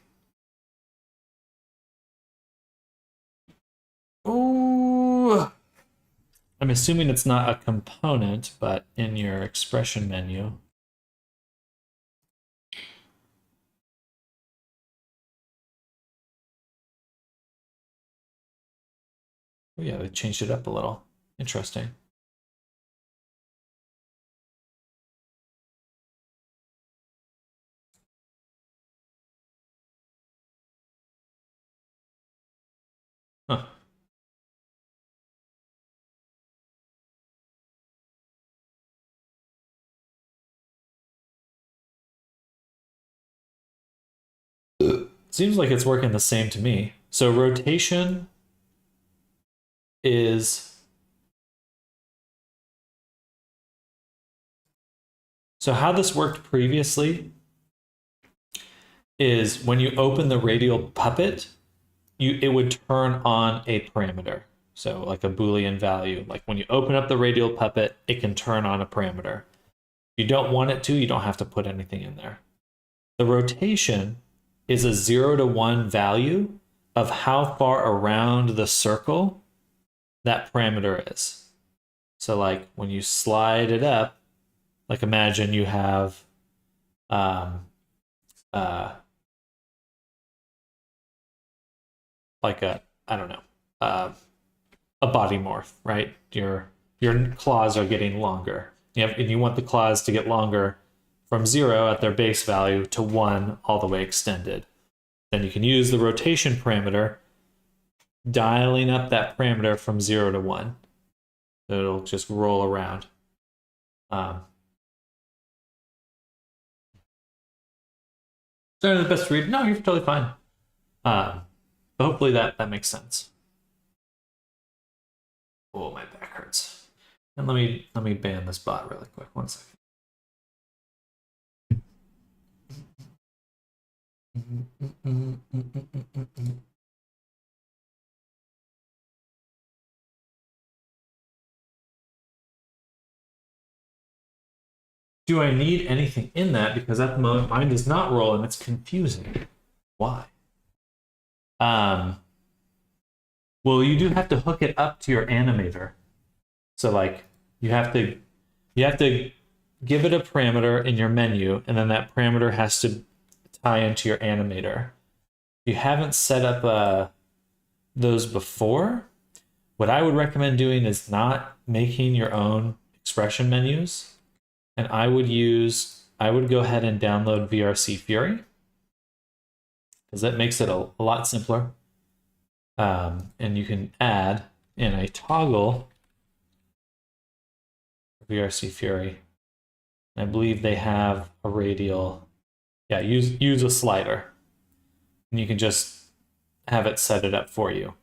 Ooh. I'm assuming it's not a component, but in your expression menu. Oh yeah, they changed it up a little. Interesting. Huh. Seems like it's working the same to me. So rotation is... So how this worked previously is when you open the radial puppet, it would turn on a parameter. So like a Boolean value. Like when you open up the radial puppet, it can turn on a parameter. If you don't want it to, you don't have to put anything in there. The rotation is a 0 to 1 value of how far around the circle that parameter is. So like when you slide it up, like imagine you have uh, like a, I don't know, a body morph, right? Your claws are getting longer. And you want the claws to get longer from 0 at their base value to 1 all the way extended. Then you can use the rotation parameter, dialing up that parameter from 0 to 1. So it'll just roll around. So the best read? No, you're totally fine. But hopefully that makes sense. Oh, my back hurts. And let me ban this bot really quick. 1 second. Do I need anything in that? Because at the moment mine does not roll and it's confusing. Why? Well, you do have to hook it up to your animator. So like you have to give it a parameter in your menu, and then that parameter has to tie into your animator. If you haven't set up those before, what I would recommend doing is not making your own expression menus. And I would go ahead and download VRC Fury, because that makes it a lot simpler. And you can add in a toggle VRC Fury. I believe they have a radial. Yeah, use a slider, and you can just have it set it up for you.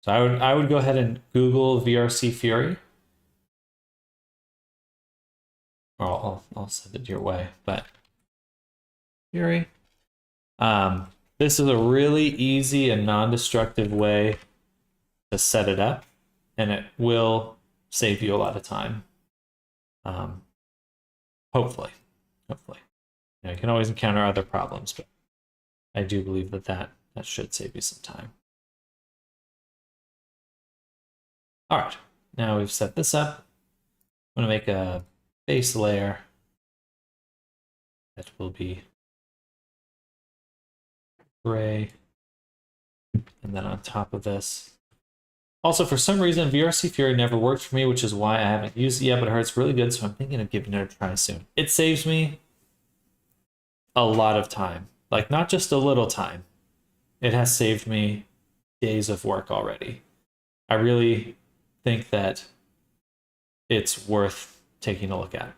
So I would go ahead and Google VRC Fury. Or I'll send it your way, but Fury. This is a really easy and non-destructive way to set it up, and it will save you a lot of time. Hopefully. You can always encounter other problems, but I do believe that should save you some time. All right, now we've set this up. I'm going to make a base layer that will be gray, and then on top of this. Also, for some reason, VRC Fury never worked for me, which is why I haven't used it yet, but I heard it's really good, so I'm thinking of giving it a try soon. It saves me a lot of time. Like, not just a little time. It has saved me days of work already. I really think that it's worth taking a look at.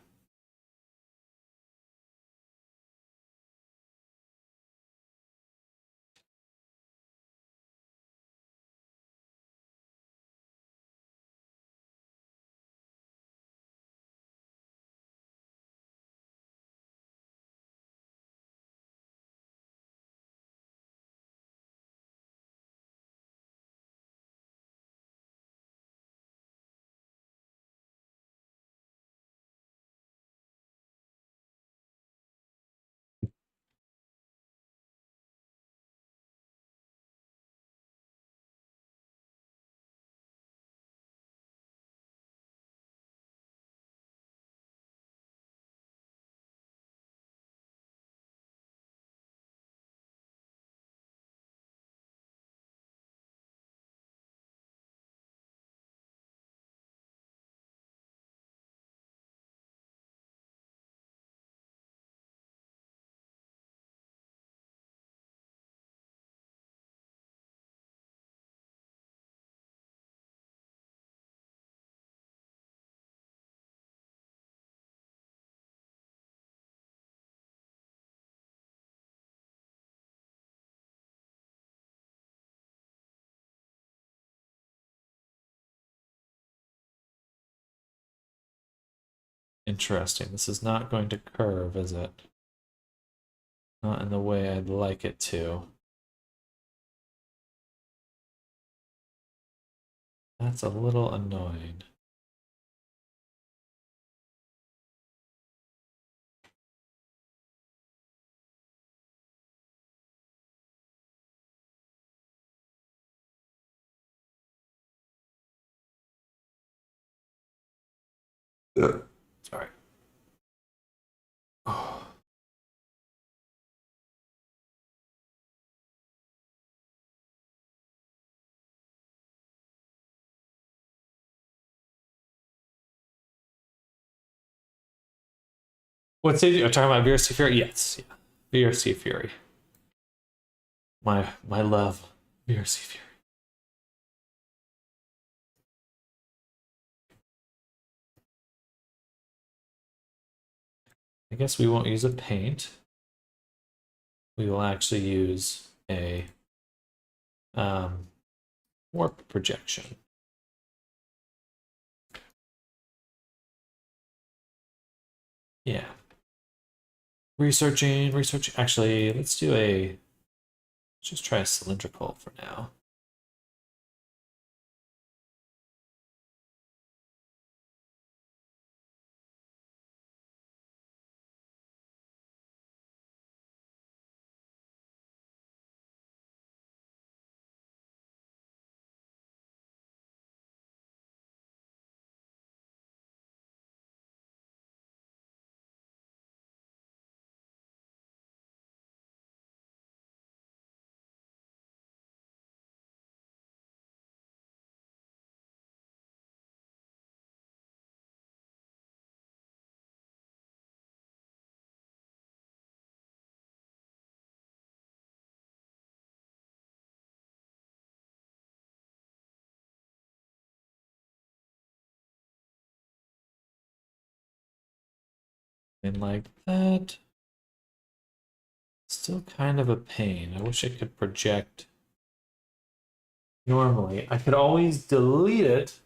Interesting. This is not going to curve, is it? Not in the way I'd like it to. That's a little annoying. Sorry. Oh. What stage are you talking about? VRC Fury? Yes. Yeah. VRC Fury. My love. VRC Fury. I guess we won't use a paint. We will actually use a warp projection. Yeah. Researching. Actually, let's just try a cylindrical for now. And like that. Still kind of a pain. I wish I could project normally. I could always delete it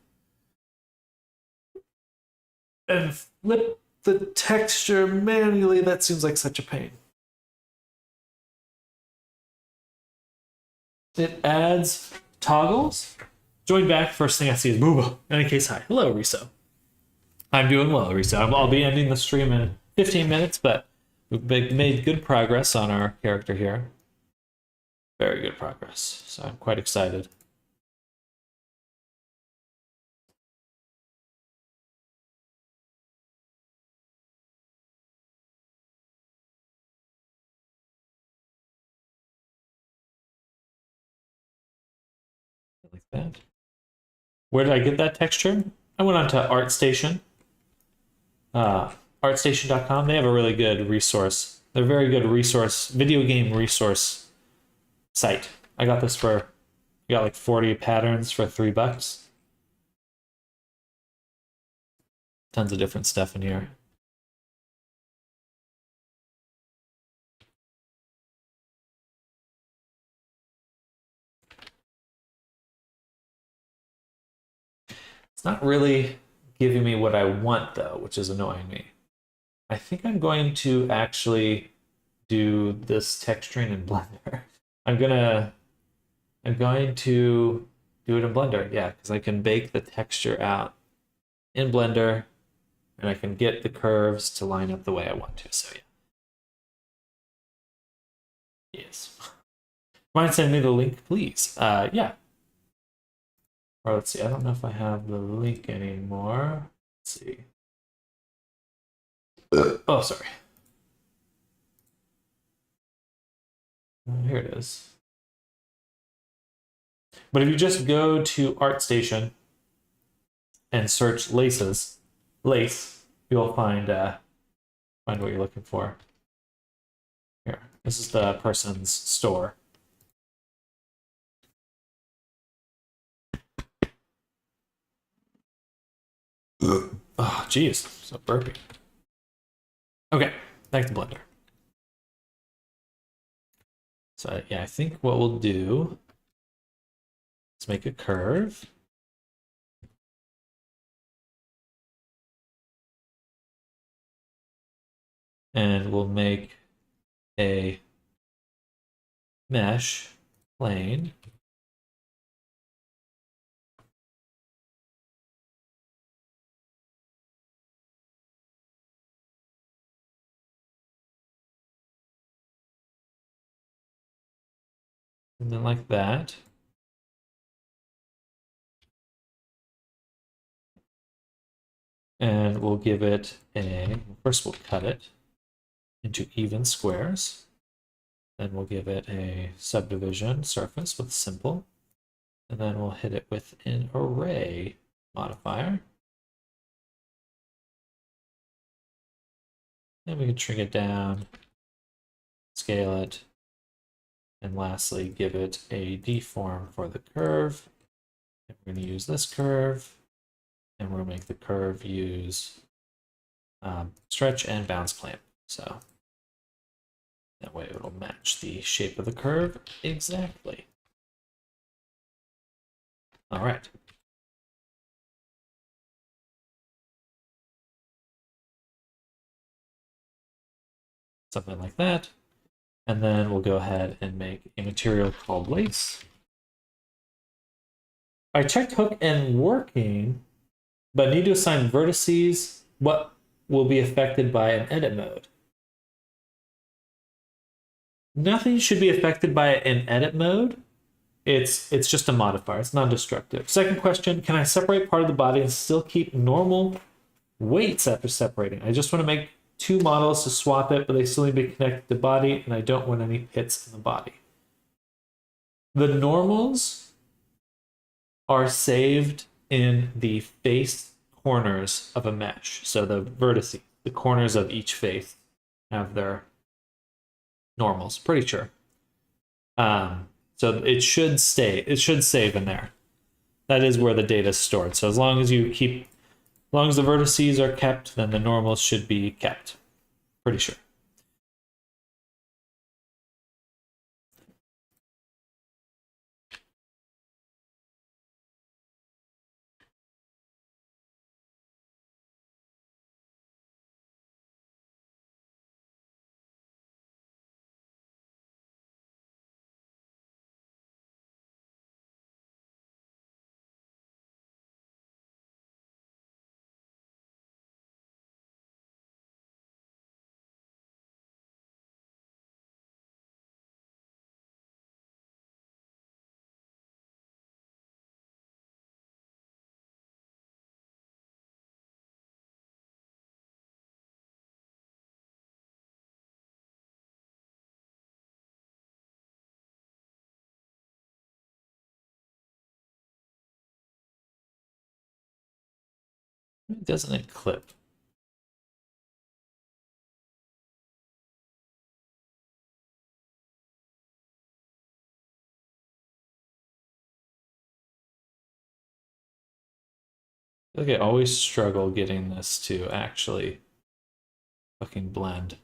and flip the texture manually. That seems like such a pain. It adds toggles. Join back. First thing I see is Booba. In any case, hi. Hello, Riso. I'm doing well, Riso. I'll be ending the stream in 15 minutes, but we've made good progress on our character here. Very good progress. So I'm quite excited. Like that. Where did I get that texture? I went on to ArtStation. Artstation.com. They have a really good resource. They're a very good resource, video game resource site. I got this for, you got like 40 patterns for $3. Tons of different stuff in here. It's not really giving me what I want though, which is annoying me. I think I'm going to actually do this texturing in Blender. I'm going to do it in Blender, yeah, because I can bake the texture out in Blender and I can get the curves to line up the way I want to, so yeah. Yes. Mind sending me the link, please? Yeah. Or let's see, I don't know if I have the link anymore. Let's see. Oh, sorry. Here it is. But if you just go to ArtStation and search lace, you'll find what you're looking for. Here, this is the person's store. Oh, geez, so burpy. Okay, back to Blender. So yeah, I think what we'll do is make a curve. And we'll make a mesh plane. Something like that. And we'll give it a, first we'll cut it into even squares. Then we'll give it a subdivision surface with simple. And then we'll hit it with an array modifier. And we can shrink it down, scale it, and lastly, give it a deform for the curve. And we're going to use this curve, and we're going to make the curve use stretch and bounce clamp. So that way it'll match the shape of the curve exactly. All right. Something like that. And then we'll go ahead and make a material called lace. I checked hook and working, but need to assign vertices. What will be affected by an edit mode? Nothing should be affected by an edit mode. It's just a modifier. It's non-destructive. Second question, can I separate part of the body and still keep normal weights after separating? I just want to make two models to swap it, but they still need to be connected to the body, and I don't want any pits in the body. The normals are saved in the face corners of a mesh. So the vertices, the corners of each face have their normals, pretty sure. So it should save in there. That is where the data is stored. So as long as the vertices are kept, then the normals should be kept. Pretty sure. Doesn't it clip? I feel like I always struggle getting this to actually fucking blend.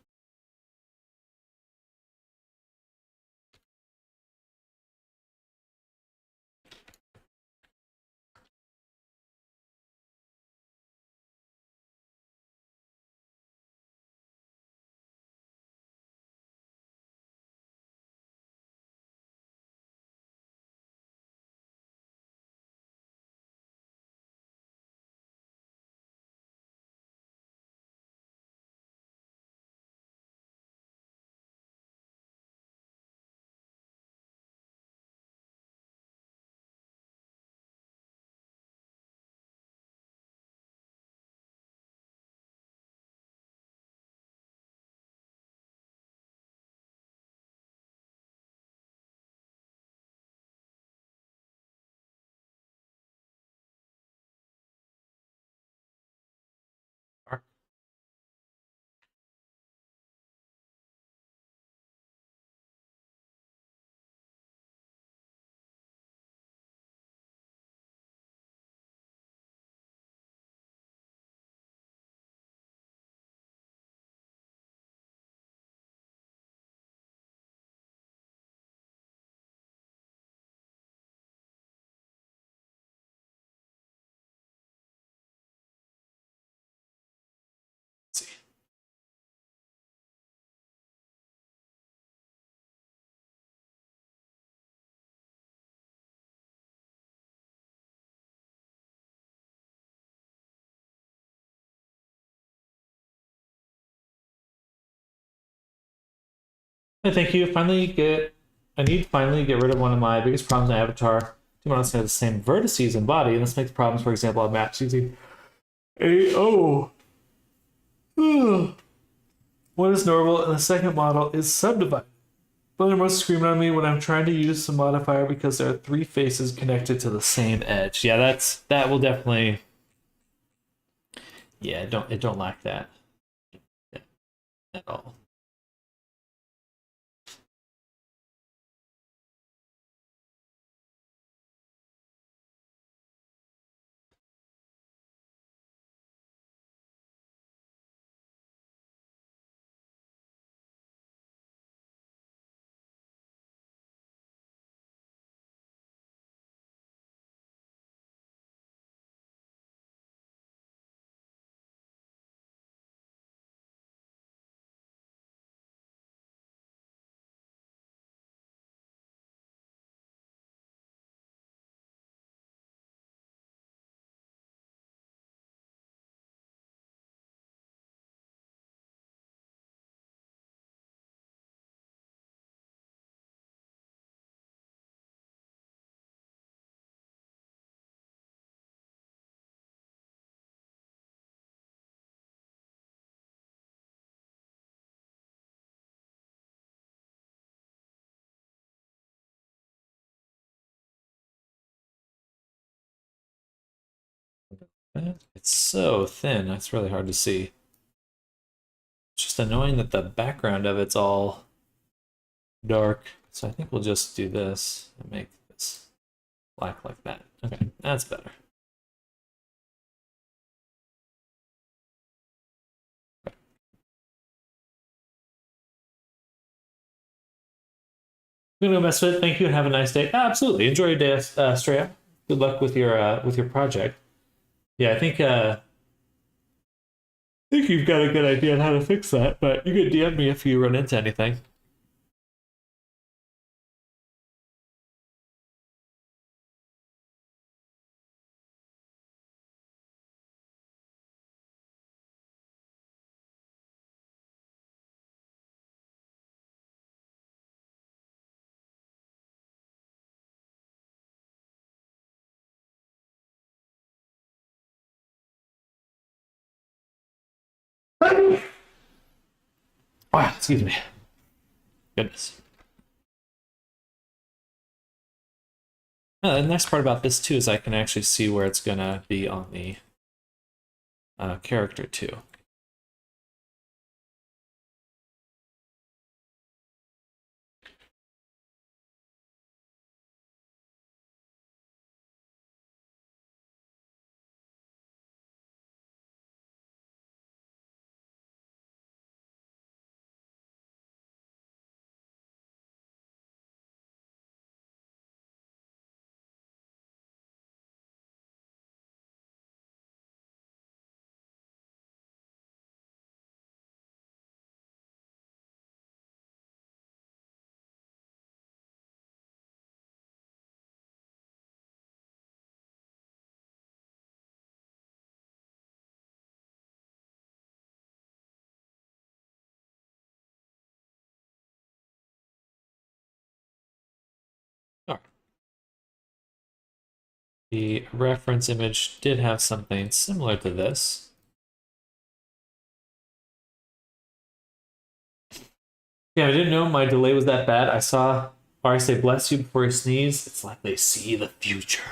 Thank you. I need to finally get rid of one of my biggest problems in Avatar. Two models have the same vertices and body, and this makes problems, for example, on maps using AO. One is normal, and the second model is subdivided. But they're most screaming on me when I'm trying to use some modifier because there are three faces connected to the same edge. Yeah, that will definitely. Yeah, it don't lack that at all. It's so thin. That's really hard to see. It's just annoying that the background of it's all dark. So I think we'll just do this and make this black like that. Okay, that's better. I'm gonna go mess with it. Thank you and have a nice day. Absolutely. Enjoy your day, Straya. Good luck with your project. Yeah, I think you've got a good idea on how to fix that, but you can DM me if you run into anything. Wow, excuse me. Goodness. The nice part about this too is I can actually see where it's gonna be on the character too. All right. The reference image did have something similar to this. Yeah, I didn't know my delay was that bad. I saw Ari say bless you before you sneeze. It's like they see the future.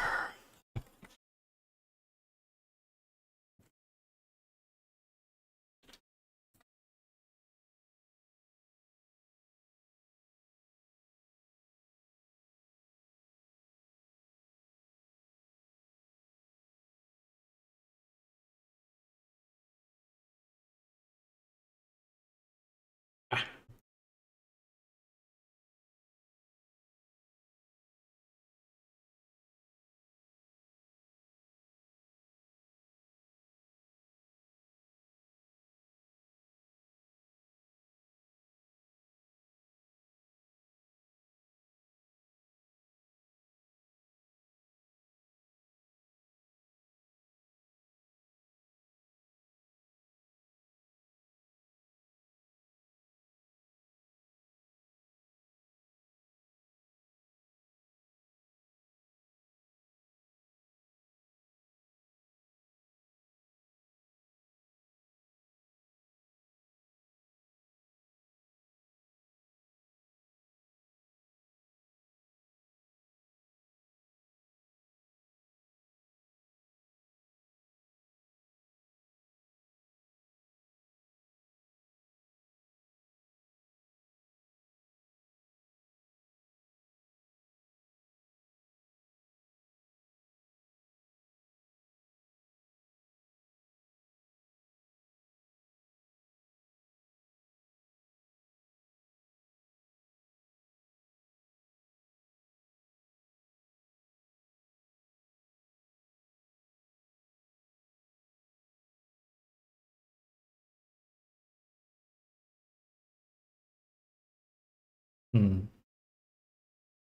I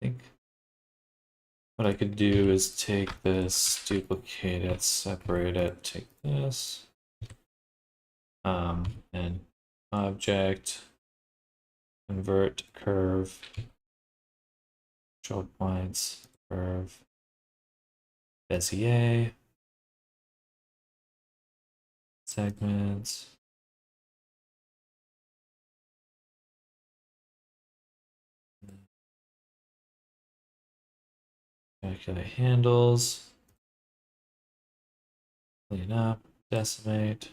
think what I could do is take this, duplicate it, separate it, take this, and object, convert curve, control points, curve, Bezier, segments. Calculate handles, clean up, decimate.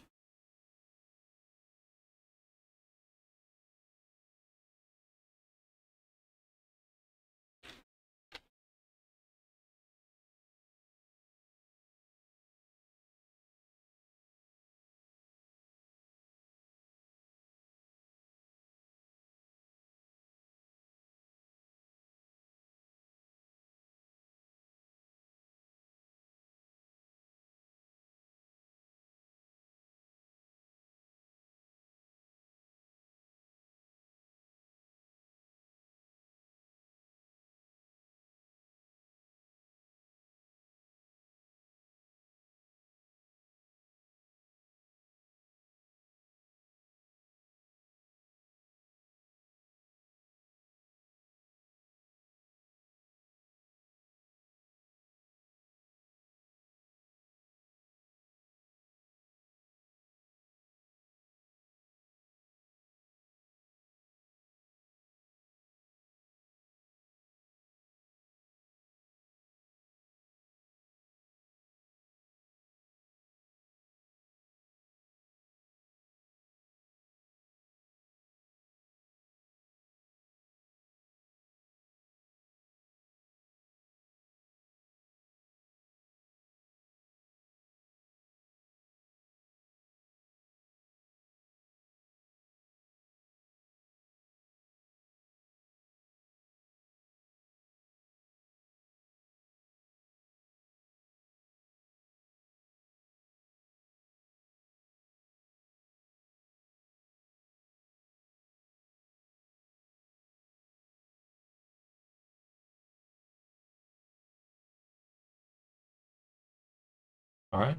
All right,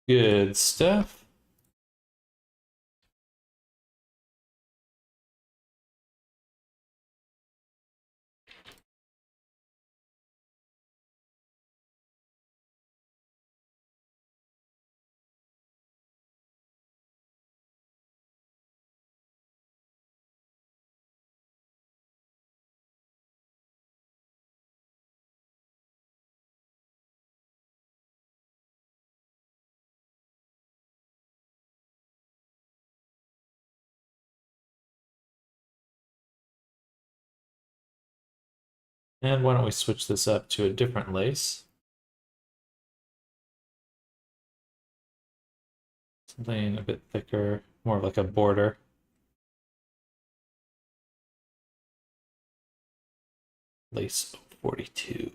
good stuff. And why don't we switch this up to a different lace? Something a bit thicker, more of like a border. Lace 42.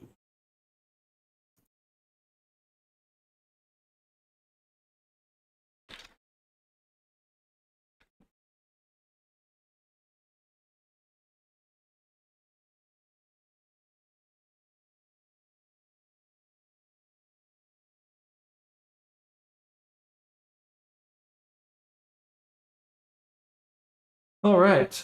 All right.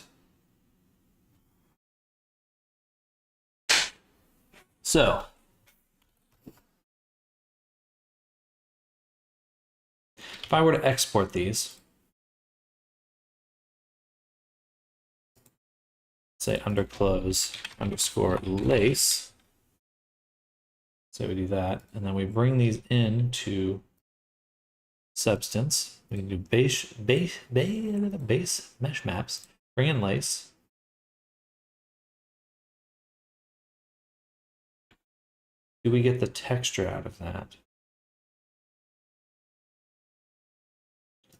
So, if I were to export these, say under close underscore lace, so we do that, and then we bring these into substance. We can do base mesh maps, bring in lace. Do we get the texture out of that?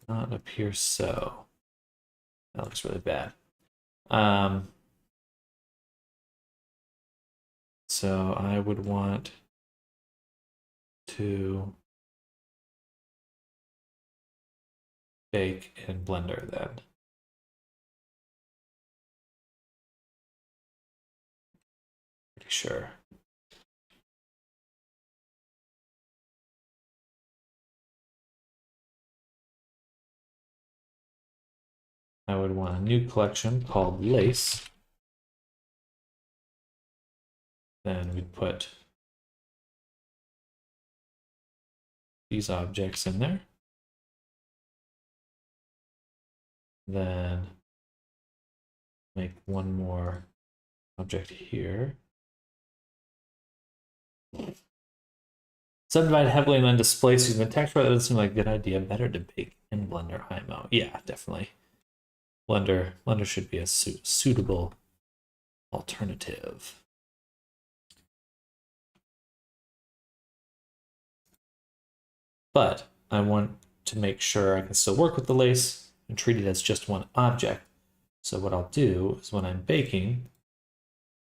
Not appear so. That looks really bad. So I would want to bake in Blender then. make sure. I would want a new collection called Lace. Then we'd put these objects in there. Then make one more object here. Subdivide heavily and then displace using the text. That doesn't seem like a good idea. Better to bake in Blender IMO. Yeah, definitely. Blender should be a suitable alternative. But I want to make sure I can still work with the lace and treat it as just one object. So what I'll do is when I'm baking,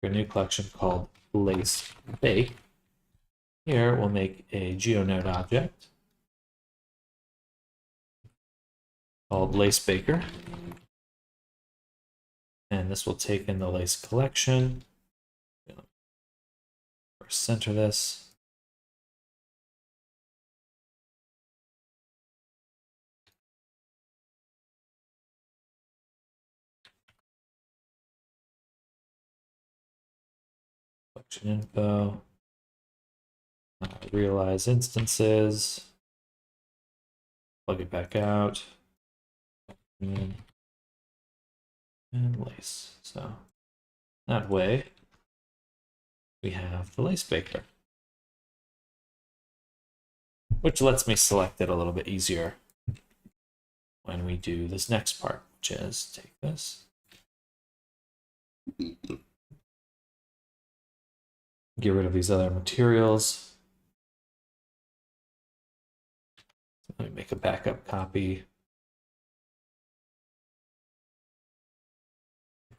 a new collection called Lace Bake. Here we'll make a GeoNode object called Lace Baker. And this will take in the lace collection. Center this. Collection info. Realize instances. Plug it back out. And lace. So that way we have the lace baker, which lets me select it a little bit easier when we do this next part, which is take this, get rid of these other materials. Let me make a backup copy.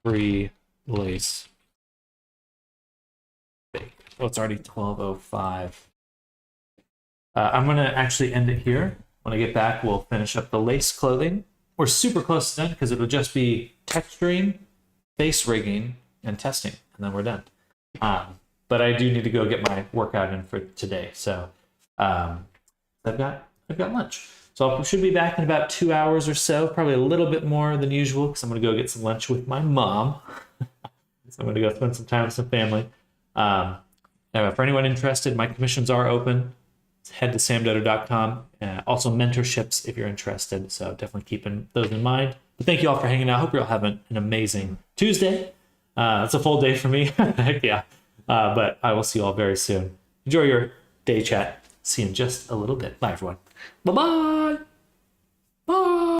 Free lace bake. Oh, it's already 12:05. I'm going to actually end it here. When I get back, we'll finish up the lace clothing. We're super close to done because it'll just be texturing, face rigging, and testing, and then we're done. But I do need to go get my workout in for today. So I've got lunch. So I should be back in about 2 hours or so, probably a little bit more than usual because I'm going to go get some lunch with my mom. So I'm going to go spend some time with some family. For anyone interested, my commissions are open. Head to samdodo.com. Also mentorships if you're interested. So definitely keeping those in mind. But thank you all for hanging out. I hope you're all having an amazing Tuesday. It's a full day for me. Heck yeah. But I will see you all very soon. Enjoy your day chat. See you in just a little bit. Bye, everyone. Bye-bye.